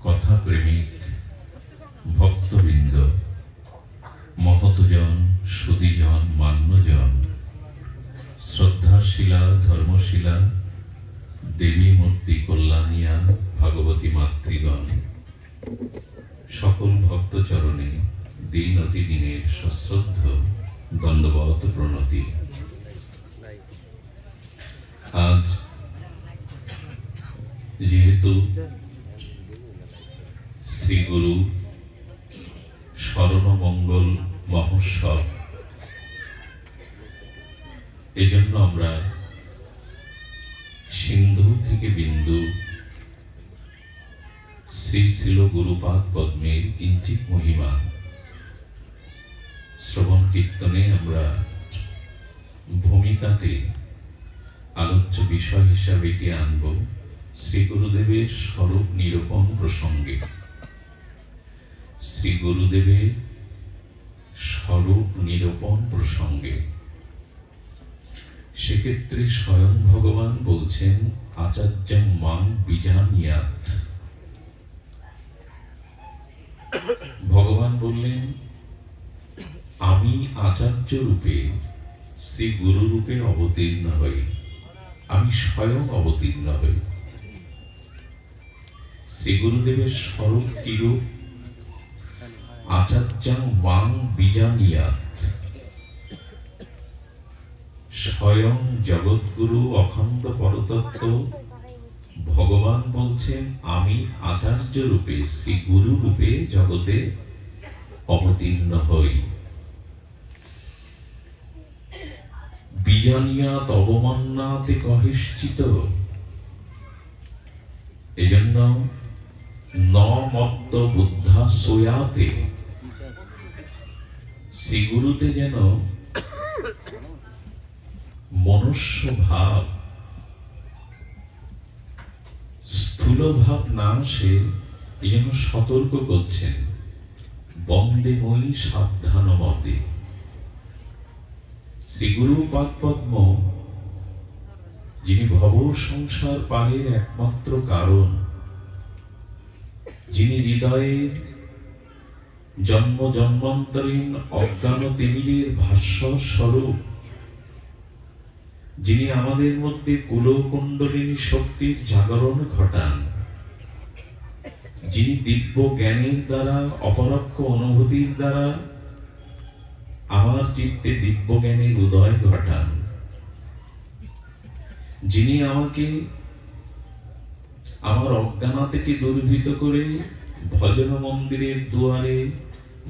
কথা প্রেমিক ভক্তবৃন্দ, মহতজন, সুদীজন, মান্যজন, শ্রদ্ধাশীলা, ধর্মশীলা, দেবী মূর্তি কল্যাণিয়া, ভাগবতী মাতৃগণ, সকল ভক্তচরণে দিন অতি দিনের সশ্রদ্ধ দণ্ডবত প্রণতি। আজ যেহেতু শ্রী গুরু স্মরণমঙ্গল মহোৎসব, এজন্য আমরা সিন্ধু থেকে বিন্দু শ্রী শিল গুরুপাদ পদ্মের কিঞ্চিত মহিমা শ্রবণ কীর্তনে আমরা ভূমিকাতে আলোচ্য বিষয় হিসাবে এটি আনব শ্রী গুরুদেবের স্বরূপ নিরূপণ প্রসঙ্গে। শ্রী গুরুদেবের স্বরূপ নিরূপণ প্রসঙ্গে সেক্ষেত্রে স্বয়ং ভগবান বলছেন আচার্যং মাং বিজানিয়াত। ভগবান বললেন আমি আচার্য রূপে শ্রী গুরু রূপে অবতীর্ণ হই, আমি স্বয়ং অবতীর্ণ হই। শ্রী গুরুদেবের স্বরূপ কিরূপ? আচার্যং মাং বিজানিয়াত। স্বয়ং জগৎগুরু অখণ্ড পরতত্ত্ব ভগবান বলছেন আমি আচার্য রূপে শ্রী গুরু রূপে জগতে অবতীর্ণ হই। বিজানিয়াত অবমান্নাতে কহিশ্চিত। এজন্য ন মত্ত বুদ্ধা সোয়াতে, শ্রী গুরুতে যেন মনুষ্য ভাব, স্থূল ভাব না আসে, এই জন্য সতর্ক করছেন বন্দে মই সাবধান মতে। শ্রী গুরুপাদ পদ্ম যিনি ভব সংসার পারের একমাত্র কারণ, যিনি হৃদয়ের জন্ম জন্মান্তরীণ অজ্ঞান তিমিরের ভাষ্য স্বরূপ, যিনি আমাদের মধ্যে কুলকুণ্ডলিনী শক্তির জাগরণ ঘটান, যিনি দিব্য জ্ঞানের দ্বারা অপরোক্ষ অনুভূতির দ্বারা আমার চিত্তে দিব্য জ্ঞানের উদয় ঘটান, যিনি আমাকে আমার অজ্ঞানা থেকে দুর্বৃত করে ভজন মন্দিরের দুয়ারে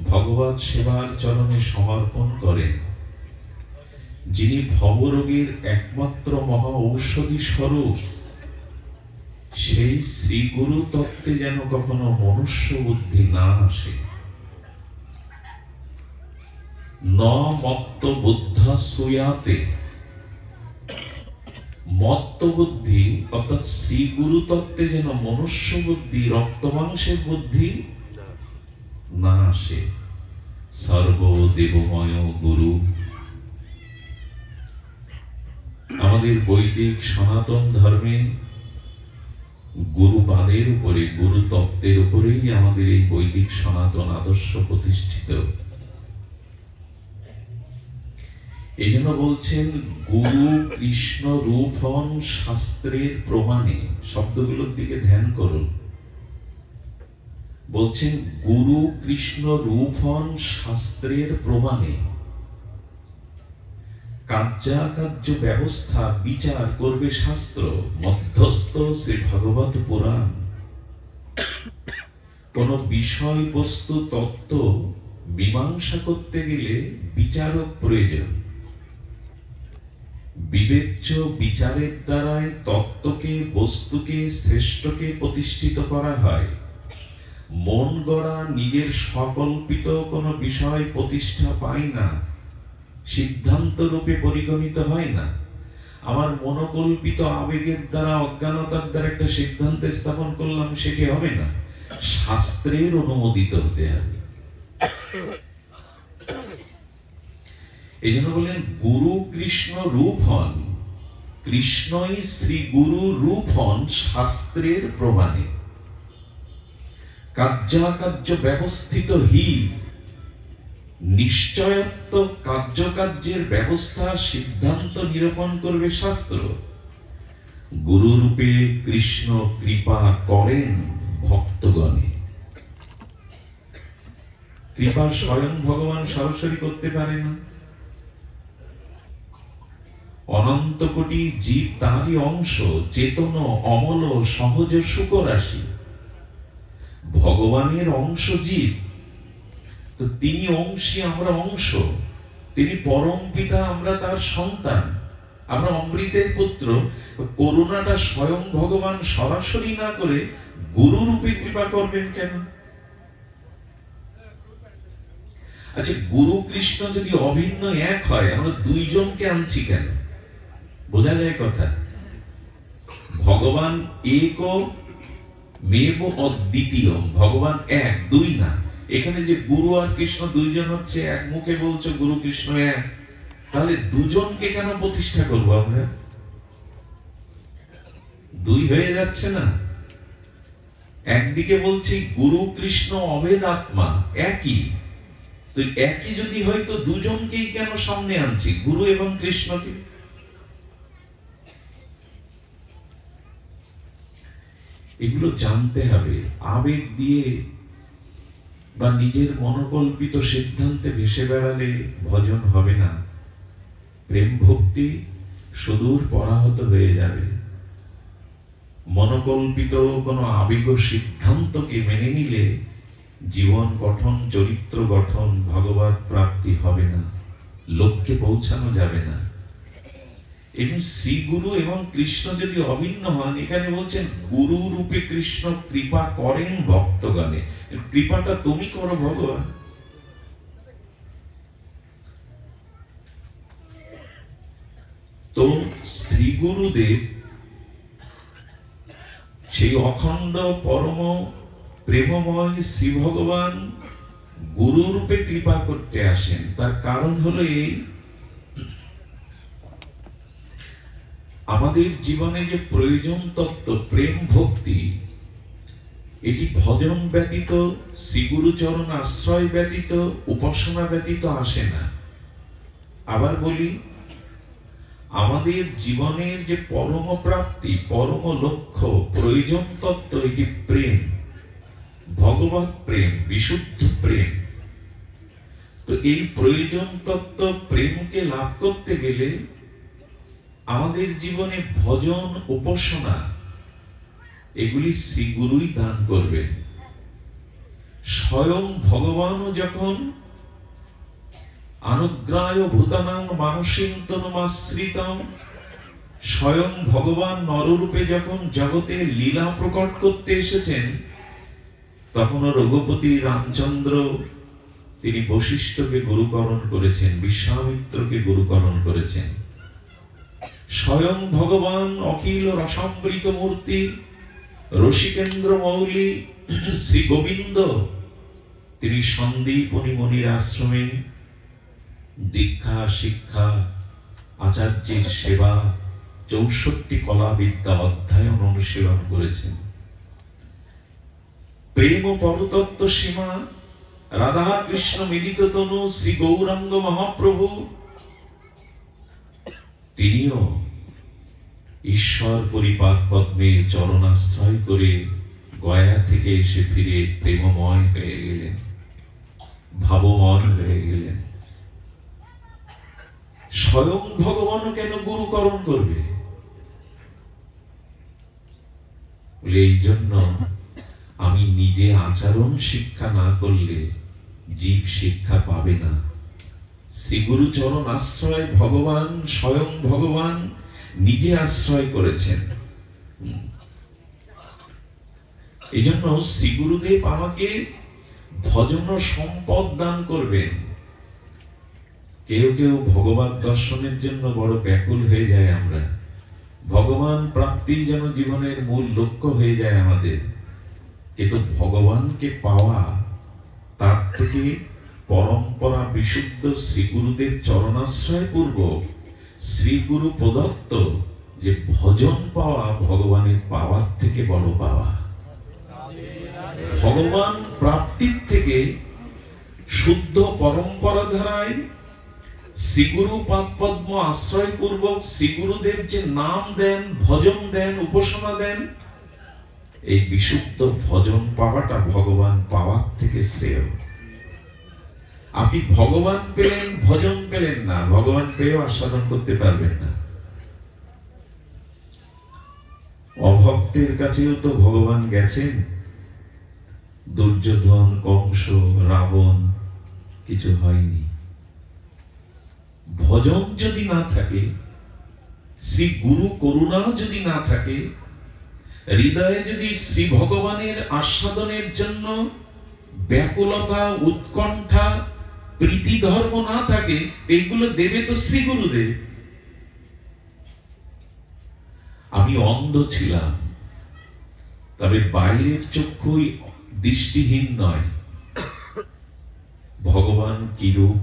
ভগবত সেবার চরণে সমর্পণ করেন, যিনি ভবরোগের একমাত্র মহা ঔষধি স্বরূপ, সেই শ্রী গুরু তত্ত্বে যেন কখনো মনুষ্য বুদ্ধি না আসে। ন মত্ত বুদ্ধা সুয়াতে, মত্ত বুদ্ধি অর্থাৎ শ্রী গুরু তত্ত্বে যেন মনুষ্য বুদ্ধি, রক্ত মাংসের বুদ্ধি না আসে। সর্বদেবময় গুরু, আমাদের বৈদিক সনাতন ধর্মে গুরুপাদের উপরে, গুরু তত্ত্বের উপরেই আমাদের এই বৈদিক সনাতন আদর্শ প্রতিষ্ঠিত। এই জন্য বলছেন গুরু কৃষ্ণ রূপন শাস্ত্রের প্রমাণে। শব্দগুলোর দিকে ধ্যান করুন। বলছেন গুরু কৃষ্ণ রূপন শাস্ত্রের প্রমাণে। কার্যাকার্য ব্যবস্থা বিচার করবে শাস্ত্র, মধ্যস্থ শ্রী ভাগবত পুরাণ। কোন বিষয় বস্তু তত্ত্ব মীমাংসা করতে গেলে বিচারক প্রয়োজন। বিবেচ্য বিচারের দ্বারাই তত্ত্বকে, বস্তুকে, শ্রেষ্ঠকে প্রতিষ্ঠিত করা হয়। মন গড়া নিজের সকল্পিত কোন বিষয় প্রতিষ্ঠা পায় না, সিদ্ধান্ত রূপে পরিগণিত হয় না। আমার মনোকল্পিত আবেগের দ্বারা, অজ্ঞানতার দ্বারা একটা সিদ্ধান্ত স্থাপন করলাম, সেটি হবে না, শাস্ত্রের অনুমোদিত হতে হবে। এই জন্য বলেন গুরু কৃষ্ণ রূপ হন, কৃষ্ণই শ্রী গুরু রূপ হন শাস্ত্রের প্রমাণে। কার্যাকার্য ব্যবস্থিত হি, নিশ্চয়ত্ব কার্যকার্যের ব্যবস্থা সিদ্ধান্ত নিরূপণ করবে শাস্ত্র। গুরুরূপে কৃষ্ণ কৃপা করেন ভক্তগণে। কৃপা স্বয়ং ভগবান সরাসরি করতে পারে না, অনন্ত কোটি জীব তাঁরই অংশ, চেতন অমল সহজ সুখরাশি। ভগবানের অংশ জীব, তো তিনি অংশী, আমরা অংশ। তিনি পরম পিতা, আমরা তার সন্তান, আমরা অমৃতের পুত্র। করুণাটা স্বয়ং ভগবান সরাসরি না করে গুরু রূপে কৃপা করবেন কেন? আচ্ছা, গুরু কৃষ্ণ যদি অভিন্ন এক হয়, আমরা দুইজনকে আনছি কেন? বোঝা যায় কথা। ভগবান এক মেব অদ্বিতীয়, ভগবান এক, দুই না। এখানে যে গুরু আর কৃষ্ণ দুইজন হচ্ছে, এক মুখে বলছো গুরু কৃষ্ণ এক, তাহলে দুজনকে কেন প্রতিষ্ঠা করবো আমরা? দুই হয়ে যাচ্ছে না? একদিকে বলছি গুরু কৃষ্ণ অভেদ আত্মা, একই। তো একই যদি হয়, তো দুজনকেই কেন সামনে আনছি, গুরু এবং কৃষ্ণকে? এগুলো জানতে হবে। আবেগ দিয়ে বা নিজের মনোকল্পিত সিদ্ধান্তে ভেসে বেড়ালে ভজন হবে না। প্রেম ভক্তি সুদূর পরাহত হয়ে যাবে। মনোকল্পিত কোনো আবেগ সিদ্ধান্তকে মেনে নিলে জীবন গঠন, চরিত্র গঠন, ভগবত প্রাপ্তি হবে না, লক্ষ্যে পৌঁছানো যাবে না। এবং শ্রী গুরু এবং কৃষ্ণ যদি অভিন্ন হন, এখানে বলছেন গুরু রূপে কৃষ্ণ কৃপা করেন ভক্তগণে। কৃপাটা তুমি করো ভগবান। তো শ্রী গুরুদেব সেই অখণ্ড পরম প্রেমময় শ্রী ভগবান গুরু রূপে কৃপা করতে আসেন। তার কারণ হলো এই, আমাদের জীবনে যে প্রয়োজন তত্ত্ব প্রেম ভক্তি, এটি ভজন ব্যতীত, শ্রী গুরুচরণ আশ্রয় ব্যতীত, উপাসনা ব্যতীত আসে না। আবার বলি, আমাদের জীবনের যে পরম প্রাপ্তি, পরম লক্ষ্য, প্রয়োজন তত্ত্ব, এটি প্রেম, ভগবত প্রেম, বিশুদ্ধ প্রেম। তো এই প্রয়োজন তত্ত্ব প্রেমকে লাভ করতে গেলে আমাদের জীবনে ভজন, উপাসনা, এগুলি শ্রী গুরুই দান করবেন। স্বয়ং ভগবানও যখন অনুগ্রায় ভূতানাং মানসীং তনুমাশ্রিতং, স্বয়ং ভগবান নররূপে যখন জগতে লীলা প্রকট করতে এসেছেন, তখন রঘুপতি রামচন্দ্র তিনি বশিষ্ঠকে গুরুকরণ করেছেন, বিশ্বামিত্রকে গুরুকরণ করেছেন। স্বয়ং ভগবান অখিল রসামৃত মূর্তি রসিকেন্দ্র মৌলি শ্রী গোবিন্দ, তিনি সন্দীপনী মুনির আশ্রমে দীক্ষা, শিক্ষা, আচার্যের সেবা, 64 কলা বিদ্যা অধ্যয়ন অনুশীলন করেছেন। প্রেম ও পরতত্ত্ব সীমা রাধা কৃষ্ণ মিলিত তনু শ্রী গৌরাঙ্গ মহাপ্রভু, তিনিও ঈশ্বর পরিপাক পদ্মের চরণাশ্রয় করে গয়া থেকে এসে ফিরে প্রেমময় হয়ে গেলেন, ভাবময় হয়ে গেলেন। স্বয়ং ভগবান কেন গুরুকরণ করবে? এই জন্য আমি নিজে আচরণ শিক্ষা না করলে জীব শিক্ষা পাবে না। শ্রী গুরু চরণ আশ্রয় ভগবান, স্বয়ং ভগবান নিজে আশ্রয় করেছেন। এই জন্য শ্রী গুরুদেব আমাকে ভজন সম্পদ দান করবেন। কেউ কেউ ভগবত দর্শনের জন্য বড় ব্যাকুল হয়ে যায়, আমরা ভগবান প্রাপ্তি যেন জীবনের মূল লক্ষ্য হয়ে যায় আমাদের। কিন্তু ভগবানকে পাওয়া, তার থেকে পরম্পরা বিশুদ্ধ শ্রী গুরুদেব চরণাশ্রয় পূর্বক শ্রী গুরু প্রদত্ত যে ভজন পাওয়া, ভগবানের পাওয়ার থেকে বড় পাওয়া। ভগবান প্রাপ্তির থেকে শুদ্ধ পরম্পরা ধারায় শ্রীগুরু পাদপদ্ম আশ্রয় পূর্বক শ্রীগুরুদেব যে নাম দেন, ভজন দেন, উপাসনা দেন, এই বিশুদ্ধ ভজন পাওয়াটা ভগবান পাওয়ার থেকে শ্রেয়। আপনি ভগবান পেলেন, ভজন পেলেন না, ভগবান পেয়েও আস্বাদন করতে পারবেন না। অভক্তের কাছেও তো ভগবান গেছেন। দুর্যোধন, কংস, রাবণ, কিছু হয়নি। ভজন যদি না থাকে, শ্রী গুরু করুণা যদি না থাকে, হৃদয়ে যদি শ্রী ভগবানের আস্বাদনের জন্য ব্যাকুলতা, উৎকণ্ঠা, প্রীতি ধর্ম না থাকে, এইগুলো দেবে তো শ্রী গুরুদেব। আমি অন্ধ ছিলাম, তবে বাইরের চক্ষুই দৃষ্টিহীন নয়। ভগবান কিরূপ,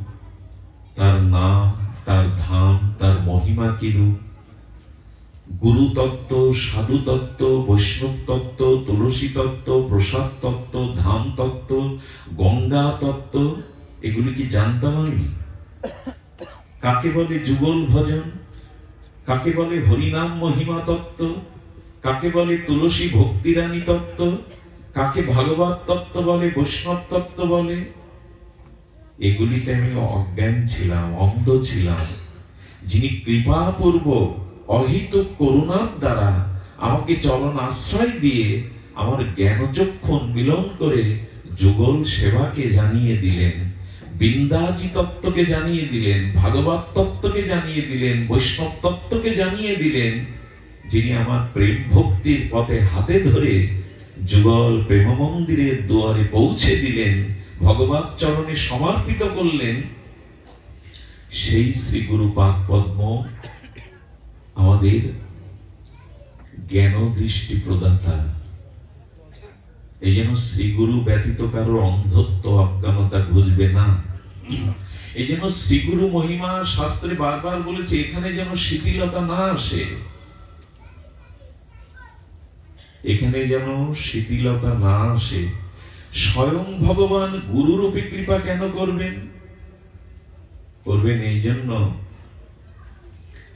তার নাম, তার ধাম, তার মহিমা কিরূপ, গুরু তত্ত্ব, সাধু তত্ত্ব, বৈষ্ণব তত্ত্ব, তুলসী তত্ত্ব, প্রসাদ তত্ত্ব, ধাম তত্ত্ব, গঙ্গা তত্ত্ব, এগুলি কি জানতাম আমি? কাকে বলে যুগল ভজন, কাকে বলে হরিনাম মহিমা তত্ত্ব, কাকে বলে তুলসী ভক্তিরানী তত্ত্ব, কাকে ভাগবত তত্ত্ব বলে, বৈষ্ণব তত্ত্ব বলে, এগুলিতে আমি অজ্ঞান ছিলাম, অন্ধ ছিলাম। যিনি কৃপাপূর্বক অহিত করুণার দ্বারা আমাকে চরণ আশ্রয় দিয়ে আমার জ্ঞানচক্ষু উন্মিলন করে যুগল সেবাকে জানিয়ে দিলেন, বৃন্দাজি তত্ত্বকে জানিয়ে দিলেন, ভাগবত তত্ত্বকে জানিয়ে দিলেন, বৈষ্ণব তত্ত্বকে জানিয়ে দিলেন, যিনি আমার প্রেম ভক্তির পথে হাতে ধরে যুগল প্রেম মন্দিরের দুয়ারে পৌঁছে দিলেন, ভগবত চরণে সমর্পিত করলেন, সেই শ্রী গুরু পাদ পদ্ম আমাদের জ্ঞান দৃষ্টি প্রদাতা। এই জন্য শ্রী গুরু ব্যতীত কারো অন্ধত্ব, অজ্ঞানতা ঘুচবে না। এই জন্য শ্রী গুরু মহিমা শাস্ত্রে বারবার বলেছে, এখানে যেন শিথিলতা না আসে, এখানে যেন শিথিলতা না আসে। স্বয়ং ভগবান গুরুরূপে কৃপা কেন করবেন? করবেন এই জন্য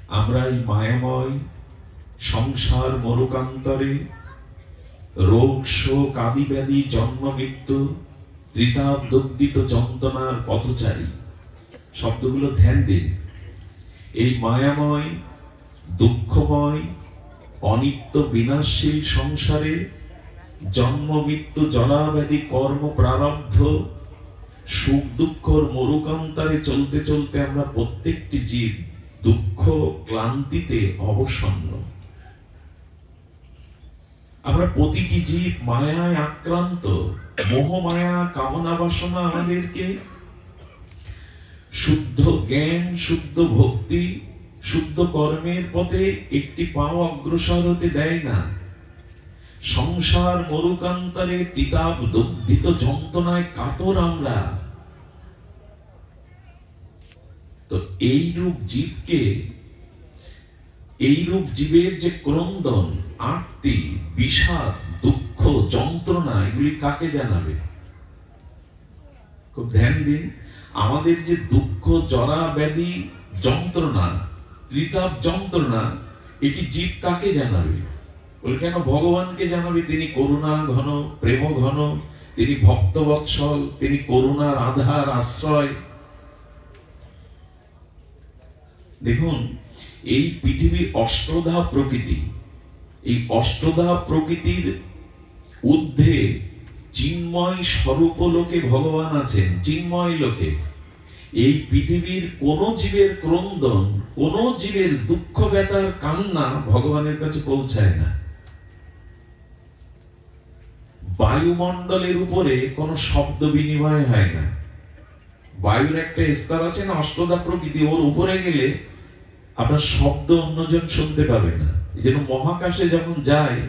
আমরা এই মায়াময় সংসার মরুকান্তরে রোগ, শোক, আদি ব্যাধি, জন্ম মৃত্যু, ত্রিতাপ-দগ্ধিত যন্ত্রণার পথচারী, শব্দগুলো ধ্যান দিন। এই মায়াময়, দুঃখময়, অনিত্য বিনাশশীল সংসারে জন্ম মৃত্যু, জরা ব্যাধি, কর্ম প্রারব্ধ, সুখ দুঃখর মরুকান্তরে চলতে চলতে আমরা প্রত্যেকটি জীব দুঃখ ক্লান্তিতে অবসন্ন। আমরা প্রতিটি জীব মায়ায় আক্রান্ত। মোহ মায়া, কামনা বাসনা আমাদেরকে শুদ্ধ জ্ঞান, শুদ্ধ ভক্তি, শুদ্ধ কর্মের পথে একটি পাও অগ্রসর হতে দেয় না। সংসার মরুকান্তরে তিতাব দগ্ধিত যন্ত্রণায় কাতর আমরা। তো এইরূপ জীবকে, এইরূপ জীবের যে ক্রন্দন, আর্তি, বিষাদ, দুঃখ, যন্ত্রণা, এগুলি কাকে জানাবে? খুব ধ্যান দিন। আমাদের যে দুঃখ, জরা ব্যাধি, যন্ত্রণা, ত্রিতাপ যন্ত্রণা, এটি জীব কাকে জানাবে? বলে কেন ভগবানকে জানাবে। তিনি করুণা ঘন, প্রেম ঘন, তিনি ভক্তবৎসল, তিনি করুণার আধার, আশ্রয়। দেখুন, এই পৃথিবী অষ্টধা প্রকৃতি। এই অষ্টধা প্রকৃতির ঊর্ধ্বে চিন্ময় স্বরূপ লোকে ভগবান আছেন, চিন্ময় লোকে। এই পৃথিবীর কোন জীবের ক্রন্দন, কোন জীবের দুঃখ ব্যথার কান্না ভগবানের কাছে পৌঁছায় না। বায়ুমণ্ডলের উপরে কোন শব্দ বিনিময় হয় না। বায়ুর একটা স্তর আছে না, অষ্টধা প্রকৃতি, ওর উপরে গেলে আপনার শব্দ অন্যজন শুনতে পাবে না। এই জন্য মহাকাশে যখন যায়,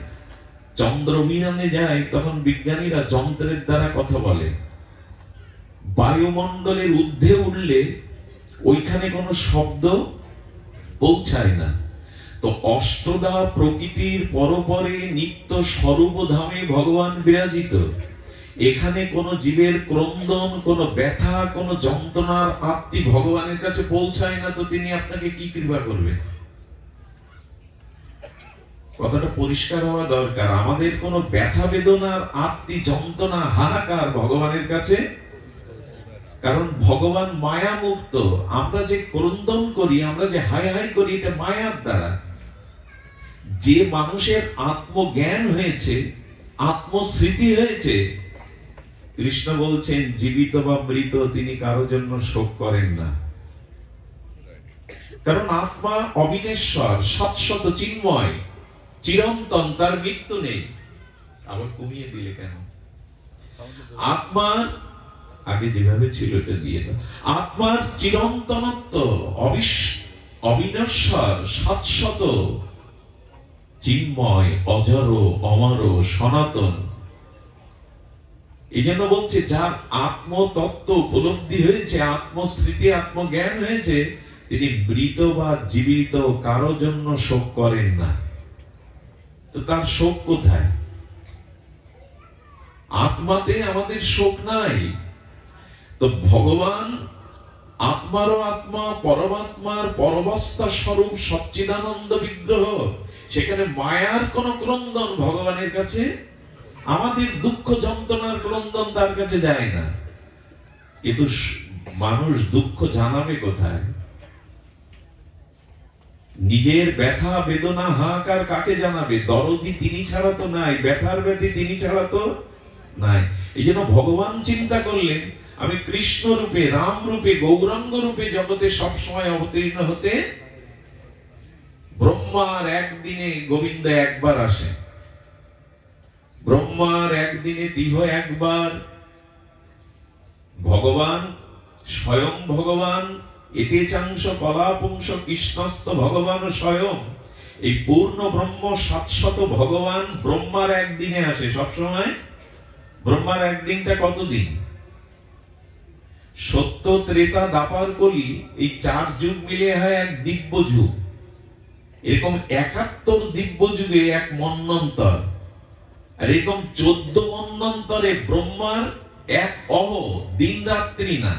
চন্দ্র অভিযানে যায়, তখন বিজ্ঞানীরা যন্ত্রের দ্বারা কথা বলে। বায়ুমণ্ডলের ঊর্ধ্বে উঠলে ওইখানে কোনো শব্দ পৌঁছায় না। তো অষ্টধা প্রকৃতির পরপরে নিত্য স্বরূপ ধামে ভগবান বিরাজিত। এখানে কোন জীবের ক্রন্দন, কোন ব্যথা, কোন যন্ত্রণার আত্মি ভগবানের কাছে পৌঁছায় না, তো তিনি আপনাকে কি কৃপা করবেন? কথাটা পরিষ্কার হওয়া দরকার। আমাদের কোন ব্যথা বেদনার আত্মি যন্ত্রণা হাহাকার ভগবানের কাছে, কারণ ভগবান মায়া মুক্ত। আমরা যে ক্রন্দন করি, আমরা যে হাই হাই করি, এটা মায়ার দ্বারা। যে মানুষের আত্মজ্ঞান হয়েছে, আত্মস্মৃতি হয়েছে, কৃষ্ণ বলছেন জীবিত বা মৃত তিনি কারো জন্য শোক করেন না। কারণ আত্মা অবিনেশ্বর, শাশ্বত, চিন্ময়, চিরন্তন, তার মৃত্যু নেই। আবার কমিয়ে দিলে কেন? আত্মার আগে যেভাবে ছিল এটা দিয়ে দাও। আত্মার চিরন্তনত্ব, অবিনশ্বর, শাশ্বত, চিন্ময়, অজর, অমর, সনাতন। এই জন্য বলছে যার আত্মতত্ত্ব উপলব্ধি হয়েছে, আত্মস্মৃতি, আত্মজ্ঞান হয়েছে, তিনি মৃত বা জীবিত কারো জন্য শোক করেন না। তো তার শোক কোথায়? আত্মাতে আমাদের শোক নাই। তো ভগবান আত্মারও আত্মা, পরমাত্মার পরবস্থা স্বরূপ, সচ্চিদানন্দ বিগ্রহ। সেখানে মায়ার কোন ক্রন্দন ভগবানের কাছে, আমাদের দুঃখ যন্ত্রণার ক্রন্দন তার কাছে যায় না। কিন্তু মানুষ দুঃখ জানাবে কোথায়? নিজের ব্যথা বেদনা হাহাকার কাকে জানাবে? দরদি তিনি ছাড়া তো নাই, ব্যথার ব্যথি তিনি ছাড়া তো নাই। এই জন্য ভগবান চিন্তা করলেন আমি কৃষ্ণ রূপে, রাম রূপে, গৌরাঙ্গ রূপে জগতে সবসময় অবতীর্ণ হতে। ব্রহ্মার একদিনে গোবিন্দ একবার আসে, ব্রহ্মার একদিনে দেহ একবার। ভগবান স্বয়ং ভগবান, এতে চাংশ কলাপুংস কৃষ্ণস্ত ভগবান স্বয়ং। এই পূর্ণ ব্রহ্ম শাশ্বত ভগবান ব্রহ্মার একদিনে আসে সবসময়। ব্রহ্মার একদিনটা কতদিন? সত্য, ত্রেতা, দাপার, কলি, এই 4 যুগ মিলে হয় এক দিব্য যুগ। এরকম 71 দিব্য যুগে এক মন্বন্তর, আর এরকম 14 মন্বন্তরে ব্রহ্মার এক অহ, দিন রাত্রি না।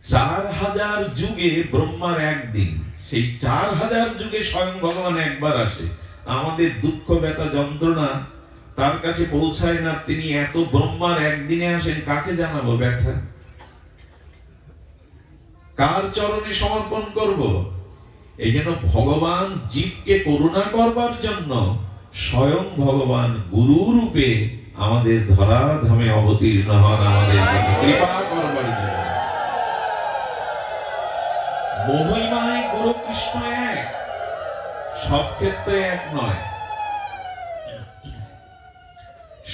4000 যুগে ব্রহ্মার একদিন। সেই 4000 যুগে স্বয়ং ভগবান একবার আসে। আমাদের দুঃখ ব্যথা যন্ত্রণা তার কাছে পৌঁছায় না। তিনি এত ব্রহ্মার একদিনে আসেন, কাকে জানাবো ব্যথা? কার চরণে সমর্পণ করব? এই জন্য ভগবান জীবকে করুণা করবার জন্য স্বয়ং ভগবান গুরু রূপে আমাদের ধরাধামে অবতীর্ণ হন, আমাদের কৃপা করবার জন্য। মহিমায় গুরু কৃষ্ণ এক, সব ক্ষেত্রে এক নয়,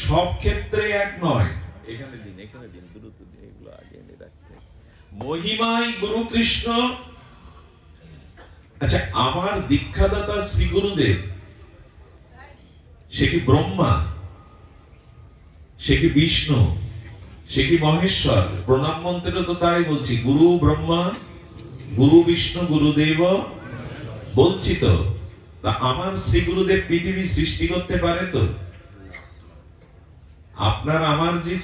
সব ক্ষেত্রে এক নয়। এখানে দিন দ্রুত দিন, এগুলো আগে এনে রাখতে। মহিমায় গুরু কৃষ্ণ। আচ্ছা, আমার দীক্ষাদাতা শ্রী গুরুদেব, সে কি ব্রহ্মা? সে কি বিষ্ণু? সে কি মহেশ্বর? প্রণাম মন্ত্রে তো তাই বলছি, গুরু ব্রহ্মা, গুরু বিষ্ণু, গুরুদেব বলছি তো। তা আমার শ্রী গুরুদেব পৃথিবী সৃষ্টি করতে পারে তো? আপনার আমার যে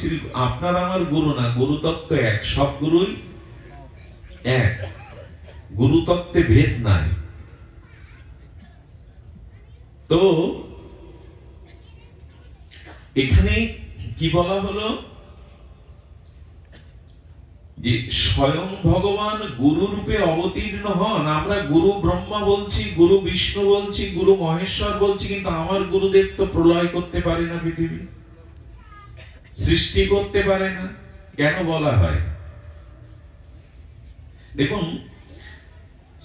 আপনার আমার গুরু না, গুরু তত্ত্ব এক, সব গুরুই এক, গুরু তত্ত্বে ভেদ নাই। তো এখানে কি বলা হলো যে স্বয়ং ভগবান গুরু রূপে অবতীর্ণ হন। আমরা গুরু ব্রহ্মা বলছি, গুরু বিষ্ণু বলছি, গুরু মহেশ্বর বলছি, কিন্তু আমার গুরুদেব তো প্রলয় করতে পারে না, পৃথিবী সৃষ্টি করতে পারে না। কেন বলা হয়? দেখুন,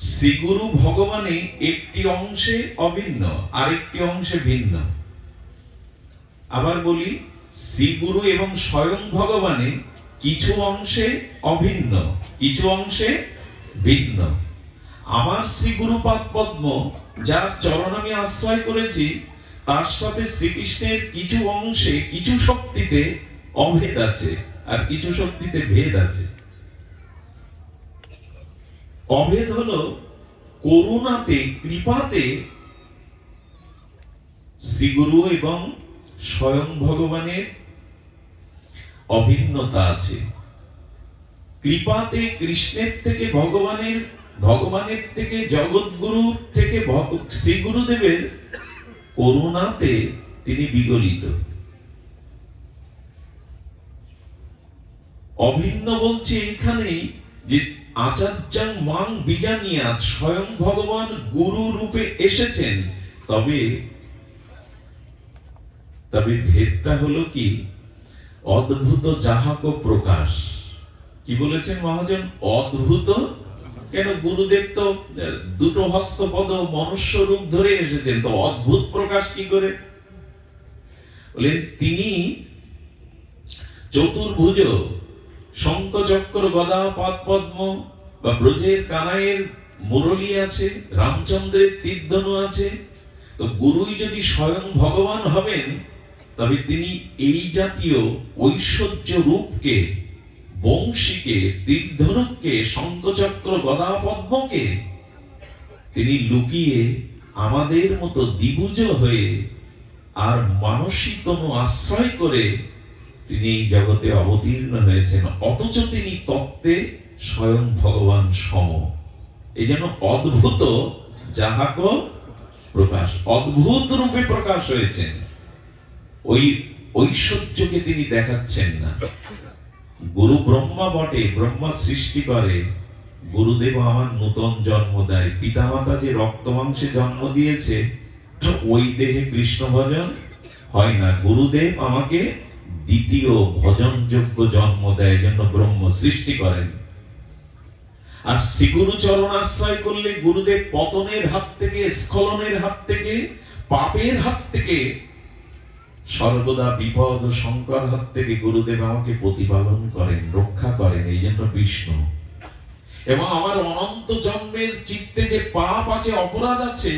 শ্রীগুরু ভগবানে একটি অংশে অভিন্ন, আরেকটি অংশে ভিন্ন। আবার বলি, শ্রীগুরু এবং স্বয়ং ভগবানে কিছু অংশে অভিন্ন, কিছু অংশে ভিন্ন। আমার শ্রীগুরু পাদ পদ্ম, যার চরণ আমি আশ্রয় করেছি, তার সাথে শ্রীকৃষ্ণের কিছু অংশে, কিছু শক্তিতে অভেদ আছে, আর কিছু শক্তিতে ভেদ আছে। অভেদ হলো করুণাতে, কৃপাতে শ্রীগুরু এবং স্বয়ং ভগবানের অভিন্নতা আছে। কৃপাতে কৃষ্ণের থেকে ভগবানের থেকে জগৎগুরু থেকে শ্রীগুরুদেবের করুণাতে তিনি বিগলিত। অভিন্ন বলছে এখানেই যে আচার্যাং মাং বিজানিয়াৎ, স্বয়ং ভগবান গুরু রূপে এসেছেন। তবে ভেদটা হলো কি, অদ্ভুত যাহাক প্রকাশ। কি বলেছেন মহাজন? অদ্ভুত। কেন? গুরুদেব তো দুটো হস্তপদ মনুষ্য রূপ ধরে এসেছেন, তো অদ্ভুত প্রকাশ কি করে? বলেন তিনি চতুর্ভুজ, শঙ্খ চক্র গদা পদ পদ্ম, বা ব্রজের কানাইয়ের মুরলী আছে, রামচন্দ্রের তীরধনু আছে। তো গুরুই যদি স্বয়ং ভগবান হবেন, তবে তিনি এই জাতীয় ঐশ্বর্য রূপকে, বংশীকে, তীরধনুকে, শঙ্খচক্র গদা পদ্মকে তিনি লুকিয়ে আমাদের মতো দ্বিভুজ হয়ে আর মানসী তনু আশ্রয় করে তিনি এই জগতে অবতীর্ণ হয়েছেন। অথচ তিনি তত্ত্বে স্বয়ং ভগবান সম। এই জন্য অদ্ভুত যাহাক প্রকাশ, অদ্ভুত রূপে প্রকাশ হয়েছেন। ওই ঐশ্বর্যকে তিনি দেখাচ্ছেন না। গুরু ব্রহ্মা বটে, ব্রহ্মা সৃষ্টি করে, গুরুদেব আমার নূতন জন্ম দেয়। পিতামাতা যে রক্ত মাংসে জন্ম দিয়েছে, ওই দেহে কৃষ্ণ ভজন হয় না। গুরুদেব আমাকে দ্বিতীয় ভজনযোগ্য জন্ম দেয়, জন্য ব্রহ্ম সৃষ্টি করেন। আর শ্রীগুরু চরণাশ্রয় করলে গুরুদেব পতনের হাত থেকে, স্খলনের হাত থেকে, পাপের হাত থেকে, সর্বদা বিপদ ও সংকর হাত থেকে গুরুদেব আমাকে প্রতিপালন করেন, রক্ষা করেন। এই জন্য বিষ্ণু। এবং আমার অনন্ত জন্মের চিত্তে যে পাপ আছে, অপরাধ আছে,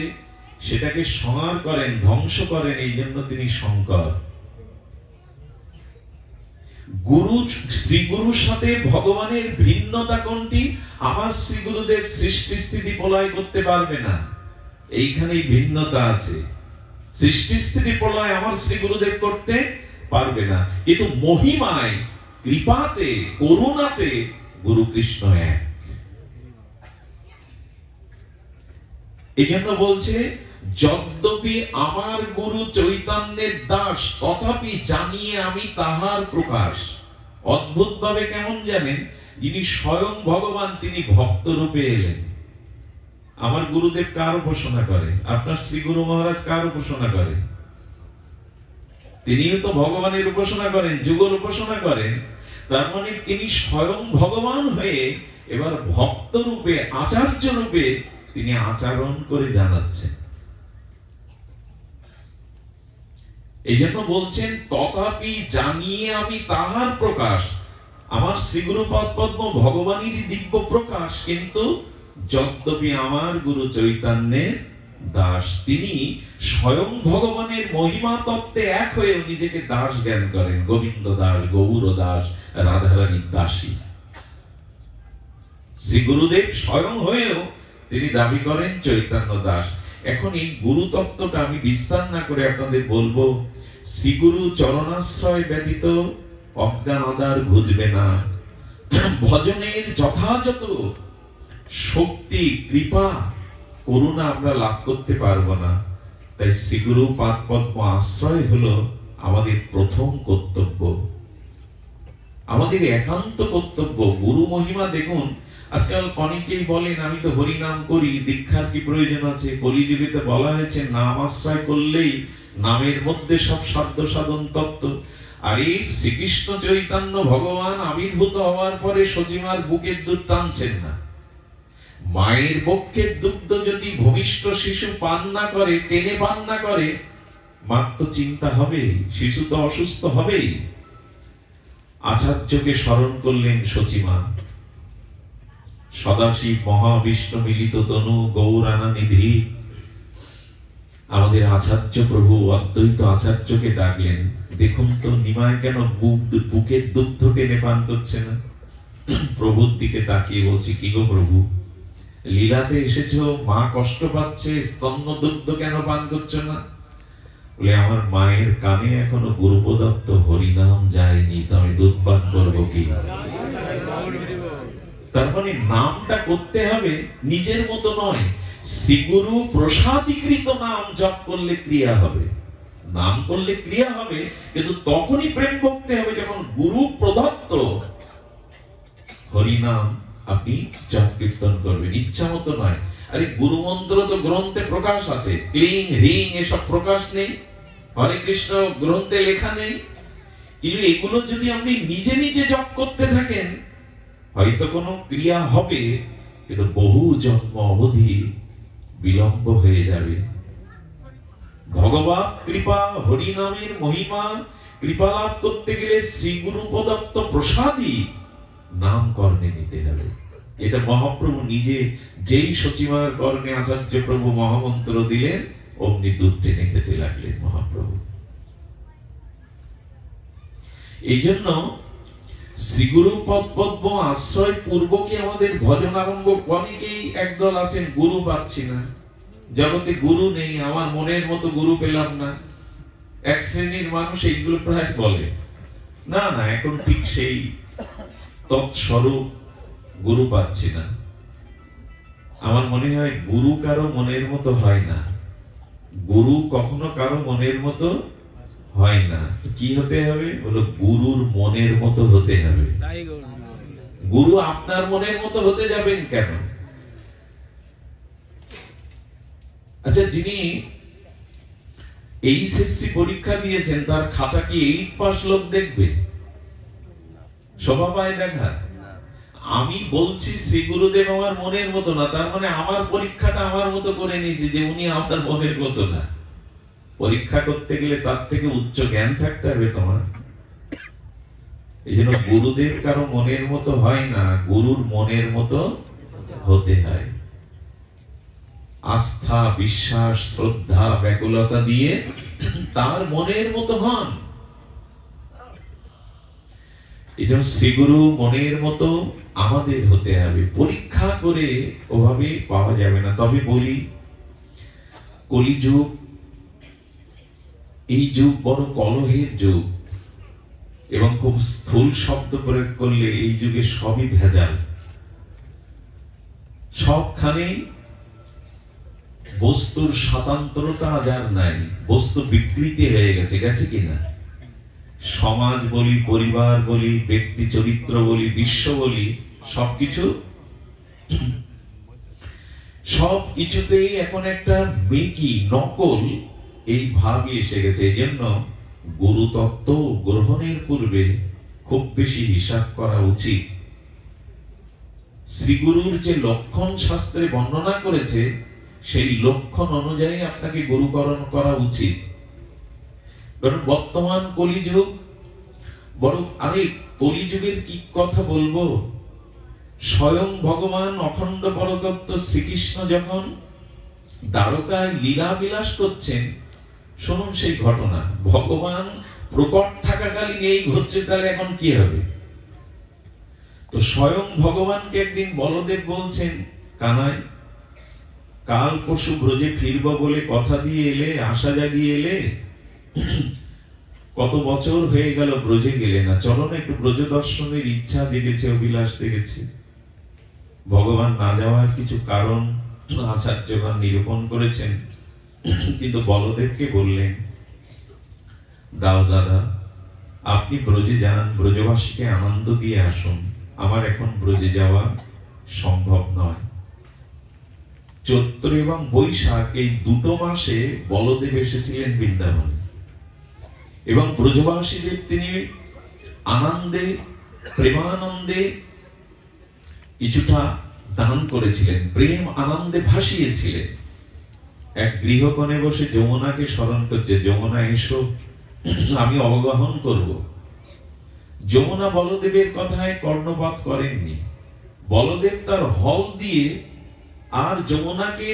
সেটাকে সংহার করেন, ধ্বংস করেন। এই জন্য তিনি শঙ্কর। শ্রীগুরুর সাথে ভগবানের ভিন্নতা কোনটি? আমার শ্রীগুরুদেব সৃষ্টি স্থিতি প্রলয় করতে পারবে না, এইখানেই ভিন্নতা আছে। সৃষ্টি স্থিতি প্রলয় আমার শ্রীগুরুদেব করতে পারবে না, কিন্তু মহিমায়, কৃপাতে, করুণাতে গুরু কৃষ্ণ এক। এই জন্য বলছে, যদ্যপি আমার গুরু চৈতন্যের দাস, তথাপি জানিয়ে আমি তাহার প্রকাশ। অদ্ভুত ভাবে কেমন জানেন? যিনি স্বয়ং ভগবান, তিনি ভক্ত রূপে এলেন। আমার গুরুদেব কার উপাসনা করে? আপনার শ্রী গুরু মহারাজ কার উপাসনা করে? তিনিও তো ভগবানের উপাসনা করেন, যুগল উপাসনা করেন। তার মানে তিনি স্বয়ং ভগবান হয়ে এবার ভক্ত রূপে, আচার্য রূপে তিনি আচরণ করে জানাচ্ছেন। এই জন্য বলছেন, তথাপি জানিয়ে আমি তাহার প্রকাশ। আমার শ্রীগুরু পদ পদ্ম ভগবানেরই দিব্য প্রকাশ, কিন্তু যদ্যপি আমার গুরু চৈতন্যের দাস, তিনি স্বয়ং ভগবানের মহিমা তত্ত্বে এক হয়েও নিজেকে দাস জ্ঞান করেন। গোবিন্দ দাস, গৌর দাস, রাধারানীর দাসী। শ্রী গুরুদেব স্বয়ং হয়েও তিনি দাবি করেন চৈতন্য দাস। এখন এই গুরু তত্ত্বটা আমি বিস্তার না করে আপনাদের বলবো। শ্রীগুরু চরণাশ্রয় ব্যতীত অজ্ঞান আদার ঘুচবে না। ভজনের যথাযথ শক্তি, কৃপা, করুণা আমরা লাভ করতে পারবো না। তাই শ্রীগুরু পাদ পদ্ম আশ্রয় হলো আমাদের প্রথম কর্তব্য, আমাদের একান্ত কর্তব্য। গুরু মহিমা দেখুন, আজকাল অনেকেই বলেন আমি তো হরিনাম করি, দীক্ষার কি প্রয়োজন আছে? কলিযুগে তো বলা হয়েছে নাম আশ্রয় করলেই নামের মধ্যে সব সাধ্য সাধন তত্ত্ব। আর এই শ্রীকৃষ্ণ চৈতন্য ভগবান আবির্ভূত হওয়ার পরে সচিমার বুকের দুধ টানছেন না। মায়ের বক্ষের দুগ্ধ যদি ভূমিষ্ঠ শিশু পান না করে, টেনে পান না করে, মার তো চিন্তা হবে, শিশু তো অসুস্থ হবেই। আচার্যকে স্মরণ করলেন সচিমা। সদাশিব মহাবিষ্ণু মিলিত তনু গৌরানা নিধি। আমাদের আচার্য প্রভু অদ্বৈত আচার্যকে ডাকলেন। দেখুন তো নিমায় কেন বুকের দুগ্ধ টেনে পান করছে না? প্রভুর দিকে তাকিয়ে বলছি, কি গো প্রভু, লীলাতে এসেছো, মা কষ্ট পাচ্ছে, স্তন্য দুগ্ধ কেন পান করছো না? বলে আমার মায়ের কানে এখনো গুরু প্রদত্ত হরিনাম যায়নি, তো আমি দুধ পান করবো কি? তার মানে নামটা করতে হবে নিজের মতো নয়, শ্রীগুরু প্রসাদীকৃত নাম জপ করলে ক্রিয়া হবে, নাম করলে ক্রিয়া হবে, কিন্তু তখনই প্রেম ভক্তি হবে যখন গুরু প্রদত্ত হরিনাম আপনি জপ কীর্তন করবেন, ইচ্ছা মতো নয়। আরে গুরু মন্ত্র তো গ্রন্থে প্রকাশ আছে, ক্লিং হ্রিং এসব প্রকাশ নেই, হরে কৃষ্ণ গ্রন্থে লেখা নেই, কিন্তু এগুলো যদি আপনি নিজে নিজে জপ করতে থাকেন হয়তো কোনো ক্রিয়া হবে, কিন্তু বহু জন্ম অবধি বিলম্ব হয়ে যাবে। ভগবত কৃপা, হরিনামের মহিমা কৃপা লাভ করতে গেলে শ্রী গুরু প্রদত্ত প্রসাদী নাম কর্ণে নিতে হবে। এটা মহাপ্রভু নিজে যেই সচিমার কর্ণে আচার্য প্রভু মহামন্ত্র দিলেন অমনি দুধ টেনে খেতে লাগলেন মহাপ্রভু। এই জন্য শ্রীগুরু পদ্ম আশ্রয় পূর্বকে আমাদের ভজন আরম্ভ, অনেকেই একদল আছেন গুরু পাচ্ছি না, জগতে গুরু নেই, আমার মনের মতো গুরু পেলাম না, এক শ্রেণীর মানুষ এইগুলো প্রায় বলে। না না, এখন ঠিক সেই তৎস্বরূপ গুরু পাচ্ছি না। আমার মনে হয় গুরু কারো মনের মতো হয় না, গুরু কখনো কারো মনের মতো হয় না। কি হতে হবে? বলো গুরুর মনের মতো হতে হবে। গুরু আপনার মনের মতো হতে যাবেন কেন? আচ্ছা, যিনি এইচএসসি পরীক্ষা দিয়েছেন তার খাতা কি 8 পাস লোক দেখবে? শোভা পায় দেখা? আমি বলছি শ্রী গুরুদেব আমার মনের মতো না, তার মানে আমার পরীক্ষাটা আমার মতো করে নিয়েছি যে উনি আপনার মনের মতো না। পরীক্ষা করতে গেলে তার থেকে উচ্চ জ্ঞান থাকতে হবে তোমার। এই জন্য গুরুদেব কারো মনের মতো হয় না, গুরুর মনের মতো হতে হয়। আস্থা, বিশ্বাস, শ্রদ্ধা, ব্যাকুলতা দিয়ে তার মনের মতো হন। এটা শ্রীগুরু মনের মতো আমাদের হতে হবে, পরীক্ষা করে ওভাবে পাওয়া যাবে না। তবে বলি, কলিযুগ, এই যুগ বড় কলহের যুগ, এবং খুব স্থূল শব্দ প্রয়োগ করলে এই যুগে সবই ভেজাল। সবখানে বস্তুর স্বতন্ত্রতা আর নাই, বস্তু বিকৃতি হয়ে গেছে, গেছে কিনা? সমাজ বলি, পরিবার বলি, ব্যক্তি চরিত্র বলি, বিশ্ব বলি, সবকিছুতেই এখন একটা মেকি, নকল এই ভাবই এসে গেছে। এই জন্য গুরু তত্ত্ব গ্রহণের পূর্বে খুব বেশি হিসাব করা উচিত। শ্রীগুরুর যে লক্ষণ শাস্ত্রে বর্ণনা করেছে সেই লক্ষণ অনুযায়ী আপনাকে গুরুকরণ করা উচিত। কারণ বর্তমান কলিযুগ বড়, আরে কলিযুগের কি কথা বলবো, স্বয়ং ভগবান অখণ্ড পরতত্ত্ব শ্রীকৃষ্ণ যখন দ্বারকায় লীলা বিলাস করছেন, শুনুন সেই ঘটনা। ভগবান প্রকট থাকাকালীন এই ঘটছে, তাহলে এখন কি হবে? তো স্বয়ং ভগবানকে একদিন বলদেব বলছেন, কানাই, কাল পরশু ব্রজে ফিরব বলে কথা দিয়ে এলে, আশা জাগিয়ে এলে, কত বছর হয়ে গেল ব্রজে গেলে না, চলো না একটু ব্রজ দর্শনের ইচ্ছা জেগেছে, অভিলাষ জেগেছে। ভগবান না যাওয়ার কিছু কারণ আচার্যগণ নিরূপণ করেছেন, কিন্তু বলদেবকে বললেন, দাও দাদা, আপনি ব্রজে যান, ব্রজবাসীকে আনন্দ দিয়ে আসুন, আমার এখন ব্রজে যাওয়া সম্ভব নয়। চৈত্র এবং বৈশাখ এই দুটো মাসে বলদেব এসেছিলেন বৃন্দাবনে, এবং ব্রজবাসীদের তিনি আনন্দে, প্রেমানন্দে কিছুটা দান করেছিলেন, প্রেম আনন্দে ভাসিয়েছিলেন। এক গৃহকোণে বসে যমুনাকে স্মরণ করছে, যমুনা এসো, আমি অবগাহন করব। যমুনা বলদেবের কথায় কর্ণপাত করেননি। বলদেব তার হল দিয়ে আর যমুনাকে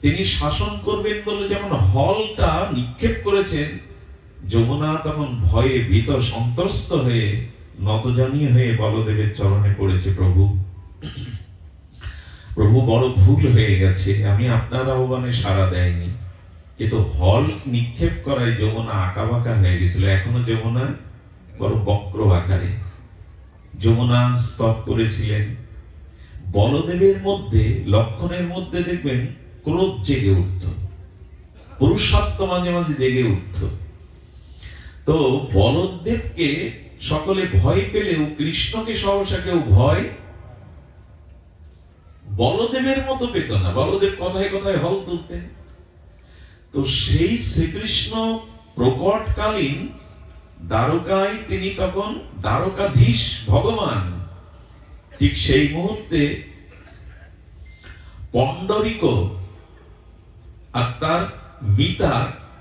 তিনি শাসন করবেন বলে যেমন হলটা নিক্ষেপ করেছেন, যমুনা তখন ভয়ে ভীত সন্ত্রস্ত হয়ে নতজানি হয়ে বলদেবের চরণে পড়েছে, প্রভু প্রভু বড় ভুল হয়ে গেছে, আমি আপনার আহ্বানে সাড়া দেয়নি, কিন্তু হল নিক্ষেপ করায় যমুনা আঁকা বাঁকা হয়ে গেছিল। এখনো যমুনা বড় বক্র আকারে। যমুনা স্তব করেছিলেন। বলদেবের মধ্যে, লক্ষণের মধ্যে দেখবেন ক্রোধ জেগে উঠত, পুরুষত্ব মাঝে মাঝে জেগে উঠত। তো বলদেবকে সকলে ভয় পেলেও কৃষ্ণকে সহসা কেউ ভয় বলদেবের মতো পেত না। বলদেব কথায় কথায় হল তুলতেন। তো সেই শ্রীকৃষ্ণ প্রকটকালীন দ্বারকায় তিনি তখন দ্বারকাধীশ ভগবান। ঠিক সেই মুহূর্তে পণ্ডরিক আর তার মিতা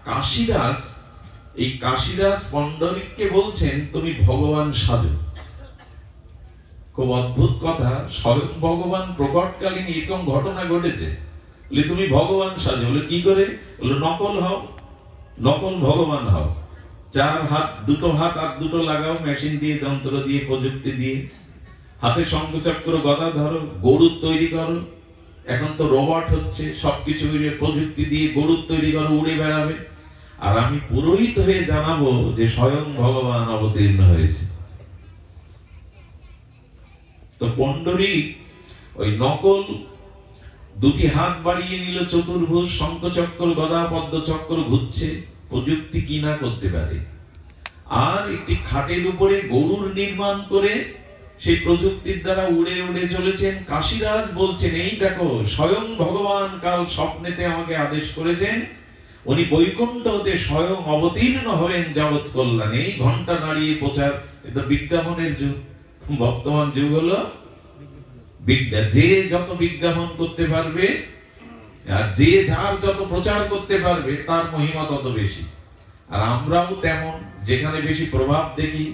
কাশীরাজ, এই কাশীরাজ পণ্ডরিককে বলছেন তুমি ভগবান সাজো। খুব অদ্ভুত কথা, স্বয়ং ভগবান প্রকটকালীন এরকম ঘটনা ঘটেছে। তুমি ভগবান সাজো। বলে কি করে? নকল হও, নকল ভগবান হও। চার হাত, দুটো হাত আর দুটো লাগাও মেশিন দিয়ে, যন্ত্র দিয়ে, প্রযুক্তি দিয়ে। হাতে শঙ্খচক্র গদা ধরো, গরুর তৈরি করো। এখন তো রোবট হচ্ছে, সবকিছু প্রযুক্তি দিয়ে গরুর তৈরি করো, উড়ে বেড়াবে। আর আমি পুরোহিত হয়ে জানাবো যে স্বয়ং ভগবান অবতীর্ণ হয়েছে। তো পণ্ডরিক ওই নকল দুটি হাত বাড়িয়ে নিল, চতুর্ভুজ, শঙ্খচক্র গদা পদ্মচক্র ঘুরছে। প্রযুক্তি কি না করতে পারে। আর একটি খাটের উপরে গরুর নির্মাণ করে সেই প্রযুক্তির দ্বারা উড়ে উড়ে চলেছেন। কাশীরাজ বলছেন এই দেখো স্বয়ং ভগবান কাল স্বপ্নেতে আমাকে আদেশ করেছেন, উনি বৈকুণ্ঠ হতে স্বয়ং অবতীর্ণ হবেন জগৎ কল্যাণে। এই ঘন্টা নাড়িয়ে প্রচার, এটা বিজ্ঞাপনের যুগ। বর্তমান যুগ হলো বিজ্ঞান। যে যত বিজ্ঞাপন করতে পারবে আর যে যার যত প্রচার করতে পারবে তার মহিমা তত বেশি। আর আমরাও তেমন, যেখানে বেশি প্রভাব দেখি,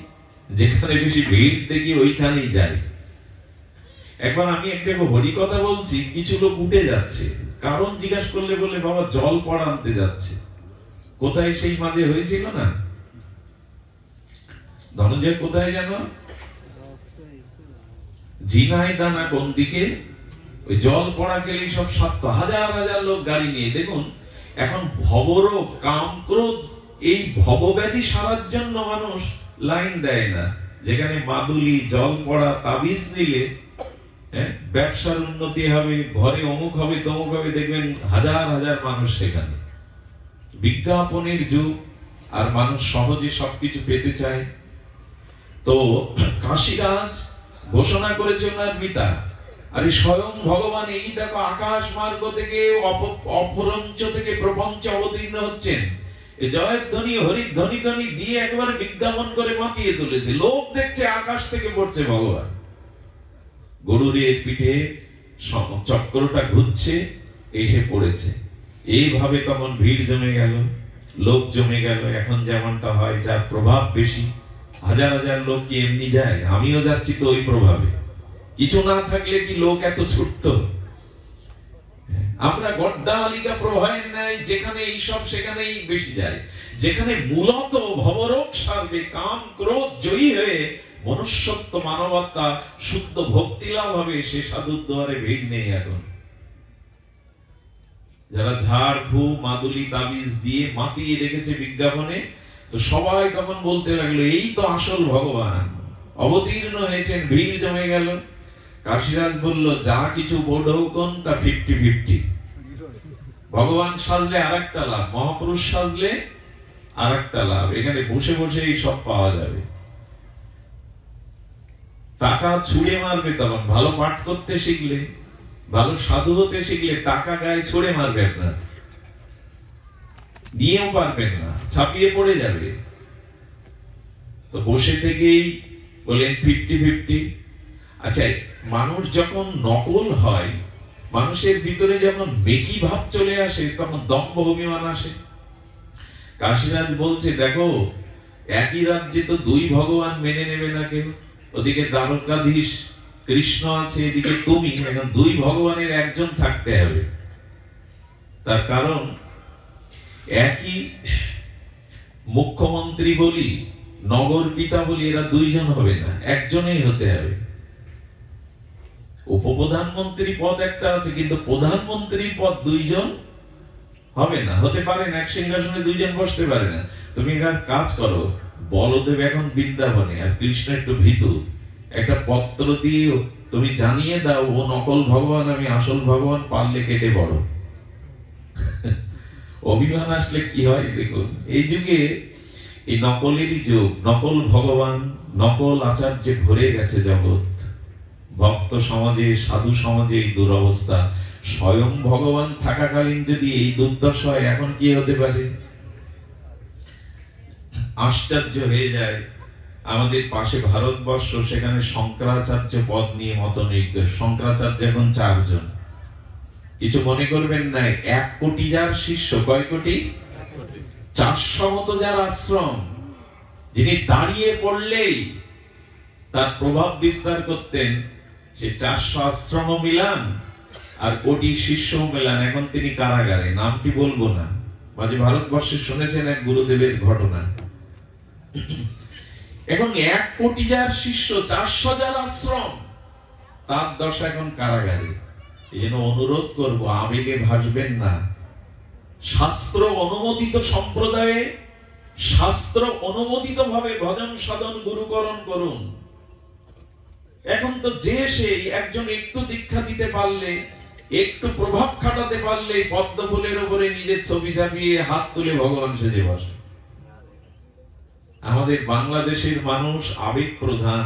যেখানে বেশি ভিড় দেখি, ওইখানেই যাই। একবার আমি এক জায়গায় হরি কথা বলছি, কিছু লোক উঠে যাচ্ছে। কারণ জিজ্ঞাসা করলে বলে বাবা জল পড়া আনতে যাচ্ছে। কোথায় সেই মাঝে হয়েছিল না ধনঞ্জয়, কোথায় যেন ঝিনাইদা না কোন দিকে, ওই জল পড়া গেলে সব হাজার হাজার লোক গাড়ি নিয়ে। দেখুন এখন ভবরোগ, কাম, ক্রোধ, এই ভবব্যাধি সারার জন্য মানুষ লাইন দেয় না। যেখানে মাদুলি, জল পড়া, তাবিজ নিলে ব্যবসার উন্নতি হবে, ঘরে অমুক হবে, তমুক হবে, দেখবেন হাজার হাজার মানুষ সেখানে। বিজ্ঞাপনের যুগ, আর মানুষ সহজে সবকিছু পেতে চায়। তো কাশীরাজ ঘোষণা করেছে ওনার পিতা, আরে স্বয়ং ভগবান এই দেখো আকাশ মার্গ থেকে, অপরঞ্চ থেকে প্রপঞ্চে অবতীর্ণ হচ্ছেন। এই জয়ধ্বনি, হরিধ্বনি ধ্বনি দিয়ে একবার বিজ্ঞাপন করে মাতিয়ে তুলেছে। লোক দেখছে আকাশ থেকে পড়ছে ভগবান। গরুরের পিঠে চক্রটা ঘুরছে, এসে পড়েছে। এইভাবে তখন ভিড় জমে গেল, লোক জমে গেল। এখন যেমনটা হয়, যার প্রভাব বেশি, হাজার হাজার লোক কি এমনি যায়? আমিও যাচ্ছি তো ওই প্রভাবে। কিছু না থাকলে কি লোক এত ছুটতো? আমরা গড্ডালিকা প্রবাহের ন্যায় যেখানে এইসব সেখানেই বেশি যায়। যেখানে মূলত ভবরোগ সারবে, কাম ক্রোধ জয়ী হয়ে মনুষ্যত্ব, মানবতা, শুদ্ধ ভক্তি লাভ হবে, সে সাধুর দুয়ারে ভিড় নেই এখন। যারা ঝাড় ফু, মাদুলি, তাবিজ দিয়ে মাতিয়ে রেখেছে বিজ্ঞাপনে, তো সবাই তখন বলতে লাগলো এই তো আসল ভগবান অবতীর্ণ হয়েছেন। ভিড় জমে গেল। কাশীরাজ বলল যা কিছু বোধৌকন তা 50-50। ভগবান সাজলে আরেকটা লাভ, মহাপুরুষ সাজলে আরেকটা লাভ। এখানে বসে বসে এই সব পাওয়া যাবে। টাকা ছুঁড়ে মারবে তখন। ভালো পাঠ করতে শিখলে, ভালো সাধু হতে শিখলে টাকা গায়ে ছুঁড়ে মারবে, আপনার নিয়েও পারবেন না, ছাপিয়ে পড়ে যাবে। তো বসে থেকেই বলেন 50-50। আচ্ছা, মানুষ যখন নকল হয়, মানুষের ভিতরে যখন বেকি ভাব চলে আসে, তখন দম্ভ অভিমান আসে। কাশীরাজ বলছে দেখো একই রাজ্যে তো দুই ভগবান মেনে নেবে না কেউ। ওদিকে দ্বারকাধীশ কৃষ্ণ আছে, এদিকে তুমি, এখন দুই ভগবানের একজন থাকতে হবে। তার কারণ একই মুখ্যমন্ত্রী বলি, নগর পিতা বলি, এরা দুইজন হবে না, একজনেই হতে হবে। উপপ্রধানমন্ত্রী পদ একটা আছে, কিন্তু প্রধানমন্ত্রীর পদ দুইজন হবে না, হতে পারে না, এক সিংহাসনে দুইজন বসতে পারে না। তুমি কাজ করো, বলদেব এখন বৃন্দাবনে আর কৃষ্ণ একটু ভীতু, একটা পত্র দিয়ে তুমি জানিয়ে দাও ও নকল ভগবান, আমি আসল ভগবান, পারলে কেটে বড়। অভিমান আসলে কি হয় দেখুন, এই যুগে এই নকলেরই যুগ, নকল ভগবান নকল আচার্যে ভরে গেছে জগৎ। ভক্ত সমাজে সাধু সমাজে এই দুরবস্থা। স্বয়ং ভগবান থাকাকালীন যদি এই দুর্দশা হয়, এখন কি হতে পারে? আশ্চর্য হয়ে যায়। আমাদের পাশে ভারতবর্ষ, সেখানে শঙ্করাচার্য পদ নিয়ে মতনৈক্য। শঙ্করাচার্য এখন 4 জন। কিছু মনে করবেন না, 1 কোটি যার শিষ্য, কয় কোটি? 400 মতো যার আশ্রম, যিনি দাঁড়িয়ে পড়লেই তার প্রভাব বিস্তার করতেন, সে 400 আশ্রম মিলান আর কোটি শিষ্য মিলান। এখন তিনি কারাগারে, নামটি বলবো না। মাঝে ভারতবর্ষে শুনেছেন এক গুরুদেবের ঘটনা। এখন 1 কোটি যার শিষ্য, 400 যার আশ্রম, তার দশা এখন কারাগারে। এই জন্য অনুরোধ করব, আবেগে ভাসবেন না। শাস্ত্র অনুমোদিত সম্প্রদায়ে শাস্ত্র অনুমোদিত ভাবে ভজন সাধন গুরুকরণ করুন। এখন তো যে সেই একজন একটু দীক্ষা দিতে পারলে, একটু প্রভাব খাটাতে পারলে, পদ্ম ফুলের উপরে নিজের ছবি চাপিয়ে হাত তুলে ভগবান সেজে বসে। আমাদের বাংলাদেশের মানুষ আবেগ প্রধান,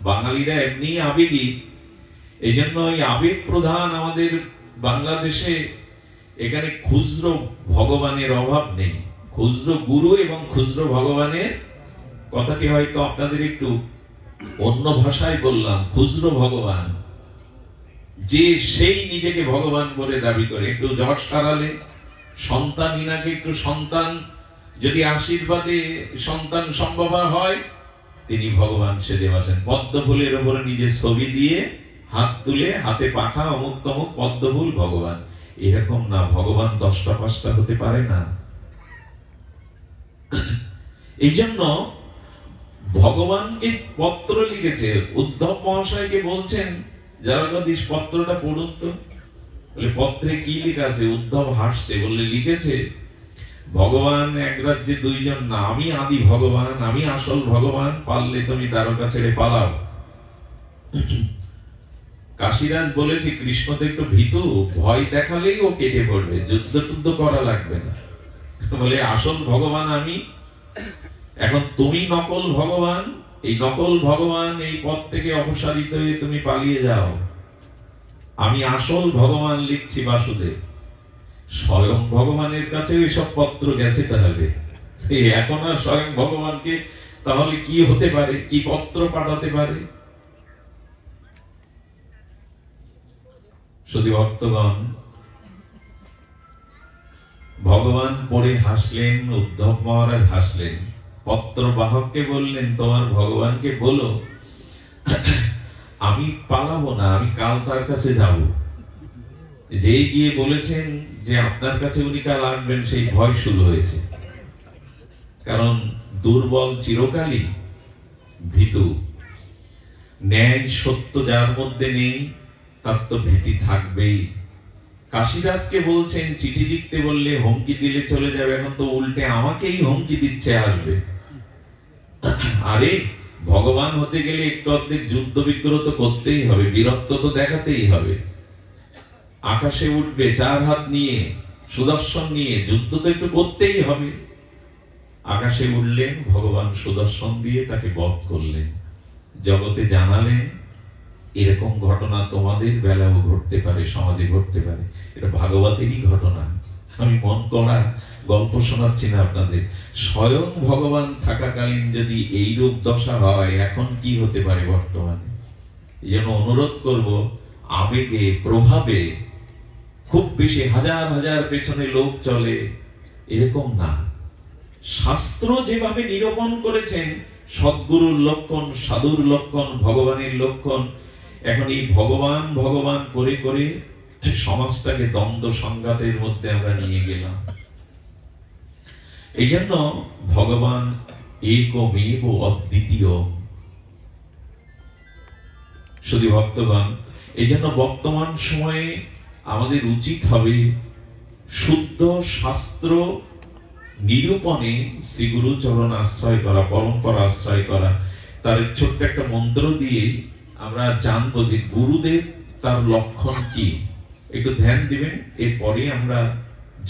বাঙালিরা এমনি আবেগী। এই জন্য এই আবেগ প্রধান আমাদের বাংলাদেশে, এখানে খুচরো ভগবানের অভাব নেই। খুচরো গুরু এবং খুচরো ভগবানের কথাটি হয়তো আপনাদের একটু অন্য ভাষায় বললাম। খুচরো ভগবান যে সেই নিজেকে ভগবান বলে দাবি করে। একটু জ্বর সারালে সন্তান ইনাকে একটু সন্তান যদি আশীর্বাদে সন্তান সম্ভব হয়, তিনি ভগবান সেজে বসেন। পদ্ম ফুলের উপরে নিজের ছবি দিয়ে হাত তুলে, হাতে পাখা, অমুক তমুক পদ্ম ফুল ভগবান। এরকম না, ভগবান 10টা 5টা হতে পারে না। এই জন্য ভগবানকে পত্র লিখেছে। উদ্ধব মহাশয়কে বলছেন, দ্বারকাধীশ পত্রটা পড়ুন তো। বলে পত্রে কি লেখা আছে? উদ্ধব হাসছে, বললে লিখেছে, ভগবান এক রাজ্যে 2 জন না, আমি আদি ভগবান, আমি আসল ভগবান, পারলে তুমি দ্বারকা ছেড়ে পালাও। কাশীরাজ বলেছে, কৃষ্ণ তো একটু ভীতু, ভয় দেখালেই ও কেটে পড়বে, যুদ্ধ টুদ্ধ করা লাগবে না। বলে আসল ভগবান আমি, এখন তুমি নকল ভগবান। এই নকল ভগবান এই পথ থেকে অপসারিত হয়ে তুমি পালিয়ে যাও। আমি আসল ভগবান লিখছি বাসুদেব। স্বয়ং ভগবানের কাছে এসব পত্র গেছে। তাহলে এখন আর স্বয়ং ভগবানকে তাহলে কি হতে পারে, কি পত্র পাঠাতে পারে? শুধু ভক্তগণ, ভগবান পড়ে হাসলেন, উদ্ধব মহারাজ হাসলেন। পত্র বাহককে বললেন, তোমার ভগবানকে বলো আমি পালাবো না, আমি কাল তার কাছে যাব। যেই গিয়ে বলেছেন যে আপনার কাছে উনি কাল আসবেন, সেই ভয় শুরু হয়েছে। কারণ দুর্বল চিরকালই ভীতু। ন্যায় সত্য যার মধ্যে নেই, তার তো ভীতি থাকবেই। কাশীরাজকে বলছেন, চিঠি লিখতে বললে হুমকি দিলে চলে যাবে, এখন তো উল্টে আমাকেই হুমকি দিচ্ছে আসবে। আরে ভগবান হতে গেলে একটু অর্ধেক যুদ্ধ বিগ্রহ তো করতেই হবে, বীরত্ব তো দেখাতেই হবে। আকাশে উঠবে 4 হাত নিয়ে, সুদর্শন নিয়ে, যুদ্ধ তো একটু করতেই হবে। আকাশে উঠলেন, ভগবান সুদর্শন দিয়ে তাকে বধ করলেন। জগতে জানালেন, এরকম ঘটনা তোমাদের বেলাও ঘটতে পারে, সমাজে ঘটতে পারে। এটা ভাগবতেরই ঘটনা, আমি মন করা গল্প শোনাচ্ছি না আপনাদের। স্বয়ং ভগবান থাকাকালীন যদি এই রূপ দশা হয়, এখন কি হতে পারে বর্তমানে? এই জন্য অনুরোধ করব, আবেগে প্রভাবে খুব বেশি হাজার হাজার পেছনে লোক চলে, এরকম না। শাস্ত্র যেভাবে নিরূপণ করেছেন, সদ্গুরুর লক্ষণ, সাধুর লক্ষণ, ভগবানের লক্ষণ, এখন এই ভগবান ভগবান করে করে সমাজটাকে দ্বন্দ্ব সংঘাতের মধ্যে আমরা নিয়ে গেলাম। এই জন্য ভগবান একমেব অদ্বিতীয়। শুধু ভক্তগণ, এই জন্য বর্তমান সময়ে আমাদের উচিত হবে শুদ্ধ শাস্ত্র নিরূপণে শ্রীগুরু চরণ আশ্রয় করা, পরম্পরা আশ্রয় করা। তার ছোট্ট একটা মন্ত্র দিয়ে আমরা জানবো যে গুরুদেব তার লক্ষণ কি, একটু ধ্যান দিবেন। এরপরে আমরা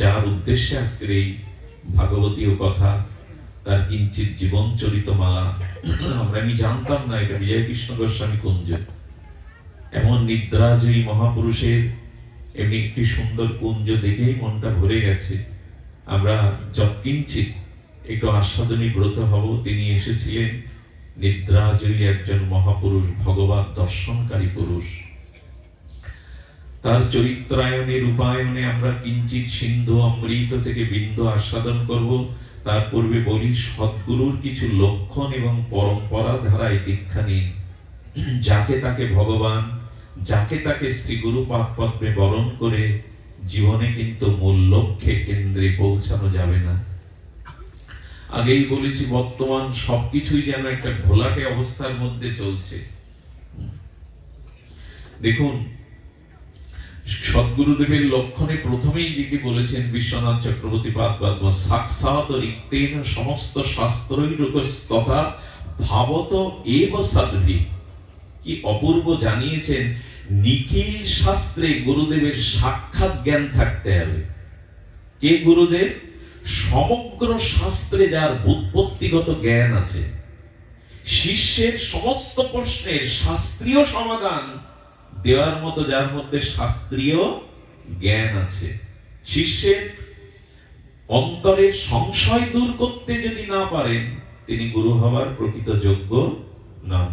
যার উদ্দেশ্যে আজকের এই ভাগবতীয় কথা, তার কিঞ্চিত জীবন চরিতমালা, আমি জানতাম না এটা বিজয় কৃষ্ণ গোস্বামী কুঞ্জ। এমন নিদ্রাজয়ী মহাপুরুষের এমনি একটি সুন্দর কুঞ্জ দেখেই মনটা ভরে গেছে। আমরা যৎকিঞ্চিত একটু আস্বাদনী ব্রত হব। তিনি এসেছিলেন নিদ্রাজয়ী একজন মহাপুরুষ, ভগবত দর্শনকারী পুরুষ। তার চরিত্রায়নে রূপায়নে আমরা কিঞ্চিত সিন্ধু অমৃত থেকে বিন্দু আস্বাদন করব। তার পূর্বে বলি, সদ্গুরুর কিছু লক্ষণ এবং পরম্পরা ধারায় দীক্ষা নিন। যাকে তাকে ভগবান, যাকে তাকে শ্রীগুরু পাদপদ্মে বরণ করে জীবনে কিন্তু মূল লক্ষ্যে কেন্দ্রে পৌঁছানো যাবে না। আগেই বলেছি, বর্তমান সবকিছুই যেন একটা ঘোলাটে অবস্থার মধ্যে চলছে। দেখুন, সদ্গুরুদেবের লক্ষণে প্রথমেই যেটি বলেছেন বিশ্বনাথ চক্রবর্তী পাদ, সাক্ষাৎ রিক্তেন সমস্ত শাস্ত্রই তথা ভাবত এব সাধ্বী। কি অপূর্ব জানিয়েছেন, নিখিল শাস্ত্রে গুরুদেবের সাক্ষাৎ জ্ঞান থাকতে হবে। কে গুরুদেব? সমগ্র শাস্ত্রে যার ব্যুৎপত্তিগত জ্ঞান আছে, শিষ্যের সমস্ত প্রশ্নের শাস্ত্রীয় সমাধান দেওয়ার মতো যার মধ্যে শাস্ত্রীয় জ্ঞান আছে। শিষ্যের অন্তরে সংশয় দূর করতে যদি না পারেন, তিনি গুরু হবার প্রকৃত যোগ্য নন।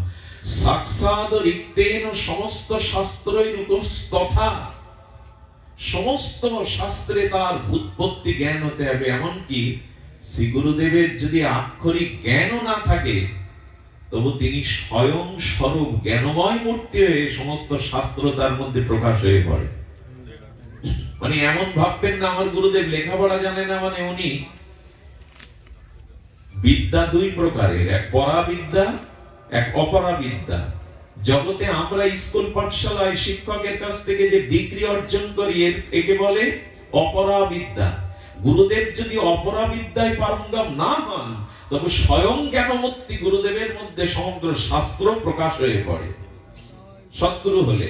সাক্ষাৎ রিক্তেন সমস্ত শাস্ত্রই তথা, সমস্ত শাস্ত্রে তার ব্যুৎপত্তি জ্ঞান হতে হবে। এমনকি শ্রী গুরুদেবের যদি আক্ষরিক জ্ঞানও না থাকে, তবু তিনি স্বয়ং স্বরূপ জ্ঞানময় মূর্তি হয়ে সমস্ত শাস্ত্র তার মধ্যে প্রকাশ হয়ে পড়ে। মানে এমন ভাববেন না আমার গুরুদেব লেখাপড়া জানে না, মানে উনি বিদ্যা দুই প্রকারের, এক পরাবিদ্যা, এক অপরাবিদ্যা। জগতে আমরা স্কুল পাঠশালায় শিক্ষকের কাছ থেকে যে ডিগ্রি অর্জন করি, একে বলে অপরাবিদ্যা। গুরুদেব যদি অপরাবিদ্যায় পারঙ্গম না হন, তবে স্বয়ং জ্ঞানমূর্তি গুরুদেবের মধ্যে সমগ্র শাস্ত্র প্রকাশ হয়ে পড়ে সদ্গুরু হলে।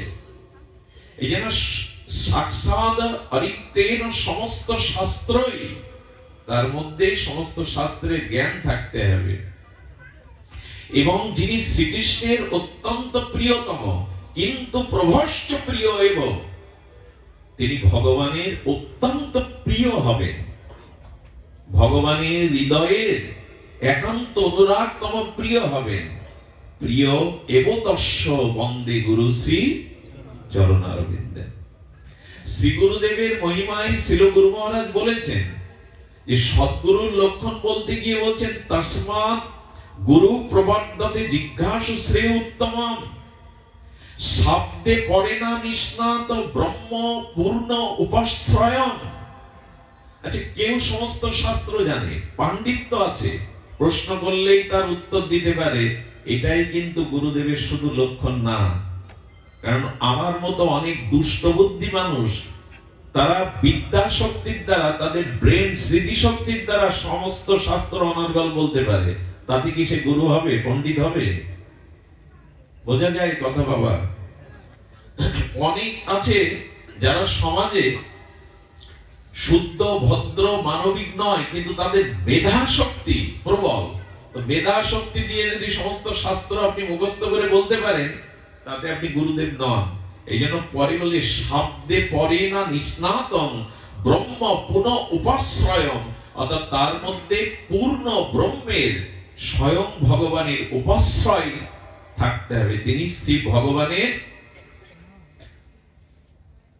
এই জন্য সাক্ষাৎ অরিক্তেন সমস্ত শাস্ত্রই, তার মধ্যে সমস্ত শাস্ত্রের জ্ঞান থাকতে হবে। এবং যিনি শ্রীকৃষ্ণের অত্যন্ত প্রিয়তম কিন্তু প্রভষ্ট প্রিয়, এবং তিনি ভগবানের অত্যন্ত প্রিয় হবেন, ভগবানের হৃদয়ের একান্ত অনুরাগতম প্রিয় হবেন। প্রিয় এবতস্য বন্দে গুরু শ্রী চরণারবিন্দে। শ্রী গুরুদেবের মহিমায় শ্রীল গুরু মহারাজ বলেছেন যে সদ্গুরুর লক্ষণ বলতে গিয়ে বলছেন, তস্মাৎ গুরু প্রবর্ততে জিজ্ঞাসু শ্রেয় উত্তমম, শব্দে পড়ে না নিষ্ণাত ব্রহ্ম পূর্ণ উপাশ্রয়ম। আচ্ছা, কেউ সমস্ত শাস্ত্র জানে, পাণ্ডিত্য আছে, প্রশ্ন করলেই তার উত্তর দিতে পারে, এটাই কিন্তু গুরুদেবের শুধু লক্ষণ না। কারণ আমার মতো অনেক দুষ্টবুদ্ধি মানুষ, তারা বিদ্যা শক্তির দ্বারা, তাদের ব্রেন স্মৃতি শক্তির দ্বারা সমস্ত শাস্ত্র অনর্গল বলতে পারে। তাতে কি সে গুরু হবে, পণ্ডিত হবে? বোঝা যায় কথা বাবা? অনেক আছে যারা সমাজে শুদ্ধ ভদ্র মানবিক নয়, কিন্তু তাদের মেধা শক্তি প্রবল। তো মেধা শক্তি দিয়ে যদি সমস্ত শাস্ত্র আপনি মুখস্থ করে বলতে পারেন, তাতে আপনি গুরুদেব নন। এই জন্য পরে বলে, শব্দে পরে না নিষ্ণাতম ব্রহ্ম পুনঃ উপাশ্রয়ম, অর্থাৎ তার মধ্যে পূর্ণ ব্রহ্মের স্বয়ং ভগবানের উপাশ্রয় থাকতে হবে। তিনি শ্রী ভগবানের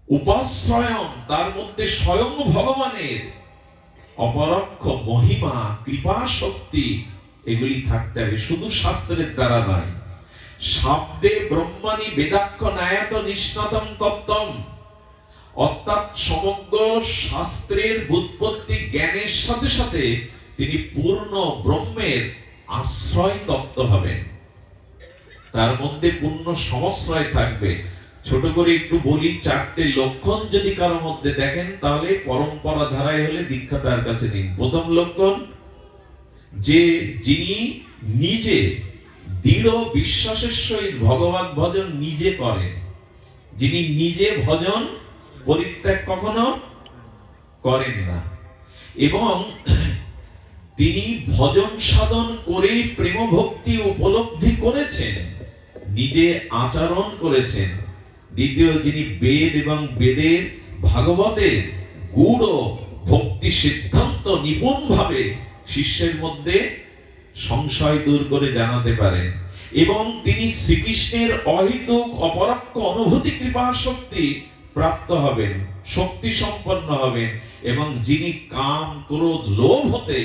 উপাশ্রয়ম, তার মধ্যে স্বয়ং ভগবানের অপরোক্ষ মহিমা, কৃপা শক্তি, এগুলি থাকতে হবে, শুধু শাস্ত্রের দ্বারা নয়। শব্দে ব্রহ্মাণি বেদাক্ষ ন্যায়ত নিষ্ণাতম তত্ত্বম, অর্থাৎ সমগ্র শাস্ত্রের ব্যুৎপত্তি জ্ঞানের সাথে সাথে তিনি পূর্ণ ব্রহ্মের আশ্রয় তত্ত্ব হবেন, তার মধ্যে পূর্ণ সমশ্রয় থাকবে। ছোট করে একটু বলি, 4টে লক্ষণ যদি কারো মধ্যে দেখেন তাহলে পরম্পরা ধারায় হলে দীক্ষা তার কাছে নিন। প্রথম লক্ষণ, যে যিনি নিজে দৃঢ় বিশ্বাসের সহিত ভগবত ভজন নিজে করেন, যিনি নিজে ভজন পরিত্যাগ কখনো করেন না, এবং তিনি ভজন সাধন করেই প্রেম ভক্তি উপলব্ধি করেছেন, নিজে আচরণ করেছেন। দ্বিতীয়, যিনি বেদ এবং বেদের ভাগবতের গূঢ় ভক্তি সিদ্ধান্ত নিপুণ ভাবে শিষ্যের মধ্যে সংশয় দূর করে জানাতে পারেন, এবং তিনি শ্রীকৃষ্ণের অহেতুক অপরোক্ষ অনুভূতি কৃপা শক্তি প্রাপ্ত হবেন, শক্তি সম্পন্ন হবেন, এবং যিনি কাম ক্রোধ লোভ হতে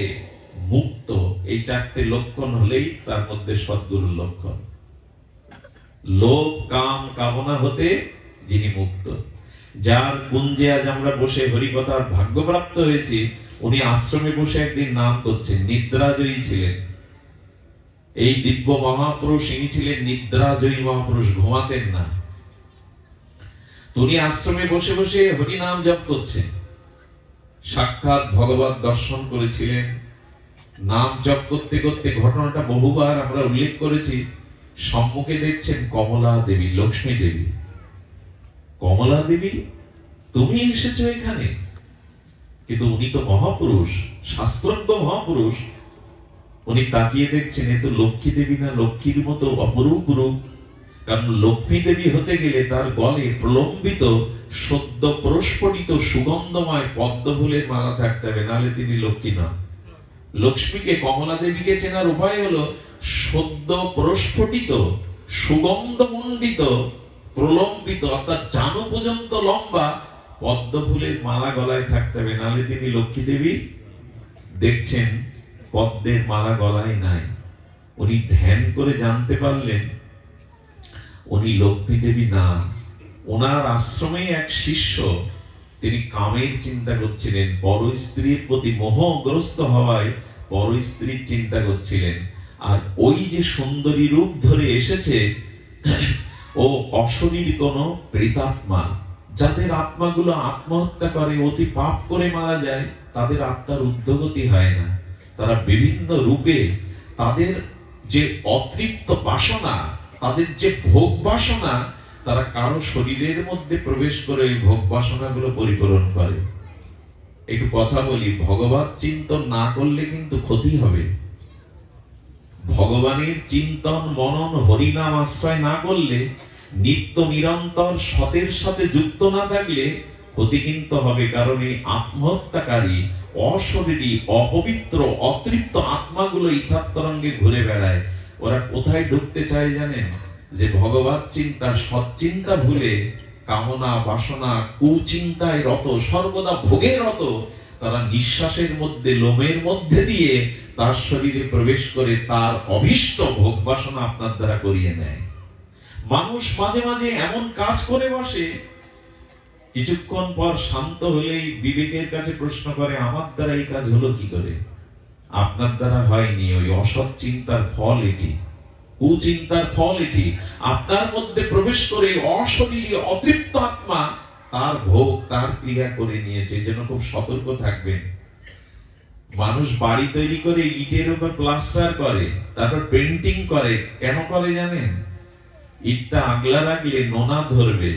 মুক্ত। এই 4টে লক্ষণ হলেই তার মধ্যে সদ্গুরুর লক্ষণ। লোভ কাম কামনা হতে যিনি মুক্ত, যার কুঞ্জে আজ আমরা বসে হরিকথার ভাগ্যপ্রাপ্ত হয়েছি, উনি আশ্রমে বসে একদিন নাম করছেন, নিদ্রাজয়ী ছিলেন। এই দিব্য মহাপুরুষ, ইনি ছিলেন নিদ্রাজয়ী মহাপুরুষ, ঘুমাতেন না। উনি আশ্রমে বসে বসে হরি নাম জপ করছেন, সাক্ষাৎ ভগবত দর্শন করেছিলেন। নাম জপ করতে করতে, ঘটনাটা বহুবার আমরা উল্লেখ করেছি, সম্মুখে দেখছেন কমলা দেবী, লক্ষ্মী দেবী। কমলা দেবী, তুমি এসেছো এখানে? কিন্তু উনি তো মহাপুরুষ, শাস্ত্রজ্ঞ মহাপুরুষ। উনি তাকিয়ে দেখছেন, এ তো লক্ষ্মী দেবী না, লক্ষ্মীর মতো অপরূপ রূপ। কারণ লক্ষ্মী দেবী হতে গেলে তার গলে প্রলম্বিত সদ্য প্রস্ফুটিত সুগন্ধময় পদ্ম ফুলের মালা থাকতে হবে, নাহলে তিনি লক্ষ্মী নন। লক্ষ্মীকে, কমলা দেবীকে চেনার উপায় হলো সদ্য প্রস্ফুটিত সুগন্ধমণ্ডিত প্রলম্বিত, অর্থাৎ জানু পর্যন্ত লম্বা পদ্ম ফুলের মালা গলায় থাকতে হবে, নাহলে তিনি লক্ষ্মী দেবী। দেখছেন পদ্মের মালা গলায় নাই। উনি ধ্যান করে জানতে পারলেন উনি লক্ষ্মী দেবী না। ওনার আশ্রমে এক শিষ্য, তিনি কামের চিন্তা করছিলেন, পর স্ত্রীর প্রতি মোহগ্রস্ত হওয়ায় পর স্ত্রীর চিন্তা করছিলেন। আর ওই যে সুন্দরী রূপ ধরে এসেছে, ও অশরীর কোন প্রেতাত্মা, যাদের আত্মাগুলো আত্মহত্যা করে, অতি পাপ করে মারা যায়, তাদের আত্মার ঊর্ধ্বগতি হয় না। তারা বিভিন্ন রূপে তাদের যে অতৃপ্ত বাসনা, তাদের যে ভোগ বাসনা, তারা কারো শরীরের মধ্যে প্রবেশ করে এই ভোগ বাসনাগুলো পরিপূরণ করে। একটু কথা বলি, ভগবত চিন্তন না করলে কিন্তু ক্ষতি হবে। ভগবানের চিন্তন মনন হরিনাম আশ্রয় না করলে, নিত্য নিরন্তর সতের সাথে যুক্ত না থাকলে ক্ষতি কিন্তু হবে। কারণ এই আত্মহত্যাকারী, অশরীরী, অপবিত্র, অতৃপ্ত আত্মাগুলো ইথাত্তরঙ্গে ঘুরে বেড়ায়। ওরা কোথায় ঢুকতে চায় জানেন? যে ভগবত চিন্তা, সৎচিন্তা ভুলে কামনা বাসনা কুচিন্তায় রত, সর্বদা ভোগে রত, তারা নিঃশ্বাসের মধ্যে, লোমের মধ্যে দিয়ে তার শরীরে প্রবেশ করে তার অভিষ্ট ভোগ বাসনা আপনার দ্বারা করিয়ে নেয়। মানুষ মাঝে মাঝে এমন কাজ করে বসে, কিছুক্ষণ পর শান্ত হলেই বিবেকের কাছে প্রশ্ন করে, আমার দ্বারা এই কাজ হলো কি করে? আপনার দ্বারা হয়নি। ওই অসৎ চিন্তার ফল এটি, কুচিন্তার ফল এটি। আপনার মধ্যে প্রবেশ করে অশরীরী অতৃপ্ত আত্মা তার ভোগ, তার ক্রিয়া করে নিয়েছে। যেন খুব সতর্ক থাকবেন। মানুষ বাড়ি তৈরি করে ইটের উপর প্লাস্টার করে, তারপর পেন্টিং করে। কেন করে জানেন? ইটটা আগলা রাখলে নোনা ধরবে,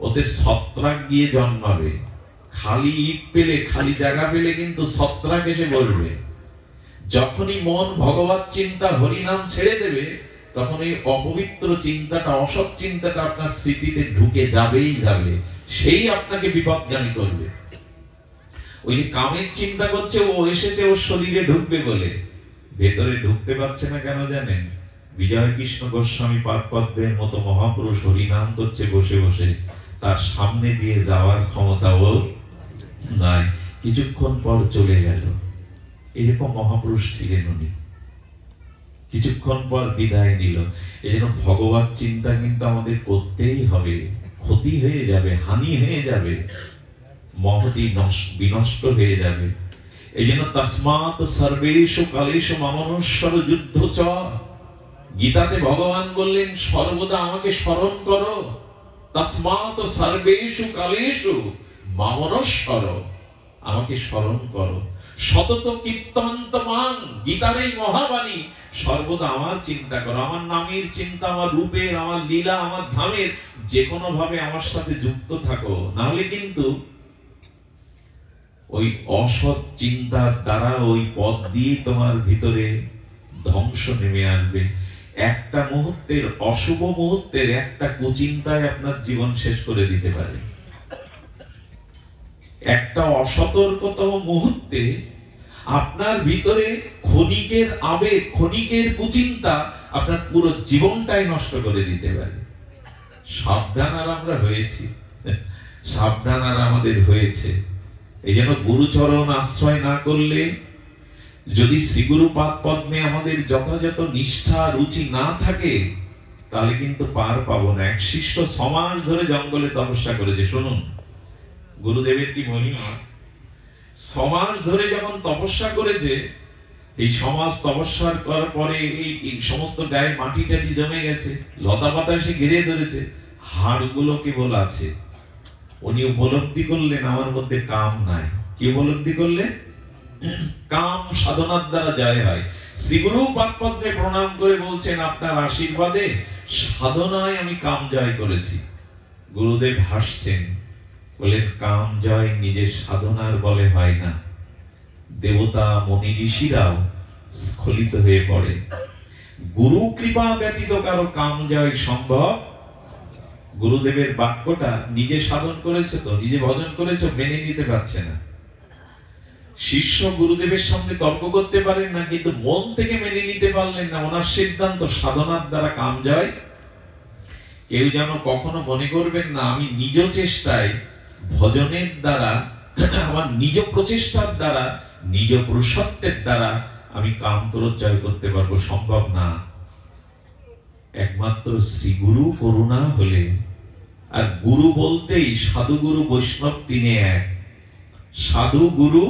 ওতে ছত্রাক গিয়ে জন্মাবে। খালি ইট পেলে, খালি জায়গা পেলে কিন্তু ছত্রাক এসে বসবে। যখনই মন ভগবত চিন্তা, হরিনাম ছেড়ে দেবে, তখন এই অপবিত্র চিন্তাটা, অসৎ চিন্তাটা আপনার স্মৃতিতে ঢুকে যাবেই যাবে, সেই আপনাকে বিপদগামী করবে। ওই যে কামের চিন্তা করছে, ও এসেছে ওর শরীরে ঢুকবে বলে, ভেতরে ঢুকতে পারছে না। কেন জানেন? বিজয় কৃষ্ণ গোস্বামী পাদপদ্মের মতো মহাপুরুষ হরিনাম করছে বসে বসে, তার সামনে দিয়ে যাওয়ার ক্ষমতা ওর নাই। কিছুক্ষণ পর চলে গেল। এরকম মহাপুরুষ ছিলেন উনি। কিছুক্ষণ পর বিদায় নিল। এজন্য ভগবত চিন্তা কিন্তু আমাদের করতেই হবে। ক্ষতি হয়ে যাবে, হানি হয়ে যাবে, মহতি বিনষ্ট হয়ে যাবে। এই জন্য তস্মাৎ সর্বেষু কালেষু মমনুষ্যর যুদ্ধ চ। গীতাতে ভগবান বললেন, সর্বদা আমাকে স্মরণ করো, তস্মাৎ সর্বেষু কালেষু মামনস্মর, আমাকে স্মরণ করো। সতত কীর্তন্ত মাং, গীতার এই মহাবাণী, সর্বদা আমার চিন্তা করো, আমার নামের চিন্তা, আমার রূপের, আমার লীলা, আমার ধামের, যে কোনো ভাবে আমার সাথে যুক্ত থাকো। নাহলে কিন্তু ওই অসৎ চিন্তার দ্বারা ওই পথ দিয়ে তোমার ভিতরে ধ্বংস নেমে আসবে। একটা মুহূর্তের, অশুভ মুহূর্তের একটা কুচিন্তায় আপনার জীবন শেষ করে দিতে পারে। একটা অসতর্কতম মুহূর্তে আপনার ভিতরে ক্ষণিকের আবেগ, ক্ষণিকের কুচিন্তা আপনার পুরো জীবনটাই নষ্ট করে দিতে পারে। সাবধান আর আমরা হয়েছি, সাবধান আর আমাদের হয়েছে। এই জন্য গুরুচরণ আশ্রয় না করলে, যদি শ্রীগুরু পাদ পদ্মে আমাদের যথাযথ নিষ্ঠা রুচি না থাকে, তাহলে কিন্তু পার পাবো না। এক শিষ্য 6 মাস ধরে জঙ্গলে তপস্যা করেছে। শুনুন গুরুদেবের কি মহিমা। 6 মাস ধরে যখন তপস্যা করেছে, এই সমাজ তপস্যার করার পরে এই সমস্ত গায়ে মাটি টাটি জমে গেছে, লতা পাতা এসে ঘিরে ধরেছে, হাড়গুলো কেবল আছে। উনি উপলব্ধি করলেন আমার মধ্যে কাম নাই। কি উপলব্ধি করলেন? কাম সাধনার দ্বারা জয় হয়। শ্রীগুরু পাদপদ্মে প্রণাম করে বলছেন, আপনার আশীর্বাদে সাধনায় আমি কাম জয় করেছি। গুরুদেব হাসছেন, বলেন, কাম জয় নিজের সাধনার বলে হয় না। দেবতা মনি ঋষিরাও স্খলিত হয়ে পড়ে। গুরু কৃপা ব্যতীত কারো কাম জয় সম্ভব। গুরুদেবের বাক্যটা নিজে সাধন করেছে তো, নিজে ভজন করেছে, মেনে নিতে পারছে না। শিষ্য গুরুদেবের সামনে তর্ক করতে পারেন না, কিন্তু মন থেকে মেনে নিতে পারলেন না। ওনার সিদ্ধান্ত সাধনার দ্বারা কাম জয়। কেউ যেন কখনো মনে করবেন না আমি নিজ চেষ্টায়, ভজনের দ্বারা, আমার নিজ প্রচেষ্টার দ্বারা, নিজ পুরুষত্বের দ্বারা আমি কাম ক্রোধ জয় করতে পারবো। সম্ভব না। একমাত্র শ্রী গুরু করুণা হলে। আর গুরু বলতেই সাধু গুরু বৈষ্ণব তিনে এক। সাধু গুরু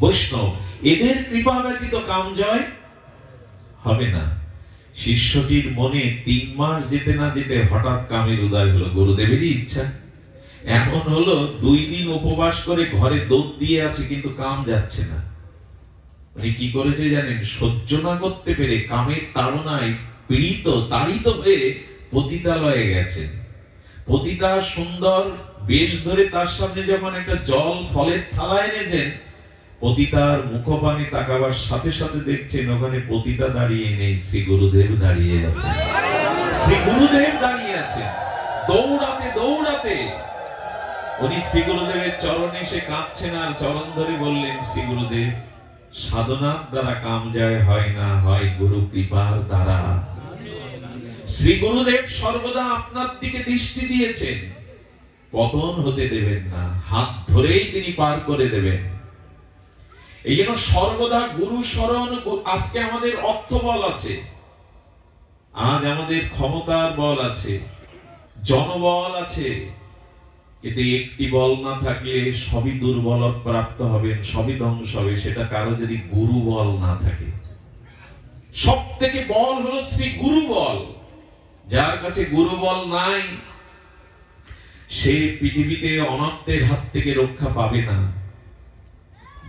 বৈষ্ণব, এদের কৃপা ব্যতীত কাম জয় হবে না। শিষ্যটির মনে 3 মাস যেতে না যেতে হঠাৎ কামের উদয় হলো। গুরুদেবেরই ইচ্ছা। এমন হলো 2 দিন উপবাস করে ঘরে দৌড় দিয়ে আছে, কিন্তু কাম যাচ্ছে না। উনি কি করেছে জানেন? সহ্য না করতে পেরে কামের তাড়নায় পীড়িত, তাড়িত হয়ে পতিতালয়ে গেছেন। পতিতা সুন্দর বেশ ধরে তার সামনে যখন একটা জল ফলের থালা এনেছেন, পতিতার মুখপানে তাকাবার সাথে সাথে দেখছেন ওখানে পতিতা দাঁড়িয়ে নেই, শ্রী গুরুদেব দাঁড়িয়ে আছেন। শ্রী গুরুদেব দাঁড়িয়ে আছেন। দৌড়াতে দৌড়াতে উনি শ্রী গুরুদেবের চরণে এসে কাঁদছেন, আর চরণ ধরে বললেন, শ্রী গুরুদেব, সাধনার দ্বারা কাম জয় হয় না, হয় গুরু কৃপার দ্বারা। শ্রী গুরুদেব সর্বদা আপনার দিকে দৃষ্টি দিয়েছেন, পতন হতে দেবেন না, হাত ধরেই তিনি পার করে দেবেন। এই জন্য সর্বদা গুরু শরণ। আজকে আমাদের অর্থ বল আছে, আজ আমাদের ক্ষমতার বল আছে, জনবল আছে, কিন্তু একটি বল না থাকলে সবই দুর্বল প্রাপ্ত হবেন, সবই ধ্বংস হবে। সেটা কারো যদি গুরু বল না থাকে। সব থেকে বল হলো শ্রী গুরু বল। যার কাছে গুরু বল নাই, সে পৃথিবীতে অনর্থের হাত থেকে রক্ষা পাবে না।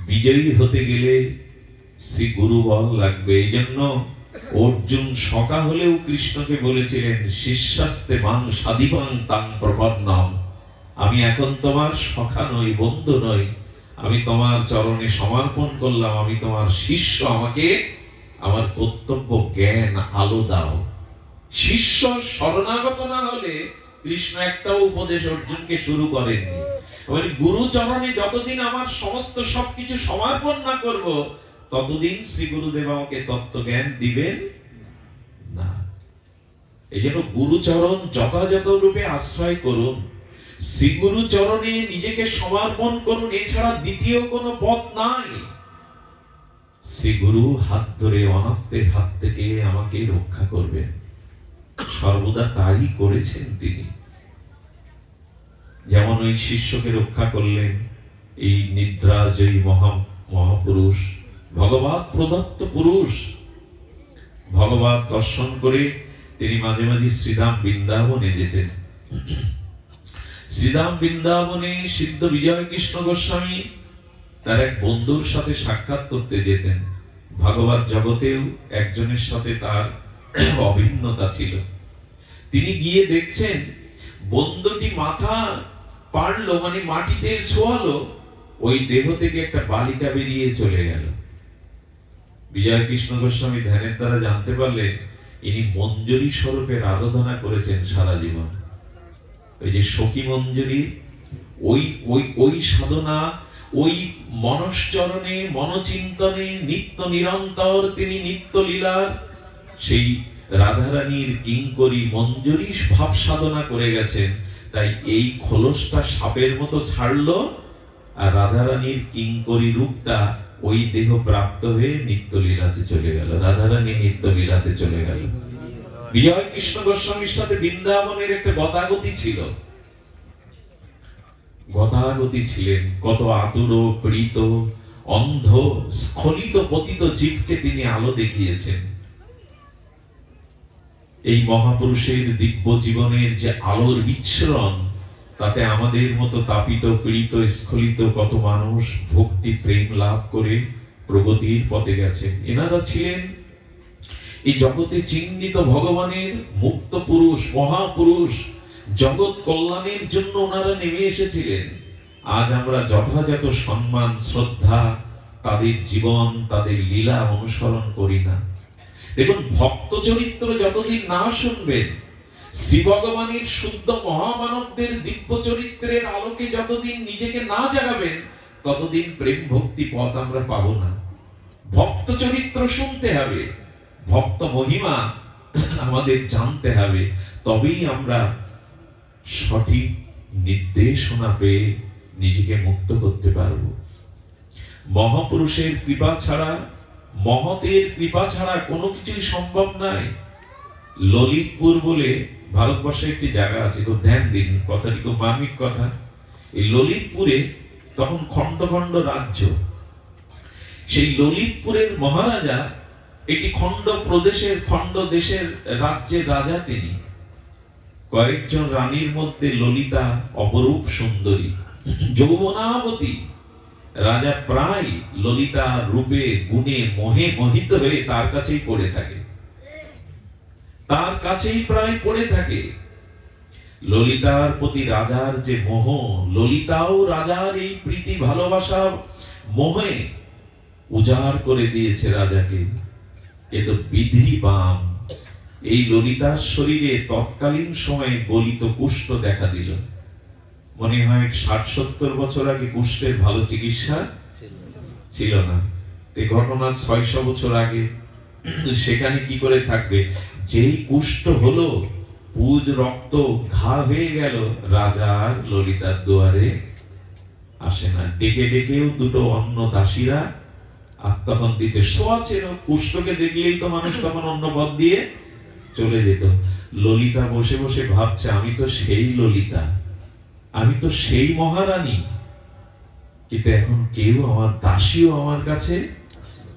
বিজয়ী হতে গেলে শ্রী গুরু বল লাগবে। এই জন্য অর্জুন সকা হলেও কৃষ্ণকে বলেছিলেন, শিষ্যাস্তে মাং সাধিবাং তাং প্রপন্নম। আমি এখন তোমার সখা নই, বন্ধু নই, আমি তোমার চরণে সমর্পণ করলাম, আমি তোমার শিষ্য, আমাকে আমার কর্তব্য জ্ঞান আলো দাও। শিষ্য শরণাগত না হলে কৃষ্ণ একটাও উপদেশ অর্জুনকে শুরু করেননি। গুরু চরণে যতদিন আমার সমস্ত সবকিছু সমর্পণ না করব, ততদিন শ্রী গুরুদেব আমাকে তত্ত্ব জ্ঞান দিবেন না। এই জন্য গুরুচরণ যথাযথ রূপে আশ্রয় করুন, শ্রী গুরু চরণে নিজেকে সমর্পণ করুন। এছাড়া দ্বিতীয় কোনো পথ নাই। শ্রী গুরু হাত ধরে অনর্থের হাত থেকে আমাকে রক্ষা করবেন, সর্বদা তাই করেছেন তিনি। যেমন ওই শিষ্যকে রক্ষা করলেন এই নিদ্রাজয়ী মহাপুরুষ, ভগবৎ প্রদত্ত পুরুষ। ভগবৎ দর্শন করে তিনি মাঝে মাঝে শ্রীধাম বৃন্দাবনে যেতেন। শ্রীধাম বৃন্দাবনে সিদ্ধ বিজয় কৃষ্ণ গোস্বামী তার এক বন্ধুর সাথে সাক্ষাৎ করতে যেতেন। ভাগবত জগতেও একজনের সাথে তার অভিন্নতা ছিল। তিনি গিয়ে দেখছেন বন্ধুটি মাথা পাড়লো, মানে মাটিতে শোয়ালো, ওই দেহ থেকে একটা বালিকা বেরিয়ে চলে গেল। বিজয় কৃষ্ণ গোস্বামী ধ্যানের দ্বারা জানতে পারলেন ইনি মঞ্জুরি স্বরূপের আরাধনা করেছেন সারা জীবন। ওই যে সখী মঞ্জুরি, ওই সাধনা, ওই মনশ্চরণে মনচিন্তনে নিত্য নিরন্তর তিনি নিত্য লীলার সেই রাধারানীর কিঙ্করী মঞ্জুরি ভাব সাধনা করে গেছেন। তাই এই খোলসটা সাপের মতো ছাড়লো, আর রাধারানীর কিঙ্করী রূপটা ওই দেহ প্রাপ্ত হয়ে নিত্য লীলাতে চলে গেল। রাধারানী নিত্য লীলাতে চলে গেল। বিজয় কৃষ্ণ গোস্বামীর সাথে বৃন্দাবনের একটা গতাগতি ছিল, গতাগতি ছিলেন। কত আতুর পীড়িত অন্ধ স্খলিত পতিত জীবকে তিনি আলো দেখিয়েছেন। এই মহাপুরুষের দিব্য জীবনের যে আলোর বিচ্ছরণ, তাতে আমাদের মতো তাপিত পীড়িত স্খলিত কত মানুষ ভক্তি প্রেম লাভ করে প্রগতির পথে গেছেন। এনারা ছিলেন এই জগতে চিহ্নিত ভগবানের মুক্ত পুরুষ, মহাপুরুষ। জগৎ কল্যাণের জন্য ওনারা নেমে এসেছিলেন। আজ আমরা যথাযথ সম্মান শ্রদ্ধা তাদের জীবন তাদের লীলা অনুসরণ করি না। দেখুন, ভক্ত চরিত্র যতদিন না শুনবেন, শ্রী ভগবানের শুদ্ধ মহামানবদের দিব্য চরিত্রের আলোকে যতদিন নিজেকে না জাগাবেন, ততদিন প্রেম ভক্তি পথ আমরা পাবো না। ভক্ত চরিত্র শুনতে হবে, ভক্ত মহিমা আমাদের জানতে হবে, তবেই আমরা সঠিক নির্দেশনা পেয়ে নিজেকে মুক্ত করতে পারব। মহাপুরুষের কৃপা ছাড়া, মহতের কৃপা ছাড়া কোনো কিছুই সম্ভব নাই। ললিতপুর বলে ভারতবর্ষে একটি জায়গা আছে, খুব ধ্যান দিন, কথাটি খুব মার্মিক কথা। এই ললিতপুরে তখন খন্ড খন্ড রাজ্য। সেই ললিতপুরের মহারাজা একটি খন্ড প্রদেশের, খন্ড দেশের রাজ্যের রাজা তিনি। কয়েকজন রানীর মধ্যে ললিতা অপরূপ সুন্দরী, যৌবনাবতী। রাজা প্রায় ললিতার রূপে গুণে মোহে মোহিত হয়ে তার কাছেই পড়ে থাকে, তার কাছেই প্রায় পড়ে থাকে। ললিতার প্রতি রাজার যে মোহ, ললিতাও রাজার এই প্রীতি ভালোবাসা মোহে উজাড় করে দিয়েছে রাজাকে। এ তো বিধি বাম। এই ললিতার শরীরে তৎকালীন সময়ে গলিত কুষ্ঠ দেখা দিল। মনে হয় ৬০-৭০ বছর আগে কুষ্ঠের ভালো চিকিৎসা ছিল না। এই ঘটনা ৬০০ বছর আগে। সেখানে কি করে থাকবে? যেই কুষ্ঠ হলো, পুজ রক্ত ঘা হয়ে গেল, রাজার ললিতার দুয়ারে আসে না। ডেকে ডেকেও দুটো অন্য দাসীরা আত্মহন দিতে শোয়াছিল। কুষ্ঠকে দেখলেই তো মানুষ তখন অন্য পথ দিয়ে চলে যেত। ললিতা বসে বসে ভাবছে, আমি তো সেই ললিতা, আমি তো সেই মহারানী, কিন্তু এখন কেউ আমার দাসীও আমার কাছে।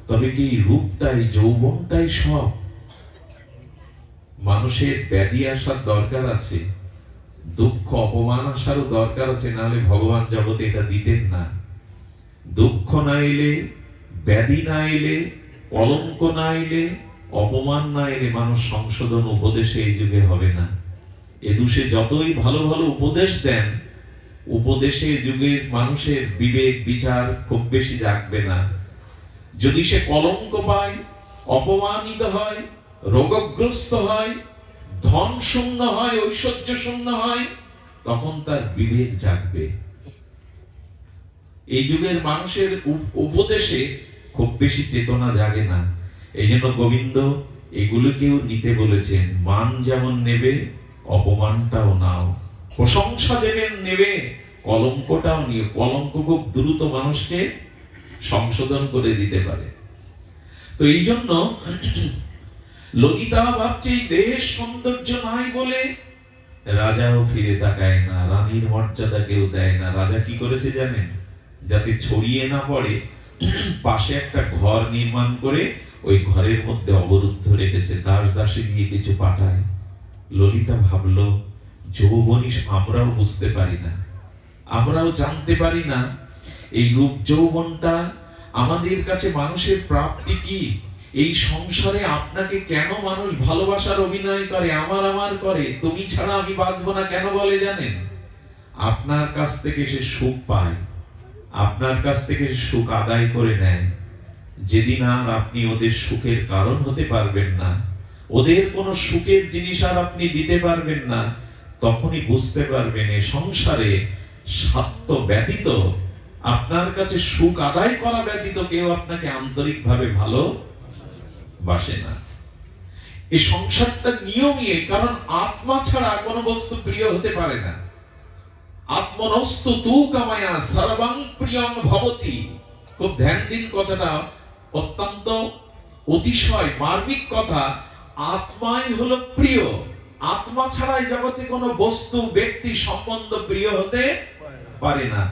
তবে কি রূপটাই যৌবনটাই সব? মানুষের ব্যাধি আসার দরকার আছে, দুঃখ অপমান আসারও দরকার আছে, নাহলে ভগবান জগতে এটা দিতেন না। দুঃখ না এলে, ব্যাধি না এলে, কলঙ্ক না এলে, অপমান না এলে মানুষ সংশোধন উপদেশে এই যুগে হবে না। এ দুষে যতই ভালো ভালো উপদেশ দেন, উপদেশে যুগের মানুষের বিবেক বিচার খুব বেশি জাগবে না। যদি সে কলঙ্ক পায়, অপমানিত হয়, রোগগ্রস্ত হয়, ধন শূন্য হয়, ঐশ্বর্য শূন্য হয়, তখন তার বিবেক জাগবে। এই যুগের মানুষের উপদেশে খুব বেশি চেতনা জাগে না। এই জন্য গোবিন্দ এগুলোকেও নিতে বলেছেন। মান যেমন নেবে, অপমানটাও নাও। প্রশংসা যেমন নেবে, কলঙ্কটাও নিয়ে। কলঙ্ক খুব দ্রুত মানুষকে সংশোধন করে দিতে পারে। তো এই জন্য ললিতা ভাবছে দেহের সৌন্দর্য নাই বলে রাজাও ফিরে তাকায় না, রানীর মর্যাদা কেউ দেয় না। রাজা কি করেছে জানেন? যাতে ছড়িয়ে না পড়ে, পাশে একটা ঘর নির্মাণ করে ওই ঘরের মধ্যে অবরুদ্ধ রেখেছে, দাস দাসী দিয়ে কিছু পাঠায়। ললিতা ভাবলো যৌবনী আমরাও বুঝতে পারি না, আমরাও জানতে পারি না এই রূপ যৌবনটা আমাদের কাছে মানুষের প্রাপ্তি কি। এই সংসারে আপনাকে কেন মানুষ ভালোবাসার অভিনয় করে, আমার আমার করে, তুমি ছাড়া আমি বাঁচবো না কেন বলে জানেন? আপনার কাছ থেকে সে সুখ পায়, আপনার কাছ থেকে সুখ আদায় করে নেয়। যেদিন আর আপনি ওদের সুখের কারণ হতে পারবেন না, ওদের কোনো সুখের জিনিস আর আপনি দিতে পারবেন না, তখনই বুঝতে পারবেন এই সংসারে স্বার্থ ব্যতীত, আপনার কাছে সুখ আদায় করা ব্যতীত কেউ আপনাকে আন্তরিকভাবে ভালোবাসে না। এই সংসারটা নিয়মই, কারণ আত্মা ছাড়া কোনো বস্তু প্রিয় হতে পারে না। আত্মনস্তু তু কামায়া সর্বং প্রিয়ং ভবতি। খুব ধ্যান দিন কথাটা, অত্যন্ত অতিশয় মার্মিক কথা। আত্মাই হলো প্রিয়, আত্মা ছাড়া এই জগতে কোনো বস্তু ব্যক্তি সম্বন্ধ প্রিয় হতে পারে না।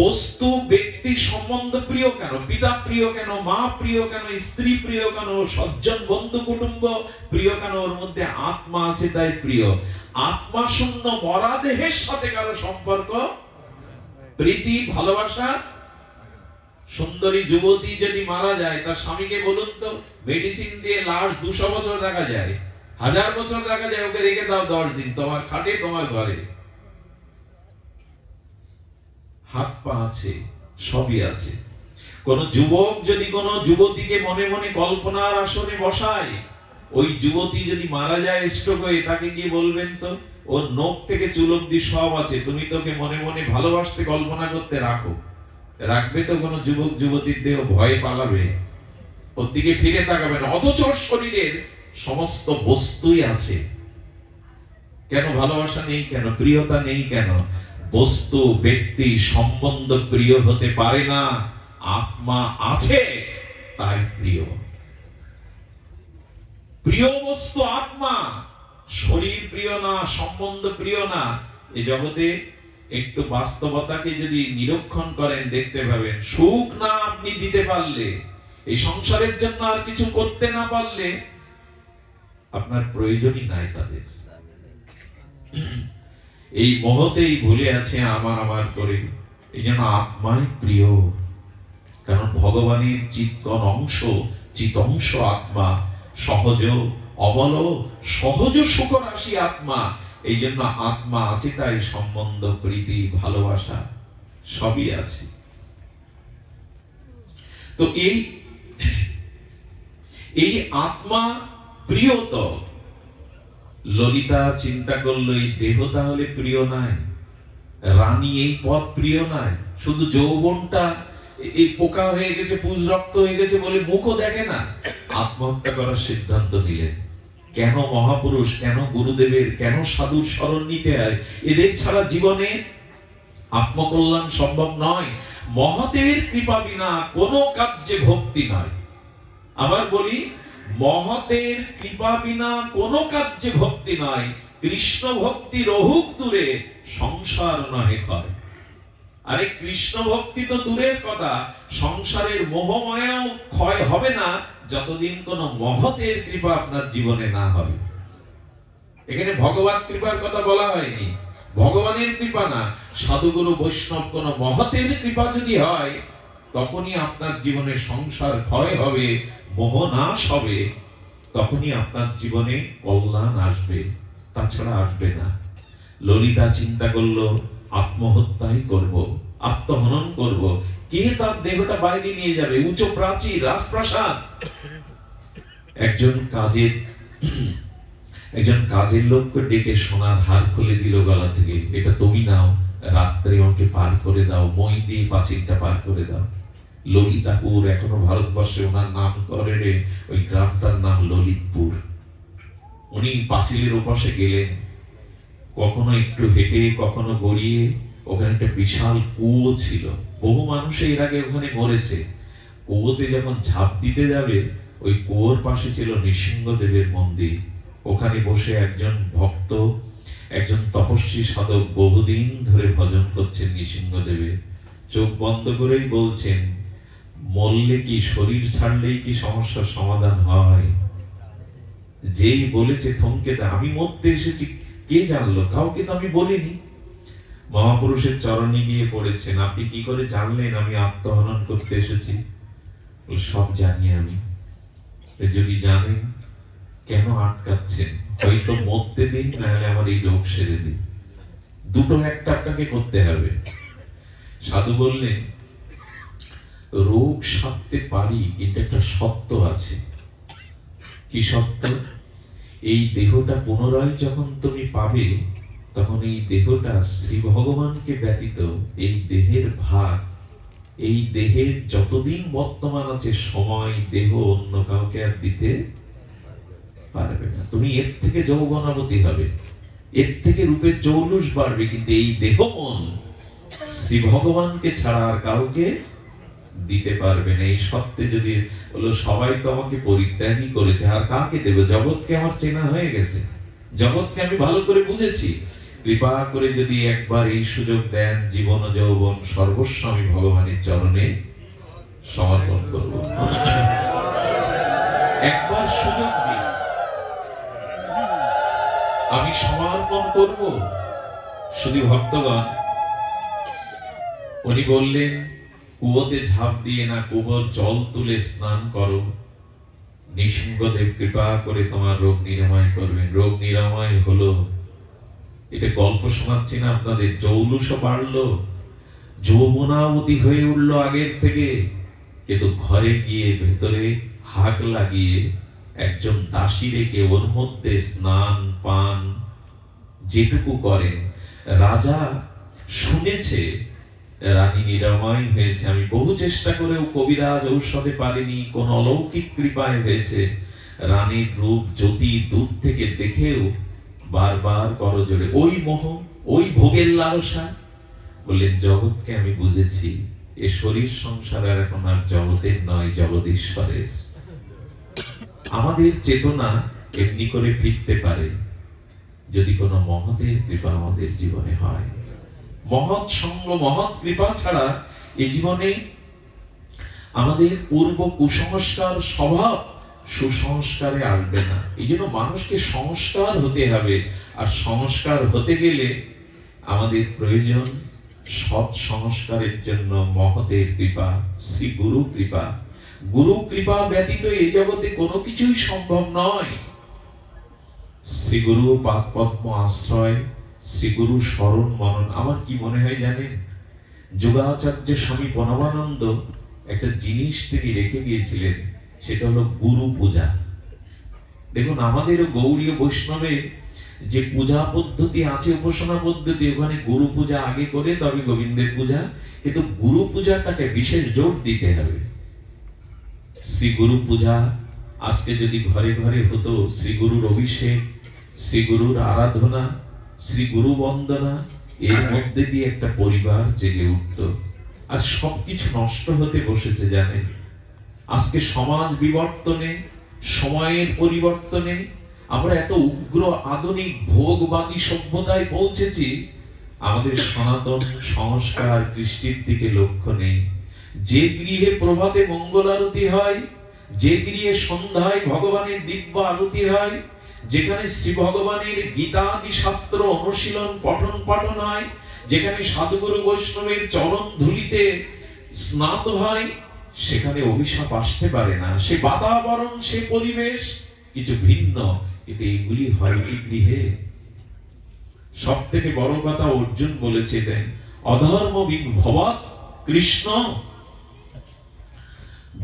বস্তু ব্যক্তি সম্বন্ধ প্রিয় কেন, পিতা প্রিয় কেন, মা প্রিয় কেন, স্ত্রী প্রিয় কেন, সজ্জন বন্ধু কুটুম্ব প্রিয় কেন, ওর মধ্যে আত্মা আছে তাই প্রিয়। আত্মা শূন্য মরা দেহের সাথে কারো সম্পর্ক, প্রীতি, ভালোবাসা। সুন্দরী যুবতী যদি মারা যায়, তার স্বামীকে বলুন তো, মেডিসিন দিয়ে লাশ 200 বছর রাখা যায়, 1000 বছর রাখা যায়, ওকে রেখে দাও 10 দিন তোমার খাটে, তোমার ঘরে। হাত পা আছে, সবই আছে। কোন যুবক যদি কোন যুবতীকে মনে মনে কল্পনার আসনে বসায়, ওই যুবতী যদি মারা যায় স্ট্রোক হয়ে, তাকে গিয়ে বলবেন তো, ওর নখ থেকে চুল অবধি সব আছে, তুমি তোকে মনে মনে ভালোবাসতে কল্পনা করতে রাখো। রাখবে তো কোন যুবক যুবতীর দেহ ভয়ে পালাবে, ওর দিকে ফিরে তাকাবে না। অথচ শরীরের সমস্ত বস্তুই আছে। কেন ভালোবাসা নেই কেন, প্রিয়তা নেই কেন? বস্তু ব্যক্তি সম্বন্ধ প্রিয় হতে পারে না, আত্মা আছে তাই প্রিয়। প্রিয় বস্তু আত্মা, শরীর প্রিয় না, সম্বন্ধ প্রিয় না। এই জগতে একটু বাস্তবতাকে যদি নিরীক্ষণ করেন, দেখতে পাবেন সুখ না আপনি দিতে পারলে, এই সংসারের জন্য আর কিছু করতে না পারলে, আপনার প্রয়োজনই নাই তাদের। এই মহতেই ভুলে আছে আমার আমার করে, এই জন্য আত্মাই প্রিয়। কারণ ভগবানের চিৎকন অংশ, চিত অংশ আত্মা, সহজ অবল সহজ সুখ রাশি আত্মা। এই জন্য আত্মা আছে তাই সম্বন্ধ, প্রীতি, ভালোবাসা সবই আছে। তো এই আত্মা প্রিয়। তো ললিতা চিন্তা করলো, এই দেহ তাহলে প্রিয় নাই, রানী এই পথ প্রিয় নাই, শুধু যৌবনটা এই পোকা হয়ে গেছে, পুজ রক্ত হয়ে গেছে বলে মুখও দেখে না। আত্মহত্যা করার সিদ্ধান্ত নিলেন। কেন মহাপুরুষ, কেন গুরুদেবের, কেন সাধুর শরণ নিতে হয়? এদের ছাড়া জীবনে আত্মকল্যাণ সম্ভব নয়। মহতের কৃপা বিনা কোনো কার্যে ভক্তি নয়। আবার বলি, মহতের কৃপা বিনা কোনো কার্যে ভক্তি নয়। কৃষ্ণ ভক্তি রহুক দূরে, সংসার নহে ক্ষয়। আরে কৃষ্ণ ভক্তি তো দূরের কথা, সংসারের মোহমায়াও ক্ষয় হবে না যতদিন কোন মহতের কৃপা আপনার জীবনে না হবে। এখানে ভগবান কৃপার কথা বলা হয়নি, ভগবানের কৃপা না, সাধুগুরু বৈষ্ণব কোন মহতের কৃপা যদি হয়, তখনই আপনার জীবনে সংসার ক্ষয় হবে, মোহ নাশ হবে, তখনই আপনার জীবনে কল্যাণ আসবে, তাছাড়া আসবে না। ললিতা চিন্তা করলো, আত্মহত্যাই করব, আত্মহনন করব। কে তার দেহটা বাইরে নিয়ে যাবে? উঁচু প্রাচীর, রাজপ্রাসাদ। একজন কাজের লোককে ডেকে সোনার হার খুলে দিল গলা থেকে, এটা তুমি নাও, রাত্রে ওকে পার করে দাও, মই দিয়ে পাঁচিলটা পার করে দাও। ললিতাপুর, এখনো ভারতবর্ষে ওনার নাম করে, ওই গ্রামটার নাম ললিতপুর। উনি পাঁচিলের ওপাশে গেলেন, কখনো একটু হেঁটে, কখনো গড়িয়ে। ওখানে একটা বিশাল কুয়ো ছিল, বহু মানুষ এর আগে ওখানে মরেছে। কুয়োতে যখন ঝাঁপ দিতে যাবে, ওই কুয়োর পাশে ছিল নৃসিংহদেবের মন্দির। ওখানে বসে একজন ভক্ত, একজন তপস্বী সাধক বহুদিন ধরে ভজন করছেন নৃসিংহদেবের। চোখ বন্ধ করেই বলছেন, মরলে কি, শরীর ছাড়লেই কি সমস্যার সমাধান হয়? যেই বলেছে থমকে দেয়, আমি মরতে এসেছি, কে জানলো? কাউকে তো আমি বলিনি। মহাপুরুষের চরণে গিয়ে পড়েছেন, আপনি কি করে জানলেন আমি আত্মহনন করতে এসেছি? সব জানি আমি। যদি জানেন কেন আটকাচ্ছেন? হয়তো মরতে দিন, নাহলে আমার এই রোগ সেরে দিন, দুটো একটা আপনাকে করতে হবে। সাধু বললেন, রোগ সারতে পারি, কিন্তু একটা সত্য আছে। কি সত্য? এই দেহটা পুনরায় যখন তুমি পাবে, তখন এই দেহটা শ্রী ভগবানকে ব্যতীত এই দেহের ভাগ, এই দেহের যতদিন বর্তমান আছে সময়, দেহ অন্য কাউকে আর দিতে পারবে না। তুমি এর থেকে যৌবনাবতী হবে, এর থেকে রূপের জৌলুস বাড়বে, কিন্তু এই দেহ মন শ্রী ভগবানকে ছাড়া আর কাউকে দিতে পারবে না। এই সত্যে যদি বলো সবাই তো আমাকে পরিত্যাগই করেছে, আর কাকে দেব? জগৎকে আমার চেনা হয়ে গেছে, জগৎকে আমি ভালো করে বুঝেছি। কৃপা করে যদি একবার এই সুযোগ দেন, জীবন ও যৌবন সর্বস্ব আমি ভগবানের চরণে সমর্পণ করব। একবার সুযোগ দিন, আমি সমর্পণ করব। শুধু ভক্তগণ, উনি বললেন, কুয়োতে ঝাঁপ দিয়ে না, কুয়োর জল তুলে স্নান করো, নৃসিংহদেব কৃপা করে তোমার রোগ নিরাময় করবেন। রোগ নিরাময় হলো। এটা গল্প শোনাচ্ছি না আপনাদের, জৌলুসও বাড়লো, যৌবনাবতী হয়ে উঠলো আগের থেকে। কিন্তু ঘরে গিয়ে ভেতরে হাক লাগিয়ে একজন দাসী রেখে ওর মধ্যে স্নান পান যেটুকু করেন, রাজা শুনেছে রানী নিরাময় হয়েছে। আমি বহু চেষ্টা করেও কবিরাজ ঔষধে পারিনি, কোন অলৌকিক কৃপায় হয়েছে। রানীর রূপ জ্যোতি দূর থেকে দেখেও বারবার করজোড়ে ওই মোহ, ওই ভোগের লালসা। বললেন, জগৎকে আমি বুঝেছি, এ শরীর সংসার আর এখন আর জগতের নয়, জগদীশ্বরের। আমাদের চেতনা এমনি করে ফিরতে পারে যদি কোনো মহতের কৃপা আমাদের জীবনে হয়। মহৎ সঙ্গ, মহৎ কৃপা ছাড়া এই জীবনে আমাদের পূর্ব কুসংস্কার স্বভাব সুসংস্কারে আসবে না। এই জন্য মানুষকে সংস্কার হতে হবে, আর সংস্কার হতে গেলে আমাদের প্রয়োজন সৎ সংস্কারের জন্য মহতের কৃপা, শ্রী গুরু কৃপা। গুরু কৃপা ব্যতীত এই জগতে কোনো কিছুই সম্ভব নয়। শ্রী গুরু পাদ পদ্ম আশ্রয়, শ্রী গুরু স্মরণ মনন। আমার কি মনে হয় জানেন, যোগাচার্য স্বামী প্রণবানন্দ একটা জিনিস তিনি রেখে গিয়েছিলেন, সেটা হলো গুরু পূজা। দেখুন, আমাদের গৌড়ীয় বৈষ্ণবে যে পূজা পদ্ধতি আছে, উপাসনা পদ্ধতি, ওখানে গুরু পূজা আগে করে তবে গোবিন্দের পূজা। কিন্তু গুরু পূজাটাকে বিশেষ জোর দিতে হবে। শ্রী গুরু পূজা আজকে যদি ঘরে ঘরে হতো, শ্রী গুরুর অভিষেক, শ্রী গুরুর আরাধনা, শ্রী গুরু বন্দনা, এর মধ্যে দিয়ে একটা পরিবার জেগে উঠত। আজ সবকিছু নষ্ট হতে বসেছে জানেন। আজকে সমাজ বিবর্তনে, সময়ের পরিবর্তনে আমরা এত উগ্র আধুনিক ভোগবাদী সভ্যতায় পৌঁছেছি, আমাদের সনাতন সংস্কার কৃষ্টির দিকে লক্ষ্য নেই। যে গৃহে প্রভাতে মঙ্গল আরতি হয়, যে গৃহে সন্ধ্যায় ভগবানের দিব্য আরতি হয়, যেখানে শ্রী ভগবানের গীতাদি শাস্ত্র অনুশীলন পঠন পাঠন হয়, যেখানে সাধুগুরু বৈষ্ণবের চরণ ধুলিতে স্নাত হয়, সেখানে অভিশাপ আসতে পারে না। সে বাতাবরণ, সে পরিবেশ কিছু ভিন্ন, কিন্তু এগুলি হয় কি গৃহে? সব থেকে বড় কথা অর্জুন বলেছিলেন, অধর্ম বিভবাৎ কৃষ্ণ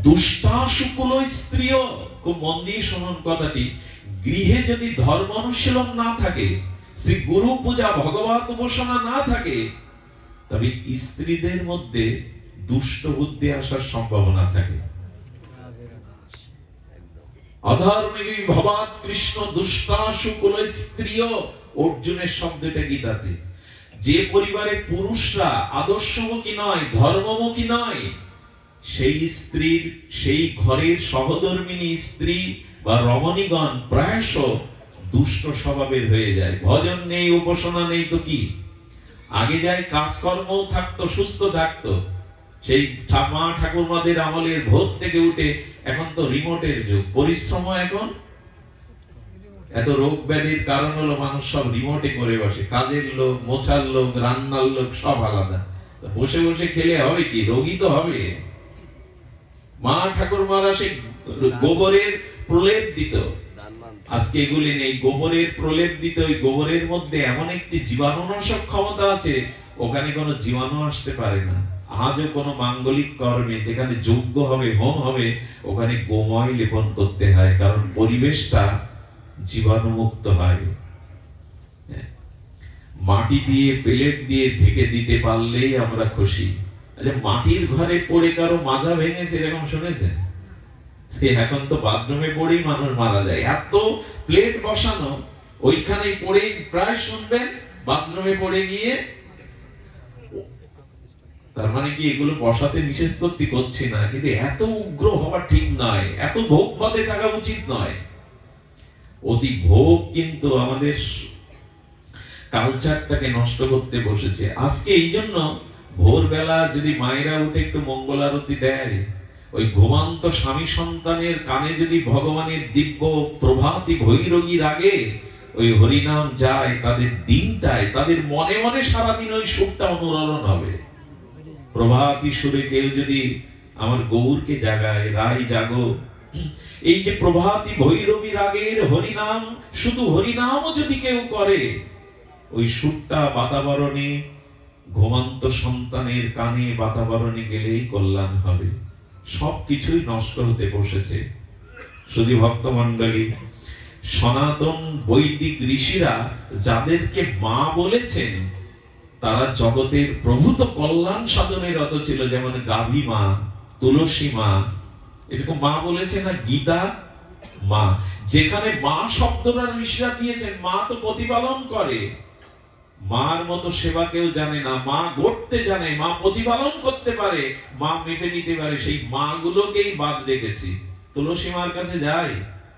দুষ্টাশুকুল স্ত্রীয়। খুব মন দিয়ে শুনুন কথাটি। গৃহে যদি ধর্ম অনুশীলন না থাকে, শ্রী গুরু পূজা, ভগবত উপাসনা না থাকে, তবে স্ত্রীদের মধ্যে দুষ্ট বুদ্ধি আসার সম্ভাবনা থাকে। অধর্মে বিভবাৎ কৃষ্ণ দুষ্টাশুকুল স্ত্রীয়, অর্জুনের শব্দটা গীতাতে। যে পরিবারে পুরুষরা আদর্শমুখী নয়, ধর্মমুখী নয়, সেই স্ত্রীর, সেই ঘরের সহধর্মিনী স্ত্রী বা রমণীগণ প্রায়শ দুষ্ট স্বভাবের হয়ে যায়। ভজন নেই, উপাসনা নেই, তো কি আগে যায় কাজকর্ম থাকতো, সুস্থ থাকতো। সেই মা ঠাকুরমাদের আমলের ভোর থেকে উঠে, এখন তো রিমোটের যুগ, পরিশ্রম এখন এত রোগ ব্যাধির কারণ হলো মানুষ সব রিমোটে করে বসে, কাজের লোক, মোছার লোক, রান্নার লোক সব আলাদা। বসে বসে খেলে হবে কি? রোগী তো হবে। মা ঠাকুরমারা সেই গোবরের প্রলেপ দিত, আজকে এগুলি নেই। গোবরের প্রলেপ দিত, ওই গোবরের মধ্যে এমন একটি জীবাণুনাশক ক্ষমতা আছে, ওখানে কোনো জীবাণু আসতে পারে না। আজও কোনো মাঙ্গলিক কর্মে যেখানে যজ্ঞ হবে, হোম হবে, ওখানে গোময় লেপন করতে হয়, কারণ পরিবেশটা জীবাণুমুক্ত হয়। মাটি দিয়ে, পেলেট দিয়ে ঢেকে দিতে পারলেই আমরা খুশি। আচ্ছা, মাটির ঘরে পড়ে কারো মাজা ভেঙেছে এরকম শুনেছেন? এখন তো বাথরুমে পড়েই মানুষ মারা যায়। এত প্লেট বসানো, ওইখানেই পড়ে প্রায় শুনবেন বাথরুমে পড়ে গিয়ে। তার মানে কি এগুলো বসাতে নিষেধ করছি না, কিন্তু এত উগ্র হওয়া ঠিক নয়, এত ভোগবাদে থাকা উচিত নয়। অতি ভোগ কিন্তু আমাদের কালচারটাকে নষ্ট করতে বসেছে। আজকে এই জন্য ভোরবেলা যদি মায়েরা উঠে একটু মঙ্গল আরতি দেয়, ওই ঘুমান্ত স্বামী সন্তানের কানে যদি ভগবানের দিব্য প্রভাতী ভৈরবীর আগে ওই হরিনাম যায়, তাদের দিনটায়, তাদের মনে মনে সারাদিন ওই সুরটা অনুরণন হবে। প্রভাতী সুরে কেউ যদি আমার গৌরকে জাগায়, রাই জাগো, এই যে প্রভাতী ভৈরবীর আগের হরিনাম, শুধু হরিনামও যদি কেউ করে, ওই সুরটা বাতাবরণে, ঘুমান্ত সন্তানের কানে বাতাবরণে গেলেই কল্যাণ হবে। সবকিছুই নষ্ট হতে বসেছে। শুধু ভক্তমণ্ডলী, সনাতন বৈদিক ঋষিরা যাদেরকে মা বলেছেন, তারা জগতের প্রভূত কল্যাণ সাধনে রত ছিল। যেমন গাভী মা, তুলসী মা, এরকম মা বলেছে না? গীতা মা। যেখানে মা শব্দটা ঋষিরা দিয়েছেন, মা তো প্রতিপালন করে। মার মতো সেবা কেউ জানে না। মা গড়তে জানে, মা প্রতিপালন করতে পারে, মা মেপে নিতে পারে। সেই মা গুলোকেই বাদ রেখেছি। তুলসী মার কাছে যাই,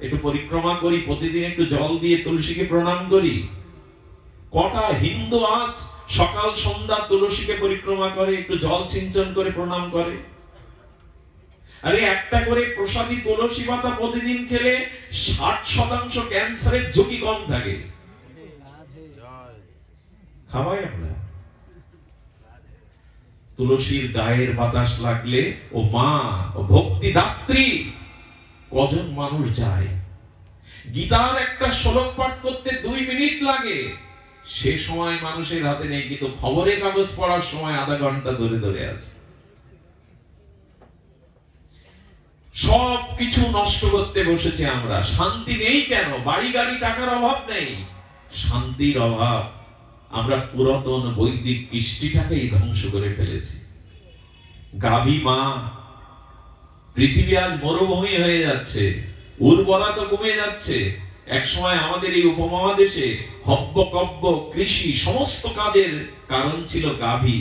একটু পরিক্রমা করি, প্রতিদিন একটু জল দিয়ে তুলসীকে প্রণাম করি। কটা হিন্দু আজ সকাল সন্ধ্যা তুলসীকে পরিক্রমা করে, একটু জল সিঞ্চন করে প্রণাম করে? আরে একটা করে প্রসাদী তুলসী পাতা প্রতিদিন খেলে 60% ক্যান্সারের ঝুঁকি কম থাকে। খাওয়াই আমরা। তুলসীর গায়ের বাতাস লাগলে ও মা, ও ভক্তি দাত্রী, কজন মানুষ যায়। গীতার একটা শ্লোক পাঠ করতে 2 মিনিট লাগে, সে সময় মানুষের হাতে নেই, কিন্তু খবরের কাগজ পড়ার সময় আধা ঘন্টা ধরে ধরে আছে। সব কিছু নষ্ট করতে বসেছে আমরা। শান্তি নেই কেন? বাড়ি গাড়ি টাকার অভাব নেই, শান্তির অভাব। আমরা পুরাতন বৈদিক কৃষ্টিটাকেই ধ্বংস করে ফেলেছি। গাভী মা, পৃথিবী আজ মরুভূমি হয়ে যাচ্ছে, উর্বরতা কমে যাচ্ছে। এক সময় আমাদের এই উপমহাদেশে হব্য কব্য কৃষি সমস্ত কাজের কারণ ছিল গাভী।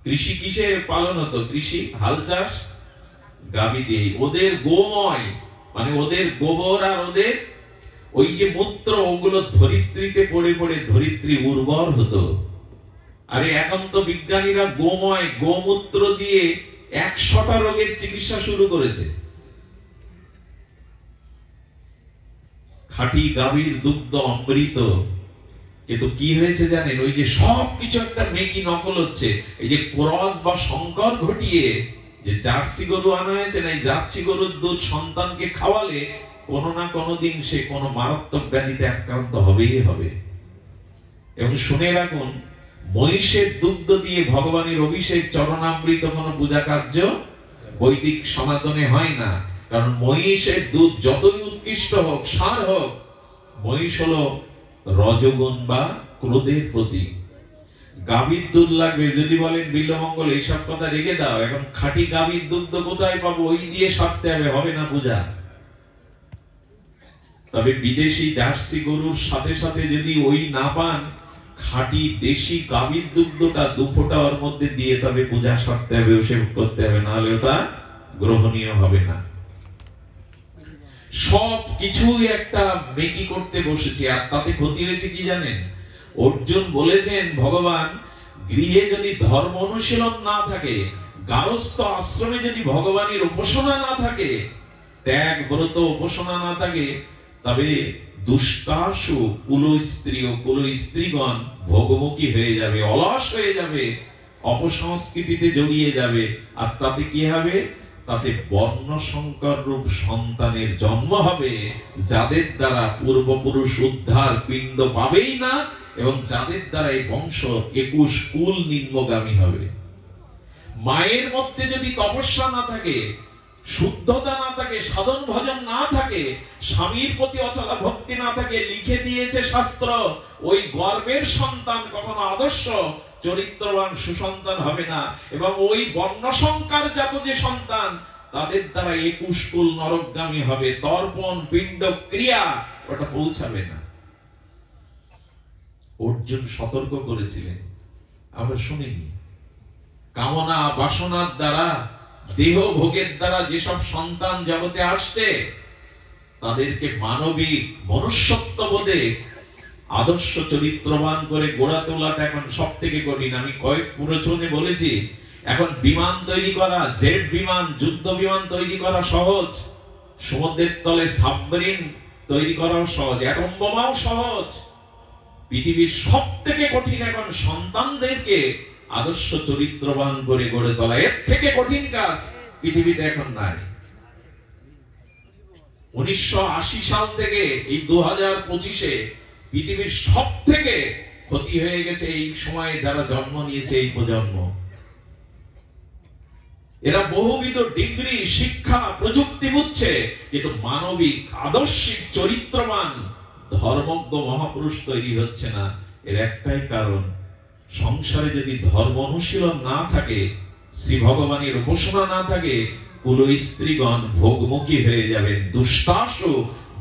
কৃষি কিসে পালন হতো? কৃষি, হাল চাষ গাভী দিয়ে। ওদের গোময় মানে ওদের গোবর আর ওদের ওই যে মূত্র, ওগুলো ধরিত্রীতে পড়ে পড়ে ধরিত্রী উর্বর হতো। আরে এখন তো বিজ্ঞানীরা গোময়, গোমূত্র দিয়ে 100টা রোগের চিকিৎসা শুরু করেছে। খাঁটি গাভীর দুগ্ধ অমৃত। কিন্তু কি হয়েছে জানেন? ওই যে সবকিছু একটা মেকি নকল হচ্ছে। এই যে ক্রস বা সংকর ঘটিয়ে যে জার্সি গরু আনা হয়েছে না, এই জার্সি গরুর দুধ সন্তানকে খাওয়ালে কোনো না কোনো দিন সে কোনো মারাত্মক ব্যাধিতে আক্রান্ত হবেই হবে। এবং শুনে রাখুন, মহিষের দুগ্ধ দিয়ে ভগবানের অভিষেক, চরণামৃত কোনো পূজা কার্য বৈদিক সনাতনে হয় না। কারণ মহিষের দুধ যতই উৎকৃষ্ট হোক, সার হোক, মহিষ হলো রজগুণ বা ক্রোধের প্রতীক। গাভীর দুধ লাগবে যদি বলেন বিল্বমঙ্গল এইসব কথা রেখে দাও, এখন খাঁটি গাভীর দুধ কোথায় পাবো? ওই দিয়ে সারতে হবে, হবে না পূজা। তবে বিদেশি জার্সি গরুর সাথে সাথে যদি ওই না পান, খাঁটি দেশি গাভীর দুগ্ধটা 2 ফোঁটা ওর মধ্যে দিয়ে তবে পূজা সারতে হবে, অভিষেক করতে হবে, নাহলে ওটা গ্রহণীয় হবে না। সব কিছুই একটা মেকি করতে বসেছে। আর তাতে ক্ষতি হয়েছে কি জানেন? অর্জুন বলেছেন, ভগবান, গৃহে যদি ধর্ম অনুশীলন না থাকে, গারস্থ আশ্রমে যদি ভগবানের উপাসনা না থাকে, ত্যাগ ব্রত উপাসনা না থাকে, তবে দুষ্টাসু কুল স্ত্রী ও কুল স্ত্রীগণ ভোগমুখী হয়ে যাবে, অলস হয়ে যাবে, অপসংস্কৃতিতে জড়িয়ে যাবে। আর তাতে কি হবে? তাতে বর্ণ সংকর রূপ সন্তানের জন্ম হবে, যাদের দ্বারা পূর্বপুরুষ উদ্ধার পিণ্ড পাবেই না, এবং যাদের দ্বারা এই বংশ 21 কুল নিম্নগামী হবে। মায়ের মধ্যে যদি তপস্যা না থাকে, শুদ্ধতা না থাকে, সাধন ভজন না থাকে, স্বামীর প্রতি অচলা ভক্তি না থাকে, লিখে দিয়েছে শাস্ত্র, ওই গর্ভের সন্তান কখনো আদর্শ চরিত্রবান সুসন্তান হবে না। এবং ওই বর্ণ সংকর জাত যে সন্তান, তাদের দ্বারা 21 কুল নরকগামী হবে, তর্পণ পিণ্ড ক্রিয়া ওটা পৌঁছাবে না। অর্জুন সতর্ক করেছিলেন, আমরা শুনিনি। কামনা বাসনার দ্বারা, দেহ ভোগের দ্বারা যেসব সন্তান জগতে আসছে, তাদেরকে মানবিক মনুষ্যত্ববোধে আদর্শ চরিত্রবান করে গড়া তোলাটা এখন সব থেকে কঠিন। আমি কয়েক প্রবচনে বলেছি, এখন বিমান তৈরি করা, জেট বিমান, যুদ্ধ বিমান তৈরি করা সহজ, সমুদ্রের তলে সাবমেরিন তৈরি করাও সহজ, অ্যাটম বোমাও সহজ। পৃথিবীর সব থেকে কঠিন এখন সন্তানদেরকে আদর্শ চরিত্রবান করে গড়ে তোলা। এর থেকে কঠিন কাজ পৃথিবীতে এখন নাই। 1980 সাল থেকে এই 2025-এ পৃথিবীর সব থেকে ক্ষতি হয়ে গেছে এই সময়ে যারা জন্ম নিয়েছে, এই প্রজন্ম। এরা বহুবিধ ডিগ্রি, শিক্ষা, প্রযুক্তি বুঝছে, কিন্তু মানবিক আদর্শিক চরিত্রবান ধর্মজ্ঞ মহাপুরুষ তৈরি হচ্ছে না। এর একটাই কারণ, সংসারে যদি ধর্ম অনুশীলন না থাকে, শ্রী ভগবানের উপাসনা না থাকে, কুল স্ত্রীগণ ভোগমুখী হয়ে যাবে, দুষ্টাসু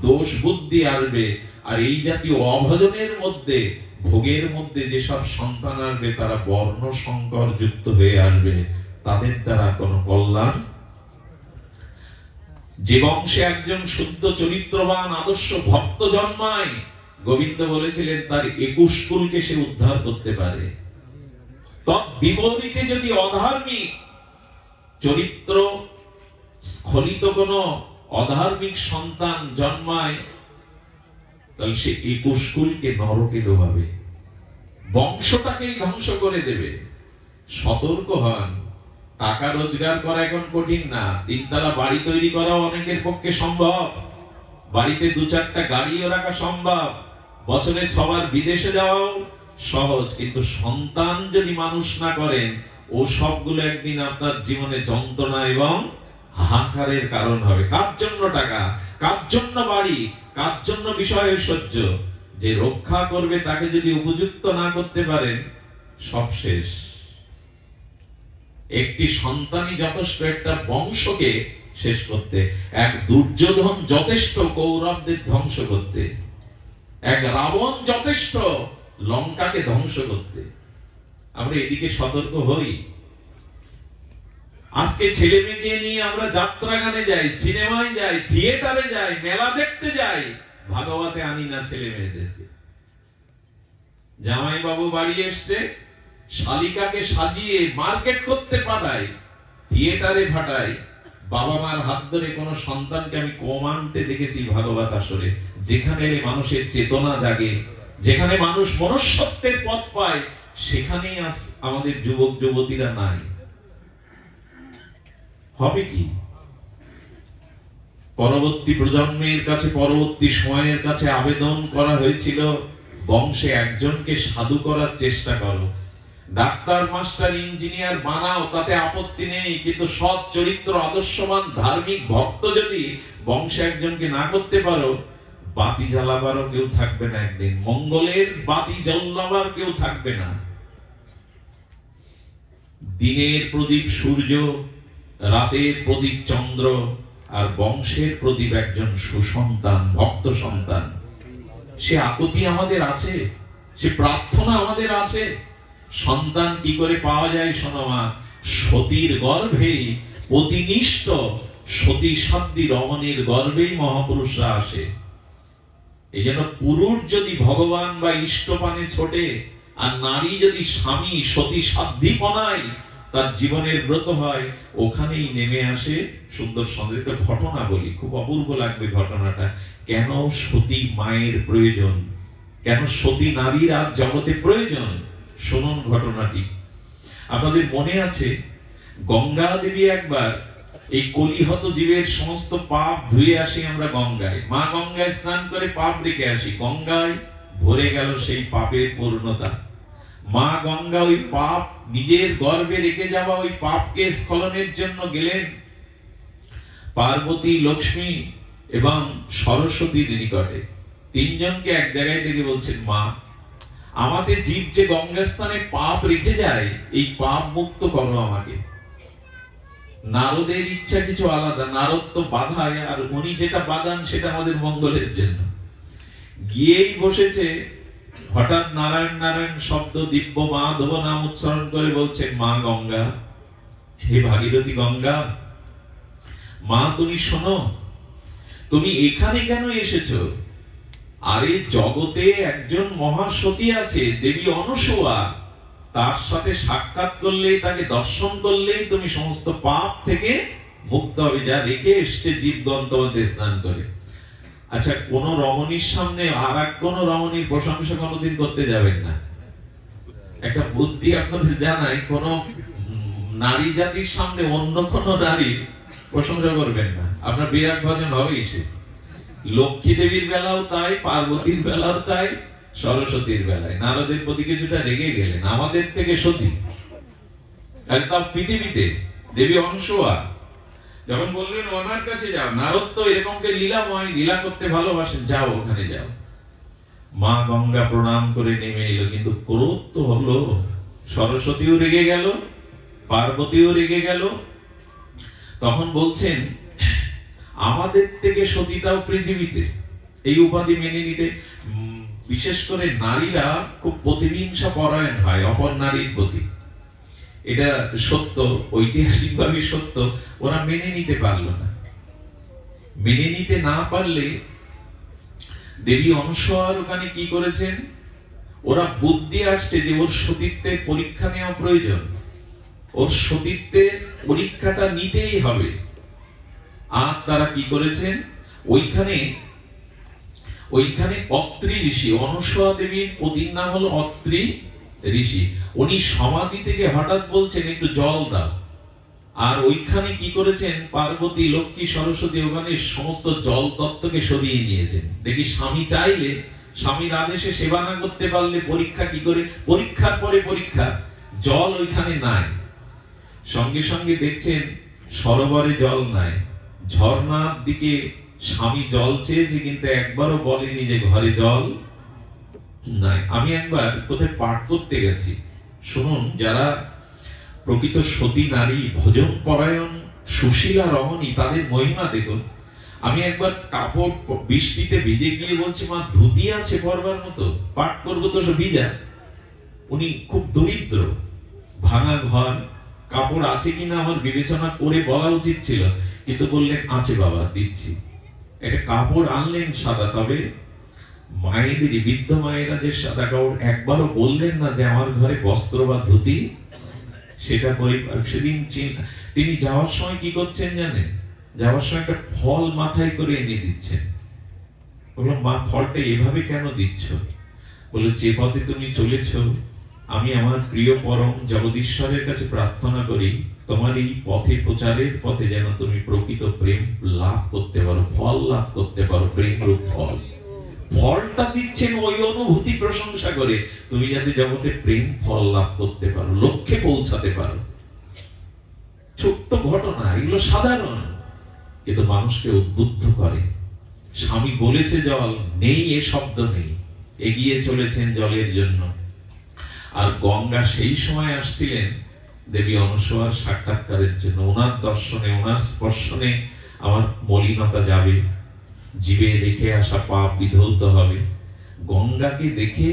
দোষ বুদ্ধি আসবে। আর এই জাতীয় অভজনের মধ্যে, ভোগের মধ্যে যেসব সন্তান আসবে, তারা বর্ণ সংকর যুক্ত হয়ে আসবে, তাদের দ্বারা কোনো কল্যাণ। যে বংশে একজন শুদ্ধ চরিত্রবান আদর্শ ভক্ত জন্মায়, গোবিন্দ বলেছিলেন তার 21 কুলকে সে উদ্ধার করতে পারে। বিপরীতে যদি অধার্মিক চরিত্র স্খলিত কোন অধার্মিক সন্তান জন্মায়, তাহলে সে 21 কুলকে নরকে ডোবাবে, বংশটাকেই ধ্বংস করে দেবে। সতর্ক হন। টাকা রোজগার করা এখন কঠিন না, 3 তলা বাড়ি তৈরি করাও অনেকের পক্ষে সম্ভব, বাড়িতে 2-4টা গাড়িও রাখা সম্ভব, বছরে 6 বার বিদেশে যাওয়াও সহজ। কিন্তু সন্তান যদি মানুষ না করেন, ও সবগুলো একদিন আপনার জীবনে যন্ত্রণা এবং হাহাকারের কারণ হবে। কার জন্য টাকা, কার জন্য বাড়ি, কার জন্য বিষয় ঐশ্বর্য? যে রক্ষা করবে তাকে যদি উপযুক্ত না করতে পারেন, সব শেষ। একটি সন্তানই যথেষ্ট একটা বংশকে শেষ করতে। এক দুর্যোধন যথেষ্ট কৌরবদের ধ্বংস করতে, এক রাবণ যথেষ্ট লঙ্কাকে ধ্বংস করতে। আমরা এদিকে সতর্ক হই। আজকে ছেলে মেয়েদের নিয়ে আমরা যাত্রা গানে যাই, সিনেমায় যাই, থিয়েটারে যাই, মেলা দেখতে যাই, ভাগবতে আনি না ছেলে মেয়েদেরকে। জামাই বাবু বাড়ি এসছে, শালিকাকে সাজিয়ে মার্কেট করতে পাঠায়, থিয়েটারে পাঠায়। বাবা মার হাত ধরে কোন সন্তানকে আমি কম আনতে দেখেছি ভাগবত আসরে, যেখানে মানুষের চেতনা জাগে, যেখানে মানুষ মনুষ্যত্বের পথ পায়, সেখানেই আমাদের যুবক যুবতীরা নাই। হবে কি? পরবর্তী প্রজন্মের কাছে, পরবর্তী সময়ের কাছে আবেদন করা হয়েছিল, বংশে একজনকে সাধু করার চেষ্টা করো, ডাক্তার মাস্টার ইঞ্জিনিয়ার বানাও, তাতে আপত্তি নেই, কিন্তু সৎ চরিত্র আদর্শবান ধার্মিক ভক্ত যদি বংশে একজনকে না করতে পারো, বাতি জ্বালাবারও কেউ থাকবে না, একদিন মঙ্গলের বাতি জ্বালাবার কেউ থাকবে না। দিনের প্রদীপ সূর্য, রাতের প্রদীপ চন্দ্র, আর বংশের প্রদীপ একজন সুসন্তান ভক্ত সন্তান। সে আকুতি আমাদের আছে, সে প্রার্থনা আমাদের আছে। সন্তান কি করে পাওয়া যায় শোনো মা, সতীর গর্ভেই পতিনিষ্ঠ সতী সাধ্বী রমণীর গর্ভেই মহাপুরুষরা আসে। এই জন্য পুরুষ যদি ভগবান বা ইষ্টপানে ছোটে, আর নারী যদি স্বামী সতী সাধ্বী পনায়, তার জীবনের ব্রত হয়, ওখানেই নেমে আসে সুন্দর সুন্দর একটা ঘটনা বলি, খুব অপূর্ব লাগবে ঘটনাটা। কেন সতী মায়ের প্রয়োজন, কেন সতী নারীর আজ জগতে প্রয়োজন, শুনুন ঘটনাটি। আপনাদের মনে আছে গঙ্গা দেবী একবার এই কলিহত জীবের সমস্ত পাপ ধুয়ে আসি আমরা গঙ্গায়, মা গঙ্গায় স্নান করে পাপ রেখে আসি, গঙ্গায় ভরে গেল সেই পাপের পূর্ণতা। মা গঙ্গা ওই পাপ নিজের গর্ভে রেখে যাওয়া ওই পাপকে স্খলনের জন্য গেলেন পার্বতী, লক্ষ্মী এবং সরস্বতীর নিকটে। তিনজনকে এক জায়গায় থেকে বলছেন, মা আমাদের জীব যে গঙ্গা স্থানে পাপ রেখে যায়, এই পাপ মুক্ত করো আমাকে। নারদের ইচ্ছা কিছু আলাদা, নারদ তো বাধায়, আর উনি যেটা বাদান সেটা আমাদের মঙ্গলের জন্য। গিয়েই বসেছে, হঠাৎ নারায়ণ নারায়ণ শব্দ, দিব্য মাধব নাম উচ্চারণ করে বলছেন, মা গঙ্গা, হে ভাগীরথী গঙ্গা, মা তুমি শোনো, তুমি এখানে কেন এসেছো? আরে জগতে একজন মহাসতী আছে, দেবী অনসূয়া, তার সাথে সাক্ষাৎ করলেই, তাকে দর্শন করলেই তুমি সমস্ত পাপ থেকে মুক্ত হবে, যা রেখে এসছে জীবগণ তোমাদের স্নান করে। আচ্ছা, কোন রমণীর সামনে আর এক কোন রমণীর প্রশংসা কোনোদিন করতে যাবেন না। একটা বুদ্ধি আপনাদের জানাই, কোন নারী জাতির সামনে অন্য কোন নারীর প্রশংসা করবেন না, আপনার বিরাট ভজন হবেই। সে লক্ষ্মী দেবীর বেলাও তাই, পার্বতীর বেলাও তাই, সরস্বতীর বেলায়। নারদের প্রতি কিছুটা রেগে গেলেন, আমাদের থেকে সতী, আর তাও পৃথিবীতে দেবী অনসূয়া যখন বললেন ওনার কাছে যাও, নারদ তো এরকমকে লীলাময়, লীলা করতে ভালোবাসেন, যাও ওখানে যাও। মা গঙ্গা প্রণাম করে নেমে এলো, কিন্তু ক্রোধ তো হলো, সরস্বতীও রেগে গেল, পার্বতীও রেগে গেল। তখন বলছেন, আমাদের থেকে সতীতাও পৃথিবীতে, এই উপাধি মেনে নিতে, বিশেষ করে নারীরা খুব প্রতিহিংসা পরায়ণ হয় অপর নারীর প্রতি, এটা সত্য, ঐতিহাসিকভাবে সত্য। ওরা মেনে নিতে পারল না। মেনে নিতে না পারলে দেবী অনসূয়ার ওখানে কি করেছেন, ওরা বুদ্ধি আসছে যে ওর সতীত্বের পরীক্ষা নেওয়া প্রয়োজন, ওর সতীত্বের পরীক্ষাটা নিতেই হবে। আর তারা কি করেছেন, ওইখানে অত্রি ঋষি, অনসূয়া দেবীর পতির নাম হলো অত্রি ঋষি, উনি সমাধি থেকে হঠাৎ বলছেন একটু জল দাও। আর ওইখানে কি করেছেন, পার্বতী, লক্ষ্মী, সরস্বতী ওখানে সমস্ত জল তত্ত্বকে সরিয়ে নিয়েছেন। দেখি স্বামী চাইলে, স্বামীর আদেশে সেবা না করতে পারলে পরীক্ষা কি করে, পরীক্ষার পরে পরীক্ষা, জল ওইখানে নাই। সঙ্গে সঙ্গে দেখছেন সরোবরে জল নাই, ঝর্ণার দিকে স্বামী জল চেয়েছে, কিন্তু একবারও বলেনি যে ঘরে জল নাই। আমি একবার কোথায় পাঠ করতে গেছি, শুনুন, যারা প্রকৃত সতী নারী, ভজন পরায়ণ, সুশীলা রমণী, তাদের মহিমা দেখুন। আমি একবার কাপড় বৃষ্টিতে ভিজে গিয়ে বলছি, মা ধুতি আছে পরবার মতো, পাঠ করবো তো সব ভিজা। উনি খুব দরিদ্র, ভাঙা ঘর, কাপড় আছে কিনা আমার বিবেচনা করে বলা উচিত ছিল, কিন্তু বললেন আছে বাবা, দিচ্ছি। একটা কাপড় আনলেন সাদা, তবে মায়েদেরই, বৃদ্ধ মায়েরা যে সাদা কাপড়, একবারও বললেন না যে আমার ঘরে বস্ত্র বা ধুতি, সেটা পরে। সেদিন তিনি যাওয়ার সময় কি করছেন জানেন, যাওয়ার সময় একটা ফল মাথায় করে এনে দিচ্ছেন। বললাম, মা ফলটা এভাবে কেন দিচ্ছ? বলে, যে পথে তুমি চলেছ, আমি আমার প্রিয় পরম জগদীশ্বরের কাছে প্রার্থনা করি, তোমার এই পথে, প্রচারের পথে যেন তুমি প্রকৃত প্রেম লাভ করতে পারো, ফল লাভ করতে পারো, প্রেম রূপ ফল। ফলটা দিচ্ছেন ওই অনুভূতি প্রশংসা করে, তুমি যাতে জগতে প্রেম ফল লাভ করতে পারো, লক্ষ্যে পৌঁছাতে পারো। ছোট্ট ঘটনা, এগুলো সাধারণ, কিন্তু মানুষকে উদ্বুদ্ধ করে। স্বামী বলেছে জল নেই, এ শব্দ নেই, এগিয়ে চলেছেন জলের জন্য। আর গঙ্গা সেই সময় আসছিলেন দেবী অনসূয়ার সাক্ষাৎকারের জন্য। ওনার দর্শনে, ওনার স্পর্শনে আমার মলিনতা যাবে, জীবে রেখে আসা পাপ বিধৌত হবে। গঙ্গাকে দেখে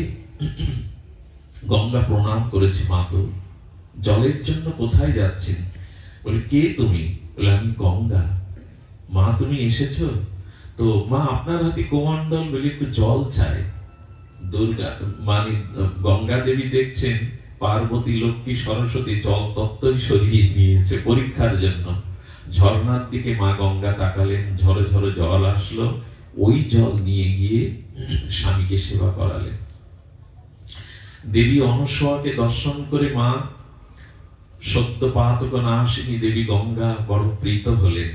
গঙ্গা প্রণাম করেছে, মা তো জলের জন্য কোথায় যাচ্ছেন? বলে, কে তুমি? বলে, আমি গঙ্গা। মা তুমি এসেছো তো? মা আপনার হাতে কোমণ্ডল, বলে একটু জল চাই। দুর্গা মানে গঙ্গা দেবী দেখছেন পার্বতী, লক্ষ্মী, সরস্বতী জল তত্ত্বই সরিয়ে নিয়েছে পরীক্ষার জন্য। ঝর্ণার দিকে মা গঙ্গা তাকালেন, ঝরে ঝরে জল আসলো, ওই জল নিয়ে গিয়ে স্বামীকে সেবা করালেন। দেবী অনসূয়াকে দর্শন করে মা সত্যপাতক নাশিনী দেবী গঙ্গা বড় প্রীত হলেন।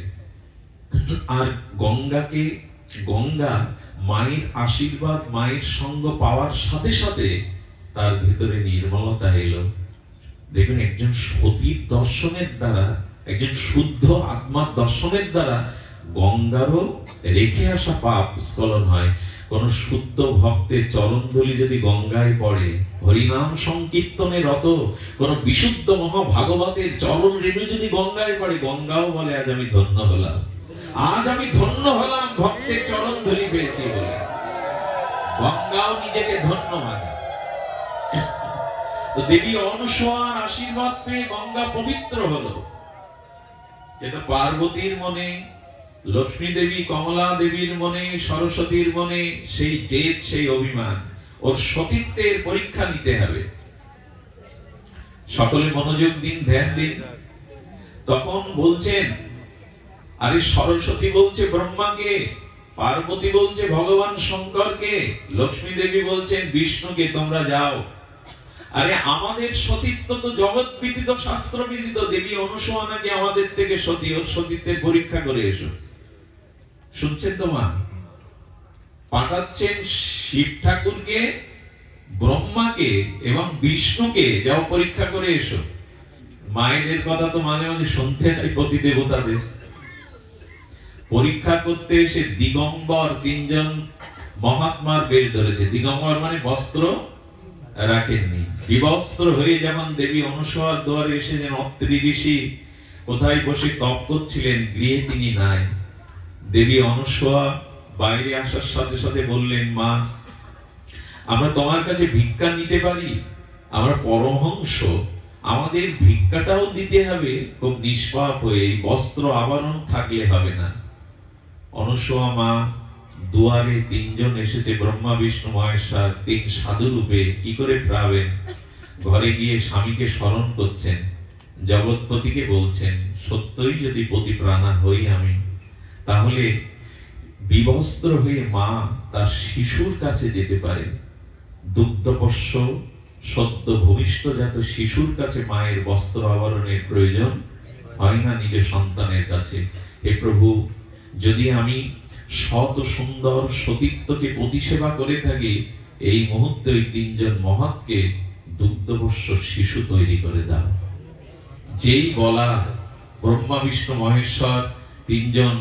আর গঙ্গা মায়ের আশীর্বাদ, মায়ের সঙ্গ পাওয়ার সাথে সাথে তার ভিতরে নির্মলতা এলো। দেখুন, একজন সতীর দর্শনের দ্বারা, একজন শুদ্ধ আত্মার দর্শনের দ্বারা গঙ্গারও রেখে আসা পাপ স্খলন হয়। কোন শুদ্ধ ভক্তের চরণধূলি যদি গঙ্গায় পড়ে, হরিনাম সংকীর্তনে রত কোন বিশুদ্ধ মহাভাগবতের চরণ রেণু যদি গঙ্গায় পড়ে, গঙ্গাও বলে আজ আমি ধন্য হলাম, আজ আমি ধন্য হলাম ভক্তের চরণধূলি পেয়েছি বলে। গঙ্গাও নিজেকে ধন্য মানে। তো দেবী অনসূয়ার আশীর্বাদ পেয়ে গঙ্গা পবিত্র হলো। এটা পার্বতীর মনে, লক্ষ্মী দেবী, কমলা দেবীর মনে, সরস্বতীর মনে সেই জেদ, সেই অভিমান, ওর সতীত্বের পরীক্ষা নিতে হবে। সকলে মনোযোগ দিন, ধ্যান দিন। তখন বলছেন, আরে সরস্বতী বলছে ব্রহ্মাকে, পার্বতী বলছে ভগবান শঙ্করকে, লক্ষ্মী দেবী বলছেন বিষ্ণুকে, তোমরা যাও। আরে আমাদের সতীত্ব তো জগৎ বিদিত, শাস্ত্র বিদিত। দেবী অনসূয়া নাকি আমাদের থেকে সতী, ওর সতীত্বের পরীক্ষা করে এসো। শুনছেন তো মা? পাঠাচ্ছেন শিব ঠাকুরকে, ব্রহ্মাকে এবং বিষ্ণুকে, যাও পরীক্ষা করে এসো। মায়েদের কথা তো মাঝে মাঝে শুনতে হয় পতি দেবতাদের। পরীক্ষা করতে এসে দিগম্বর তিনজন মহাত্মার বেশ ধরেছে। দিগম্বর মানে বস্ত্র রাখেননি, বিবস্ত্র হয়ে যখন দেবী অনসূয়ার দুয়ারে এসেছেন, অত্রি ঋষি কোথায় বসে তপ করছিলেন, গৃহে তিনি নাই। দেবী অনসূয়া বাইরে আসার সাথে সাথে বললেন, মা আমরা তোমার কাছে ভিক্ষা নিতে পারি, আমরা পরমহংস, আমাদের ভিক্ষাটাও দিতে হবে খুব নিষ্পাপ হয়ে, বস্ত্র আবরণ থাকলে হবে না। অনসূয়া মা দুয়ারে তিনজন এসেছে, ব্রহ্মা বিষ্ণু মহেশ্বর, তিন সাধু রূপে, কি করে ফেরাবেন? ঘরে গিয়ে স্বামীকে স্মরণ করছেন, জগৎপতিকে বলছেন, সত্যই যদি পতি প্রাণা হই আমি, তাহলে বিবস্ত্র হয়ে মা তার শিশুর কাছে যেতে পারে। দুগ্ধপোষ্য সদ্য ভূমিষ্ঠজাত শিশুর কাছে মায়ের বস্ত্র আবরণের প্রয়োজন হয় না নিজের সন্তানের কাছে। হে প্রভু, যদি আমি সৎ সুন্দর সতীত্বকে প্রতিসেবা করে থাকি, এই মুহূর্তে ওই তিনজন মহৎকে দুগ্ধপোষ্য শিশু তৈরি করে দাও। যেই বলা, ব্রহ্মা বিষ্ণু মহেশ্বর তিনজন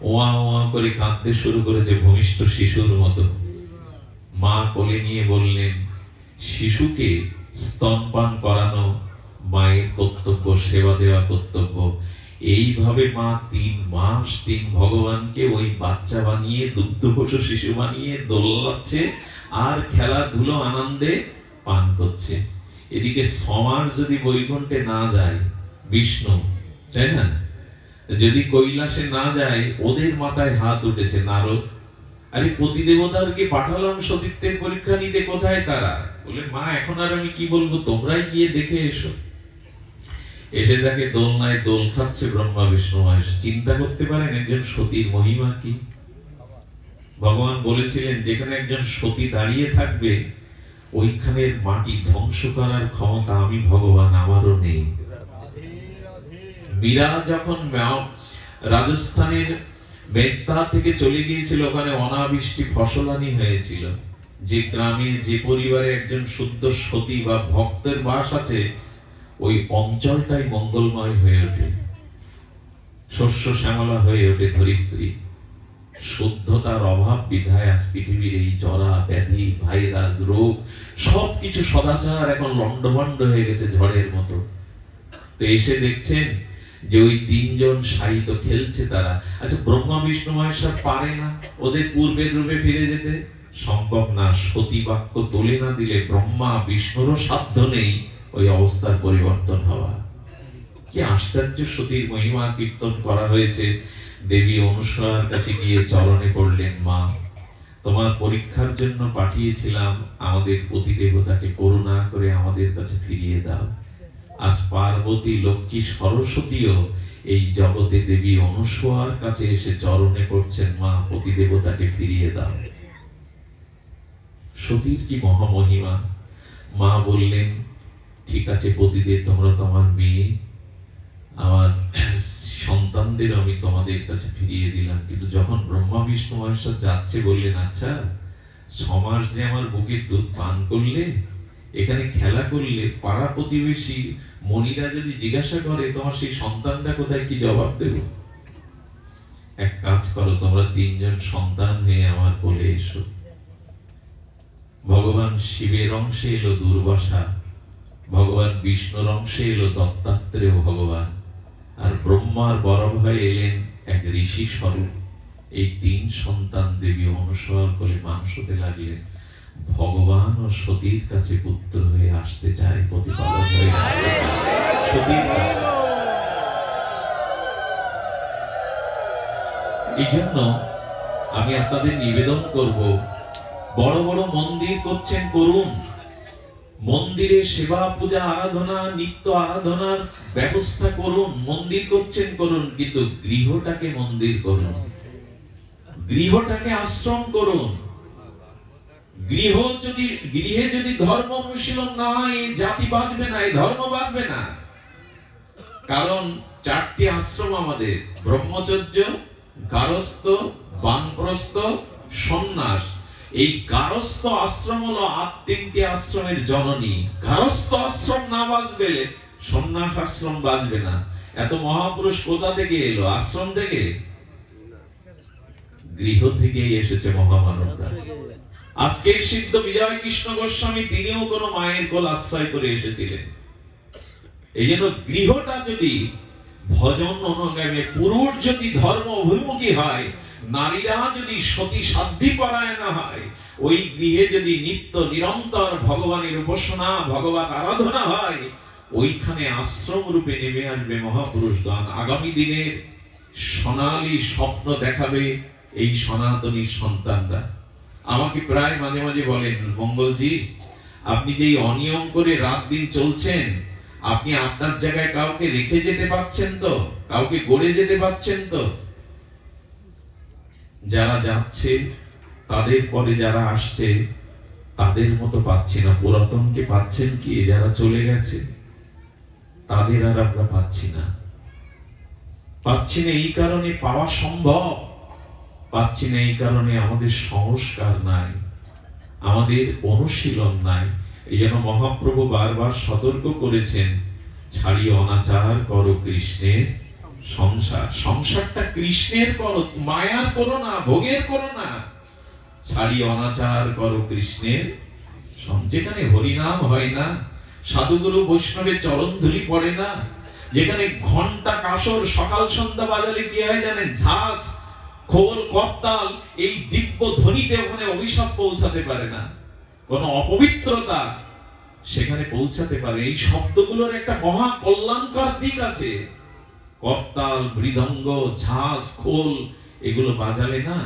ওয়া ওয়া করে কাঁদতে শুরু করেছে ভূমিষ্ঠ শিশুর মতো। মা কোলে নিয়ে বললেন, শিশুকে স্তনপান করানো মায়ের কর্তব্য, সেবা দেওয়া কর্তব্য। এইভাবে মা 3 মাস 3 ভগবানকে ওই বাচ্চা বানিয়ে, দুগ্ধপোষ্য শিশু বানিয়ে দোলাচ্ছে আর খেলাধুলো আনন্দে পান করছে। এদিকে 6 মাস যদি বৈকুণ্ঠে না যায় বিষ্ণু, তাই না, যদি কৈলাসে না যায়, ওদের মাথায় হাত উঠেছে নারদ। আরে প্রতিদেবতারকে পাঠালাম সতীত্বের পরীক্ষা নিতে, কোথায় তারা? বলে, মা এখন আর আমি কি বলবো, তোমরাই গিয়ে দেখে এসো। এসে তাকে দোলনায় দোল খাচ্ছে ব্রহ্মা বিষ্ণু মহেশ্বর। চিন্তা করতে পারেন একজন সতীর মহিমা কি? ভগবান বলেছিলেন, যেখানে একজন সতী দাঁড়িয়ে থাকবে, ওইখানের মাটি ধ্বংস করার ক্ষমতা আমি ভগবান, আমারও নেই। মীরা যখন রাজস্থানের বেত্তা থেকে চলে গিয়েছিল, ওখানে অনাবৃষ্টি ফসলানি হয়েছিল। যে গ্রামে, যে পরিবারে একজন শুদ্ধ সতী বা ভক্তের বাস আছে, ওই অঞ্চলটাই মঙ্গলময় হয়ে ওঠে, শস্য শ্যামলা হয়ে ওঠে ধরিত্রী। শুদ্ধতার অভাব বিধায় আজ পৃথিবীর এই জরা ব্যাধি, ভাইরাস, রোগ সবকিছু সদাচার এখন লন্ডভন্ড হয়ে গেছে ঝড়ের মতো। তো এসে দেখছেন যে ওই তিনজন সাহিত্য খেলছে তারা। আচ্ছা, ব্রহ্মা বিষ্ণু মহেশ্বর পারে না ওদের পূর্বের রূপে ফিরে যেতে? সম্ভব না। সতী বাক্য তুলে না দিলে ব্রহ্মা বিষ্ণুরও সাধ্য নেই ওই অবস্থার পরিবর্তন হওয়া। কি আশ্চর্য সতীর মহিমা কীর্তন করা হয়েছে। দেবী অনসূয়ার কাছে গিয়ে চরণে পড়লেন, মা তোমার পরীক্ষার জন্য পাঠিয়েছিলাম, আমাদের পতিদেবতাকে করুণা করে আমাদের কাছে ফিরিয়ে দাও। আজ পার্বতী, লক্ষ্মী, সরস্বতীও এই জগতে দেবী অনুসূয়ার কাছে এসে চরণে পড়ছেন, মা পতিদেবতাকে ফিরিয়ে দাও। সতীর কি মহামহিমা। মা বললেন, ঠিক আছে পতিদেব, তোমরা তো আমার মেয়ে, আমার সন্তানদের আমি তোমাদের কাছে ফিরিয়ে দিলাম। কিন্তু যখন ব্রহ্মা বিষ্ণু মহেশ্বর যাচ্ছে, বললেন, আচ্ছা 6 মাস যে আমার বুকের দুধ পান করলে, এখানে খেলা করলে, পাড়া প্রতিবেশী মণিরা যদি জিজ্ঞাসা করে তোমার সেই সন্তানটা কোথায়, কি জবাব দেব? এক কাজ করো, তোমরা 3 জন সন্তান নিয়ে আমার কোলে এসো। ভগবান শিবের অংশে এলো দুর্বাসা, ভগবান বিষ্ণুর অংশে এলো দত্তাত্রেয় ভগবান, আর ব্রহ্মার বড় ভাই এলেন এক ঋষি স্বরূপ। এই 3 সন্তান দেবী অনুসরণ করে মানুষ হতে লাগলেন। ভগবান ও সতীর কাছে পুত্র হয়ে আসতে চায়, প্রতিপালক হয়ে সতীর কাছে। এই জন্য আমি আপনাদের নিবেদন করব, বড় বড় মন্দির করছেন, করুন। মন্দিরে সেবা পূজা আরাধনা, নিত্য আরাধনার ব্যবস্থা করুন। মন্দির করছেন, করুন, কিন্তু গৃহটাকে মন্দির করুন, গৃহটাকে আশ্রম করুন। গৃহে যদি ধর্ম অনুশীলন না হয়, জাতি বাঁচবে না, এই ধর্ম বাঁচবে না। কারণ 4টি আশ্রম আমাদের: ব্রহ্মচর্য, গারস্থ, বানপ্রস্থ, সন্ন্যাস। এই গারস্থ আশ্রম হলো 3টি আশ্রমের জননী। গারস্থ আশ্রম না বাঁচবে, সন্ন্যাস আশ্রম বাঁচবে না। এত মহাপুরুষ কোথা থেকে এলো? আশ্রম থেকে? গৃহ থেকেই এসেছে মহামানবরা। আজকে সিদ্ধ বিজয় কৃষ্ণ গোস্বামী, তিনিও কোন মায়ের কোল আশ্রয় করে এসেছিলেন। এই জন্য গৃহটা যদি ভজন অনুগামী, পুরুষ যদি ধর্ম অভিমুখী হয়, নারীরা যদি সতী সাধ্যী পরায়ণা হয়, ওই গৃহে যদি নিত্য নিরন্তর ভগবানের উপাসনা, ভগবত আরাধনা হয়, ওইখানে আশ্রম রূপে নেমে আসবে মহাপুরুষগণ। আগামী দিনের সোনালী স্বপ্ন দেখাবে এই সনাতনী সন্তানরা। আমাকে প্রায় মাঝে মাঝে বলেন, মঙ্গলজি, আপনি যেই অনিয়ম করে রাত দিন চলছেন, আপনি আপনার জায়গায় কাউকে রেখে যেতে পারছেন তো? কাউকে গড়ে যেতে পারছেন তো? যারা যাচ্ছে, তাদের পরে যারা আসছে, তাদের মতো পাচ্ছি না। পুরাতনকে পাচ্ছেন কি? যারা চলে গেছে তাদের আর আমরা পাচ্ছি না। পাচ্ছি না এই কারণে, পাওয়া সম্ভব, পাচ্ছি না এই কারণে আমাদের সংস্কার নাই, আমাদের অনুশীলন নাই। এই জন্য মহাপ্রভু বারবার সতর্ক করেছেন, ছাড়িয়ে অনাচার করো কৃষ্ণের সংসার। সংসারটা কৃষ্ণের করো, মায়ার করো না, ভোগের করো না। ছাড়িয়ে অনাচার করো কৃষ্ণের। যেখানে হরিনাম হয় না, সাধুগুরু বৈষ্ণবের চরণ ধুলি পড়ে না, যেখানে ঘন্টা কাসর সকাল সন্ধ্যা বাজালে কি হয় জানেন? ঝাঁস, খোল, করতাল, এই দিব্য ধ্বনিতে ওখানে অভিশাপ পৌঁছাতে পারে না, কোন অপবিত্রতা সেখানে পৌঁছাতে পারে। এই শব্দগুলোর একটা মহা কল্যাণকর দিক আছে। করতাল, মৃদঙ্গ, ঝাঁস, খোল এগুলো বাজালে না,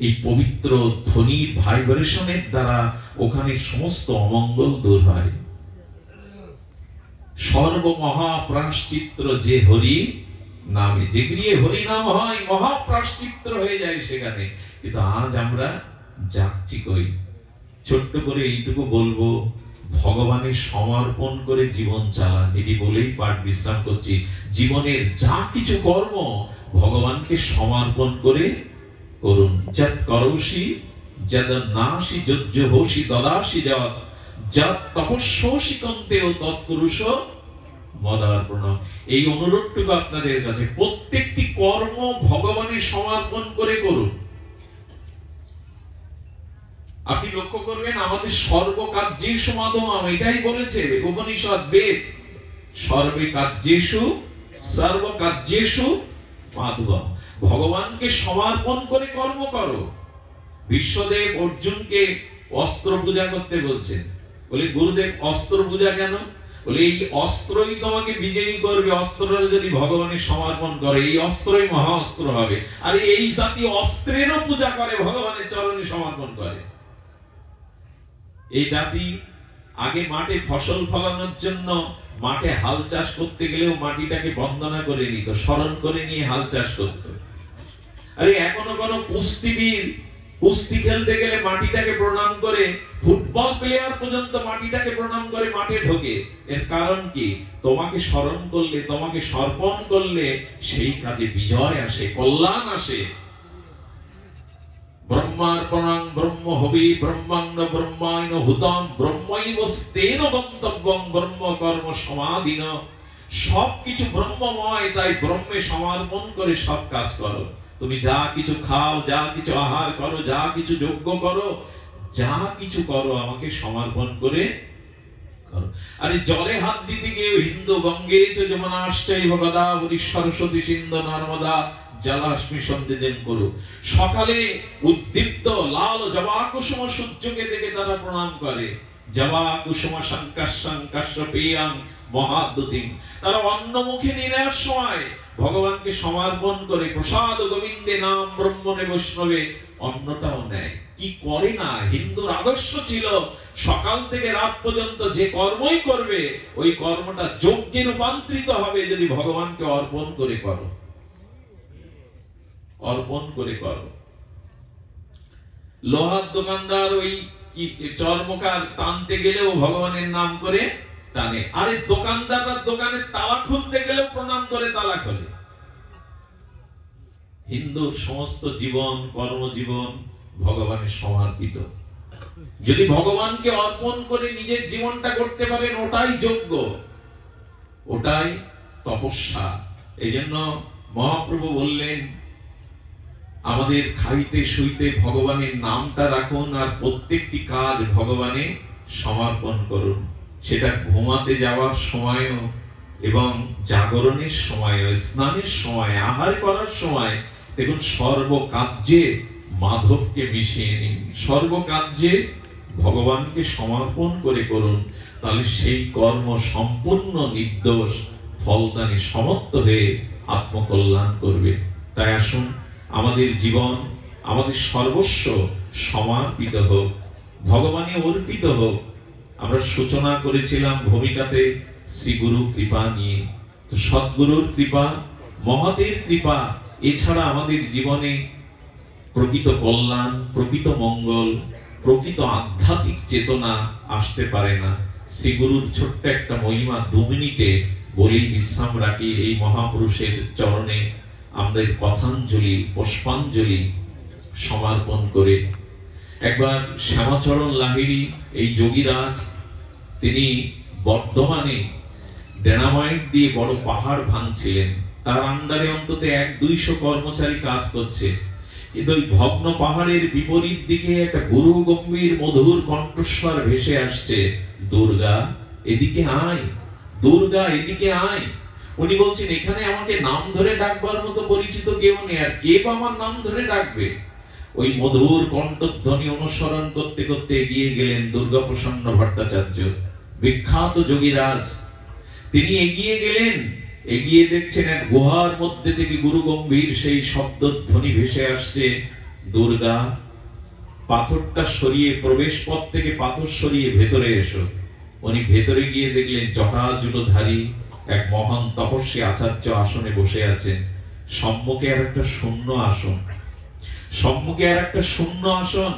এই পবিত্র ধ্বনির ভাইব্রেশনের দ্বারা ওখানে সমস্ত অমঙ্গল দূর হয়। সর্বমহাপ্রাশ্চিত্র যে হরি নামে, যে গৃহে হরি নাম হয়, মহাপ্রাশ্চিত্র হয়ে যায় সেখানে। কিন্তু আজ আমরা যাচ্ছি কই? ছোট্ট করে এইটুকু বলবো, ভগবানের সমর্পণ করে জীবন চালান। এটি বলেই পাঠ বিশ্রাম করছি। জীবনের যা কিছু কর্ম ভগবানকে সমর্পণ করে করুন। যৎ করৌষি যদ নাসি যজ্জহোষি দদাসি যৎ, যৎ তপস্যোষি কন্তেও তৎকুরুষ মদার্পণম। এই অনুরোধটুকু আপনাদের কাছে, প্রত্যেকটি কর্ম ভগবানের সমর্পণ করে করুন। আপনি লক্ষ্য করবেন, আমাদের সর্বকার্যেষু মাধবম, এটাই বলেছে উপনিষদ, বেদ। সর্বে কার্যেষু সর্বকার্যেষু মাধবম। ভগবানকে সমর্পণ করে কর্ম করো। বিশ্বদেব অর্জুনকে অস্ত্র পূজা করতে বলছেন। বলে, গুরুদেব অস্ত্র পূজা কেন? বলে এই অস্ত্রই তোমাকে বিজয়ী করবে। অস্ত্রের যদি ভগবানের সমর্পণ করে, এই অস্ত্রই মহা অস্ত্র হবে। আর এই জাতি অস্ত্রেরও পূজা করে, ভগবানের চরণে সমর্পণ করে। এই জাতি আগে মাঠে ফসল ফলানোর জন্য মাঠে হাল চাষ করতে গেলেও মাটিটাকে বন্দনা করে নিত, স্মরণ করে নিয়ে হাল চাষ করত। আরে এখনো কোন কুস্তিবীর কুস্তি খেলতে গেলে মাটিটাকে প্রণাম করে, ফুটবল প্লেয়ার পর্যন্ত মাটিটাকে প্রণাম করে মাঠে ঢোকে। এর কারণ কি? তোমাকে স্মরণ করলে, তোমাকে সমর্পণ করলে সেই কাজে বিজয় আসে, কল্যাণ আসে। ব্রহ্মার্পণং ব্রহ্ম হবি ব্রহ্মাণ্ড ব্রহ্মায়ণ হুতম ব্রহ্মৈবস্তেন গন্তব্যং ব্রহ্ম কর্ম সমাধিন। সবকিছু ব্রহ্মময়, তাই ব্রহ্মে সমর্পণ করে সব কাজ করো। তুমি যা কিছু খাও, যা কিছু আহার করো, যা কিছু যজ্ঞ করো, যা কিছু করো আমাকে সমর্পণ করে করো। আরে জলে হাত দিতে গিয়ে হিন্দু গঙ্গে চ যমুনাশ্চৈব গোদাবরী সরস্বতী সিন্ধু নর্মদা জলাস্মি সন্ধিদেন করো। সকালে উদ্দীপ্ত লাল জবা কুসুম সূর্যকে দেখে তারা প্রণাম করে। জবা কুসুম সংকাশং কাশ্যপেয়ং মহাদ্যুতিং। তারা অন্ন মুখে নেওয়ার সময় ভগবানকে সমর্পণ করে প্রসাদ গোবিন্দে নাম ব্রহ্মণে বৈষ্ণবে অন্নটাও নেয়। কি করে না? হিন্দুর আদর্শ ছিল সকাল থেকে রাত পর্যন্ত যে কর্মই করবে ওই কর্মটা যজ্ঞে রূপান্তরিত হবে যদি ভগবানকে অর্পণ করে করো, অর্পণ করে করো। লোহার দোকানদার ওই কি চর্মকার টানতে গেলেও ভগবানের নাম করে টানে। আরে দোকানদাররা দোকানের তালা খুলতে গেলেও প্রণাম করে তালা খোলে। হিন্দুর সমস্ত জীবন, কর্মজীবন ভগবানের সমর্পিত। যদি ভগবানকে অর্পণ করে নিজের জীবনটা করতে পারেন, ওটাই যজ্ঞ, ওটাই তপস্যা। এই জন্য মহাপ্রভু বললেন, আমাদের খাইতে শুইতে ভগবানের নামটা রাখুন আর প্রত্যেকটি কাজ ভগবানে সমর্পণ করুন। সেটা ঘুমাতে যাওয়ার সময়ও এবং জাগরণের সময়ও, স্নানের সময়, আহার করার সময় দেখুন সর্বকার্যে মাধবকে মিশিয়ে নিন, সর্বকার্যে ভগবানকে সমর্পণ করে করুন। তাহলে সেই কর্ম সম্পূর্ণ নির্দোষ, ফলদানে সমর্থ হয়ে আত্মকল্যাণ করবে। তাই আসুন আমাদের জীবন, আমাদের সর্বস্ব সমর্পিত হোক, ভগবানে অর্পিত হোক। আমরা সূচনা করেছিলাম ভূমিকাতে শ্রী গুরু কৃপা নিয়ে। তো সদ্গুরুর কৃপা, মহতের কৃপা এছাড়া আমাদের জীবনে প্রকৃত কল্যাণ, প্রকৃত মঙ্গল, প্রকৃত আধ্যাত্মিক চেতনা আসতে পারে না। শ্রী গুরুর ছোট্ট একটা মহিমা 2 মিনিটে বলেই বিশ্রাম রাখি। এই মহাপুরুষের চরণে আমাদের কথাঞ্জলি, পুষ্পাঞ্জলি সমর্পণ করে। একবার শ্যামাচরণ লাহিড়ী, এই যোগীরাজ, তিনি বর্ধমানে ডেনামাইট দিয়ে বড় পাহাড় ভাঙছিলেন। তার আন্ডারে অন্তত 100-200 কর্মচারী কাজ করছে। কিন্তু ওই ভগ্ন পাহাড়ের বিপরীত দিকে একটা গুরু গম্ভীর মধুর কণ্ঠস্বর ভেসে আসছে, দুর্গা এদিকে আয়, দুর্গা এদিকে আয়। উনি বলছেন, এখানে আমাকে নাম ধরে ডাকবার মতো পরিচিত কেউ নেই, আর কে আমার নাম ধরে ডাকবে? ওই মধুর কণ্ঠধ্বনি অনুসরণ করতে করতে এগিয়ে গেলেন দুর্গাপ্রসন্ন ভট্টাচার্য, বিখ্যাত যোগীরাজ। তিনি এগিয়ে গেলেন, এগিয়ে দেখছেন এক গুহার মধ্যে থেকে গুরু গম্ভীর সেই শব্দধ্বনি ভেসে আসছে, দুর্গা পাথরটা সরিয়ে, প্রবেশ পথ থেকে পাথর সরিয়ে ভেতরে এসো। উনি ভেতরে গিয়ে দেখলেন জটাজুটোধারী এক মহান তপস্বী আচার্য আসনে বসে আছেন। সম্মুখে আর একটা শূন্য আসন, সম্মুখে আর একটা শূন্য আসন।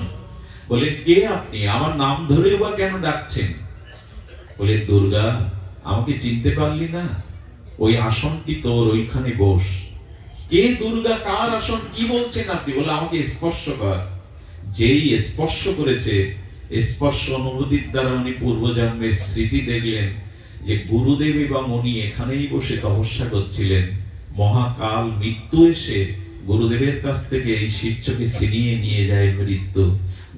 বলেন, কে আপনি? আমার নাম ধরেও বা কেন ডাকছেন? বলে, দুর্গা আমাকে চিনতে পারলি না? ওই আসনটি তোর, ওইখানে বস। কে দুর্গা? কার আসন? কি বলছেন আপনি? বলে, আমাকে স্পর্শ কর। যেই স্পর্শ করেছে, স্পর্শ অনুভূতির দ্বারা উনি পূর্বজন্মের স্মৃতি দেখলেন যে গুরুদেব এবং উনি এখানেই বসে তপস্যা করছিলেন। মহাকাল মৃত্যু এসে গুরুদেবের কাছ থেকে এই শিষ্যকে ছিনিয়ে নিয়ে যায় মৃত্যু।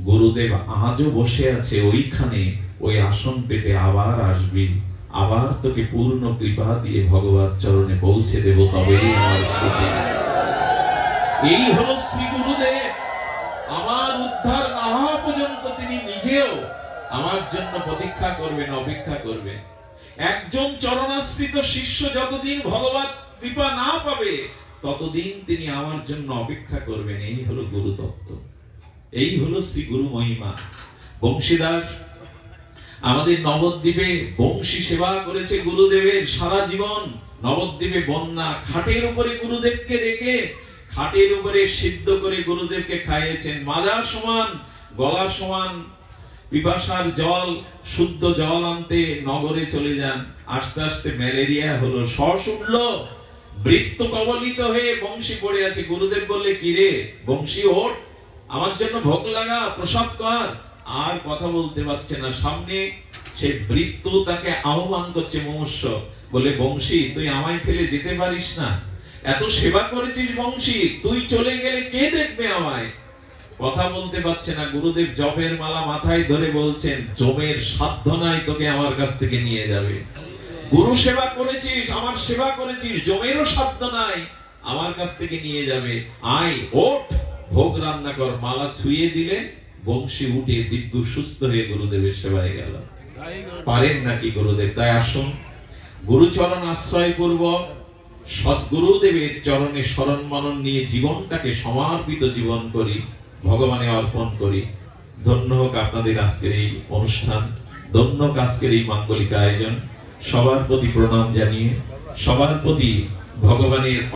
গুরুদেব আজও বসে আছে ওইখানে, ওই আসন পেতে আবার আসবি, আবার তোকে পূর্ণ কৃপা দিয়ে ভগবান চরণে পৌঁছে দেব, তবেই আমার স্মৃতি। এই হলো শ্রী গুরুদেব। আমার উদ্ধার না হওয়া পর্যন্ত তিনি নিজেও আমার জন্য প্রতীক্ষা করবেন, অপেক্ষা করবেন। একজন চরণাশ্রিত শিষ্য যতদিন ভগবত কৃপা না পাবে ততদিন তিনি আমার জন্য অপেক্ষা করবেন। এই হলো গুরু তত্ত্ব, এই হলো শ্রী গুরু মহিমা। বংশীদাস আমাদের নবদ্বীপে বংশী সেবা করেছে গুরুদেবের সারা জীবন। নবদ্বীপে বন্যা, খাটের উপরে গুরুদেবকে রেখে খাটের উপরে সিদ্ধ করে গুরুদেবকে খাইয়েছেন। মাজা সমান গলা সমান পিপাসার জল, শুদ্ধ জল আনতে নগরে চলে যান। আস্তে আস্তে ম্যালেরিয়া হলো, শ্বাস উঠল, বৃত্ত কবলিত হয়ে বংশী পড়ে আছে। গুরুদেব বললে, কি রে বংশী, ওঠ, আমার জন্য ভোগ লাগা, প্রসাদ কর। আর কথা বলতে পারছে না। সামনে সে বৃত্ত তাকে আহ্বান করছে মুমূর্ষ, বলে, বংশী তুই আমায় ফেলে যেতে পারিস না, এত সেবা করেছিস বংশী, তুই চলে গেলে কে দেখবে আমায়? কথা বলতে পারছে না। গুরুদেব জপের মালা মাথায় ধরে বলছেন, জমের সাধ্য নাই তোকে আমার কাছ থেকে নিয়ে যাবে। গুরু সেবা করেছিস, আমার সেবা করেছিস, জমেরও সাধ্য নাই আমার কাছ থেকে নিয়ে যাবে। আয়, ওঠ, ভোগ রান্না কর। মালা ছুঁয়ে দিলে বংশী উঠে দিব্য সুস্থ হয়ে গুরুদেবের সেবায় গেল। পারেন নাকি গুরুদেব? তাই আসুন গুরুচরণ আশ্রয় পূর্বক সদ্গুরুদেবের চরণে শরণ মনন নিয়ে জীবনটাকে সমর্পিত জীবন করি, ভগবানে অর্পণ করি। ধন্য হোক আপনাদের আজকের এই অনুষ্ঠান, ধন্য হোক আজকের এই মাঙ্গলিক আয়োজন। সবার প্রতি প্রণাম জানিয়ে, সবার প্রতি ভগবানের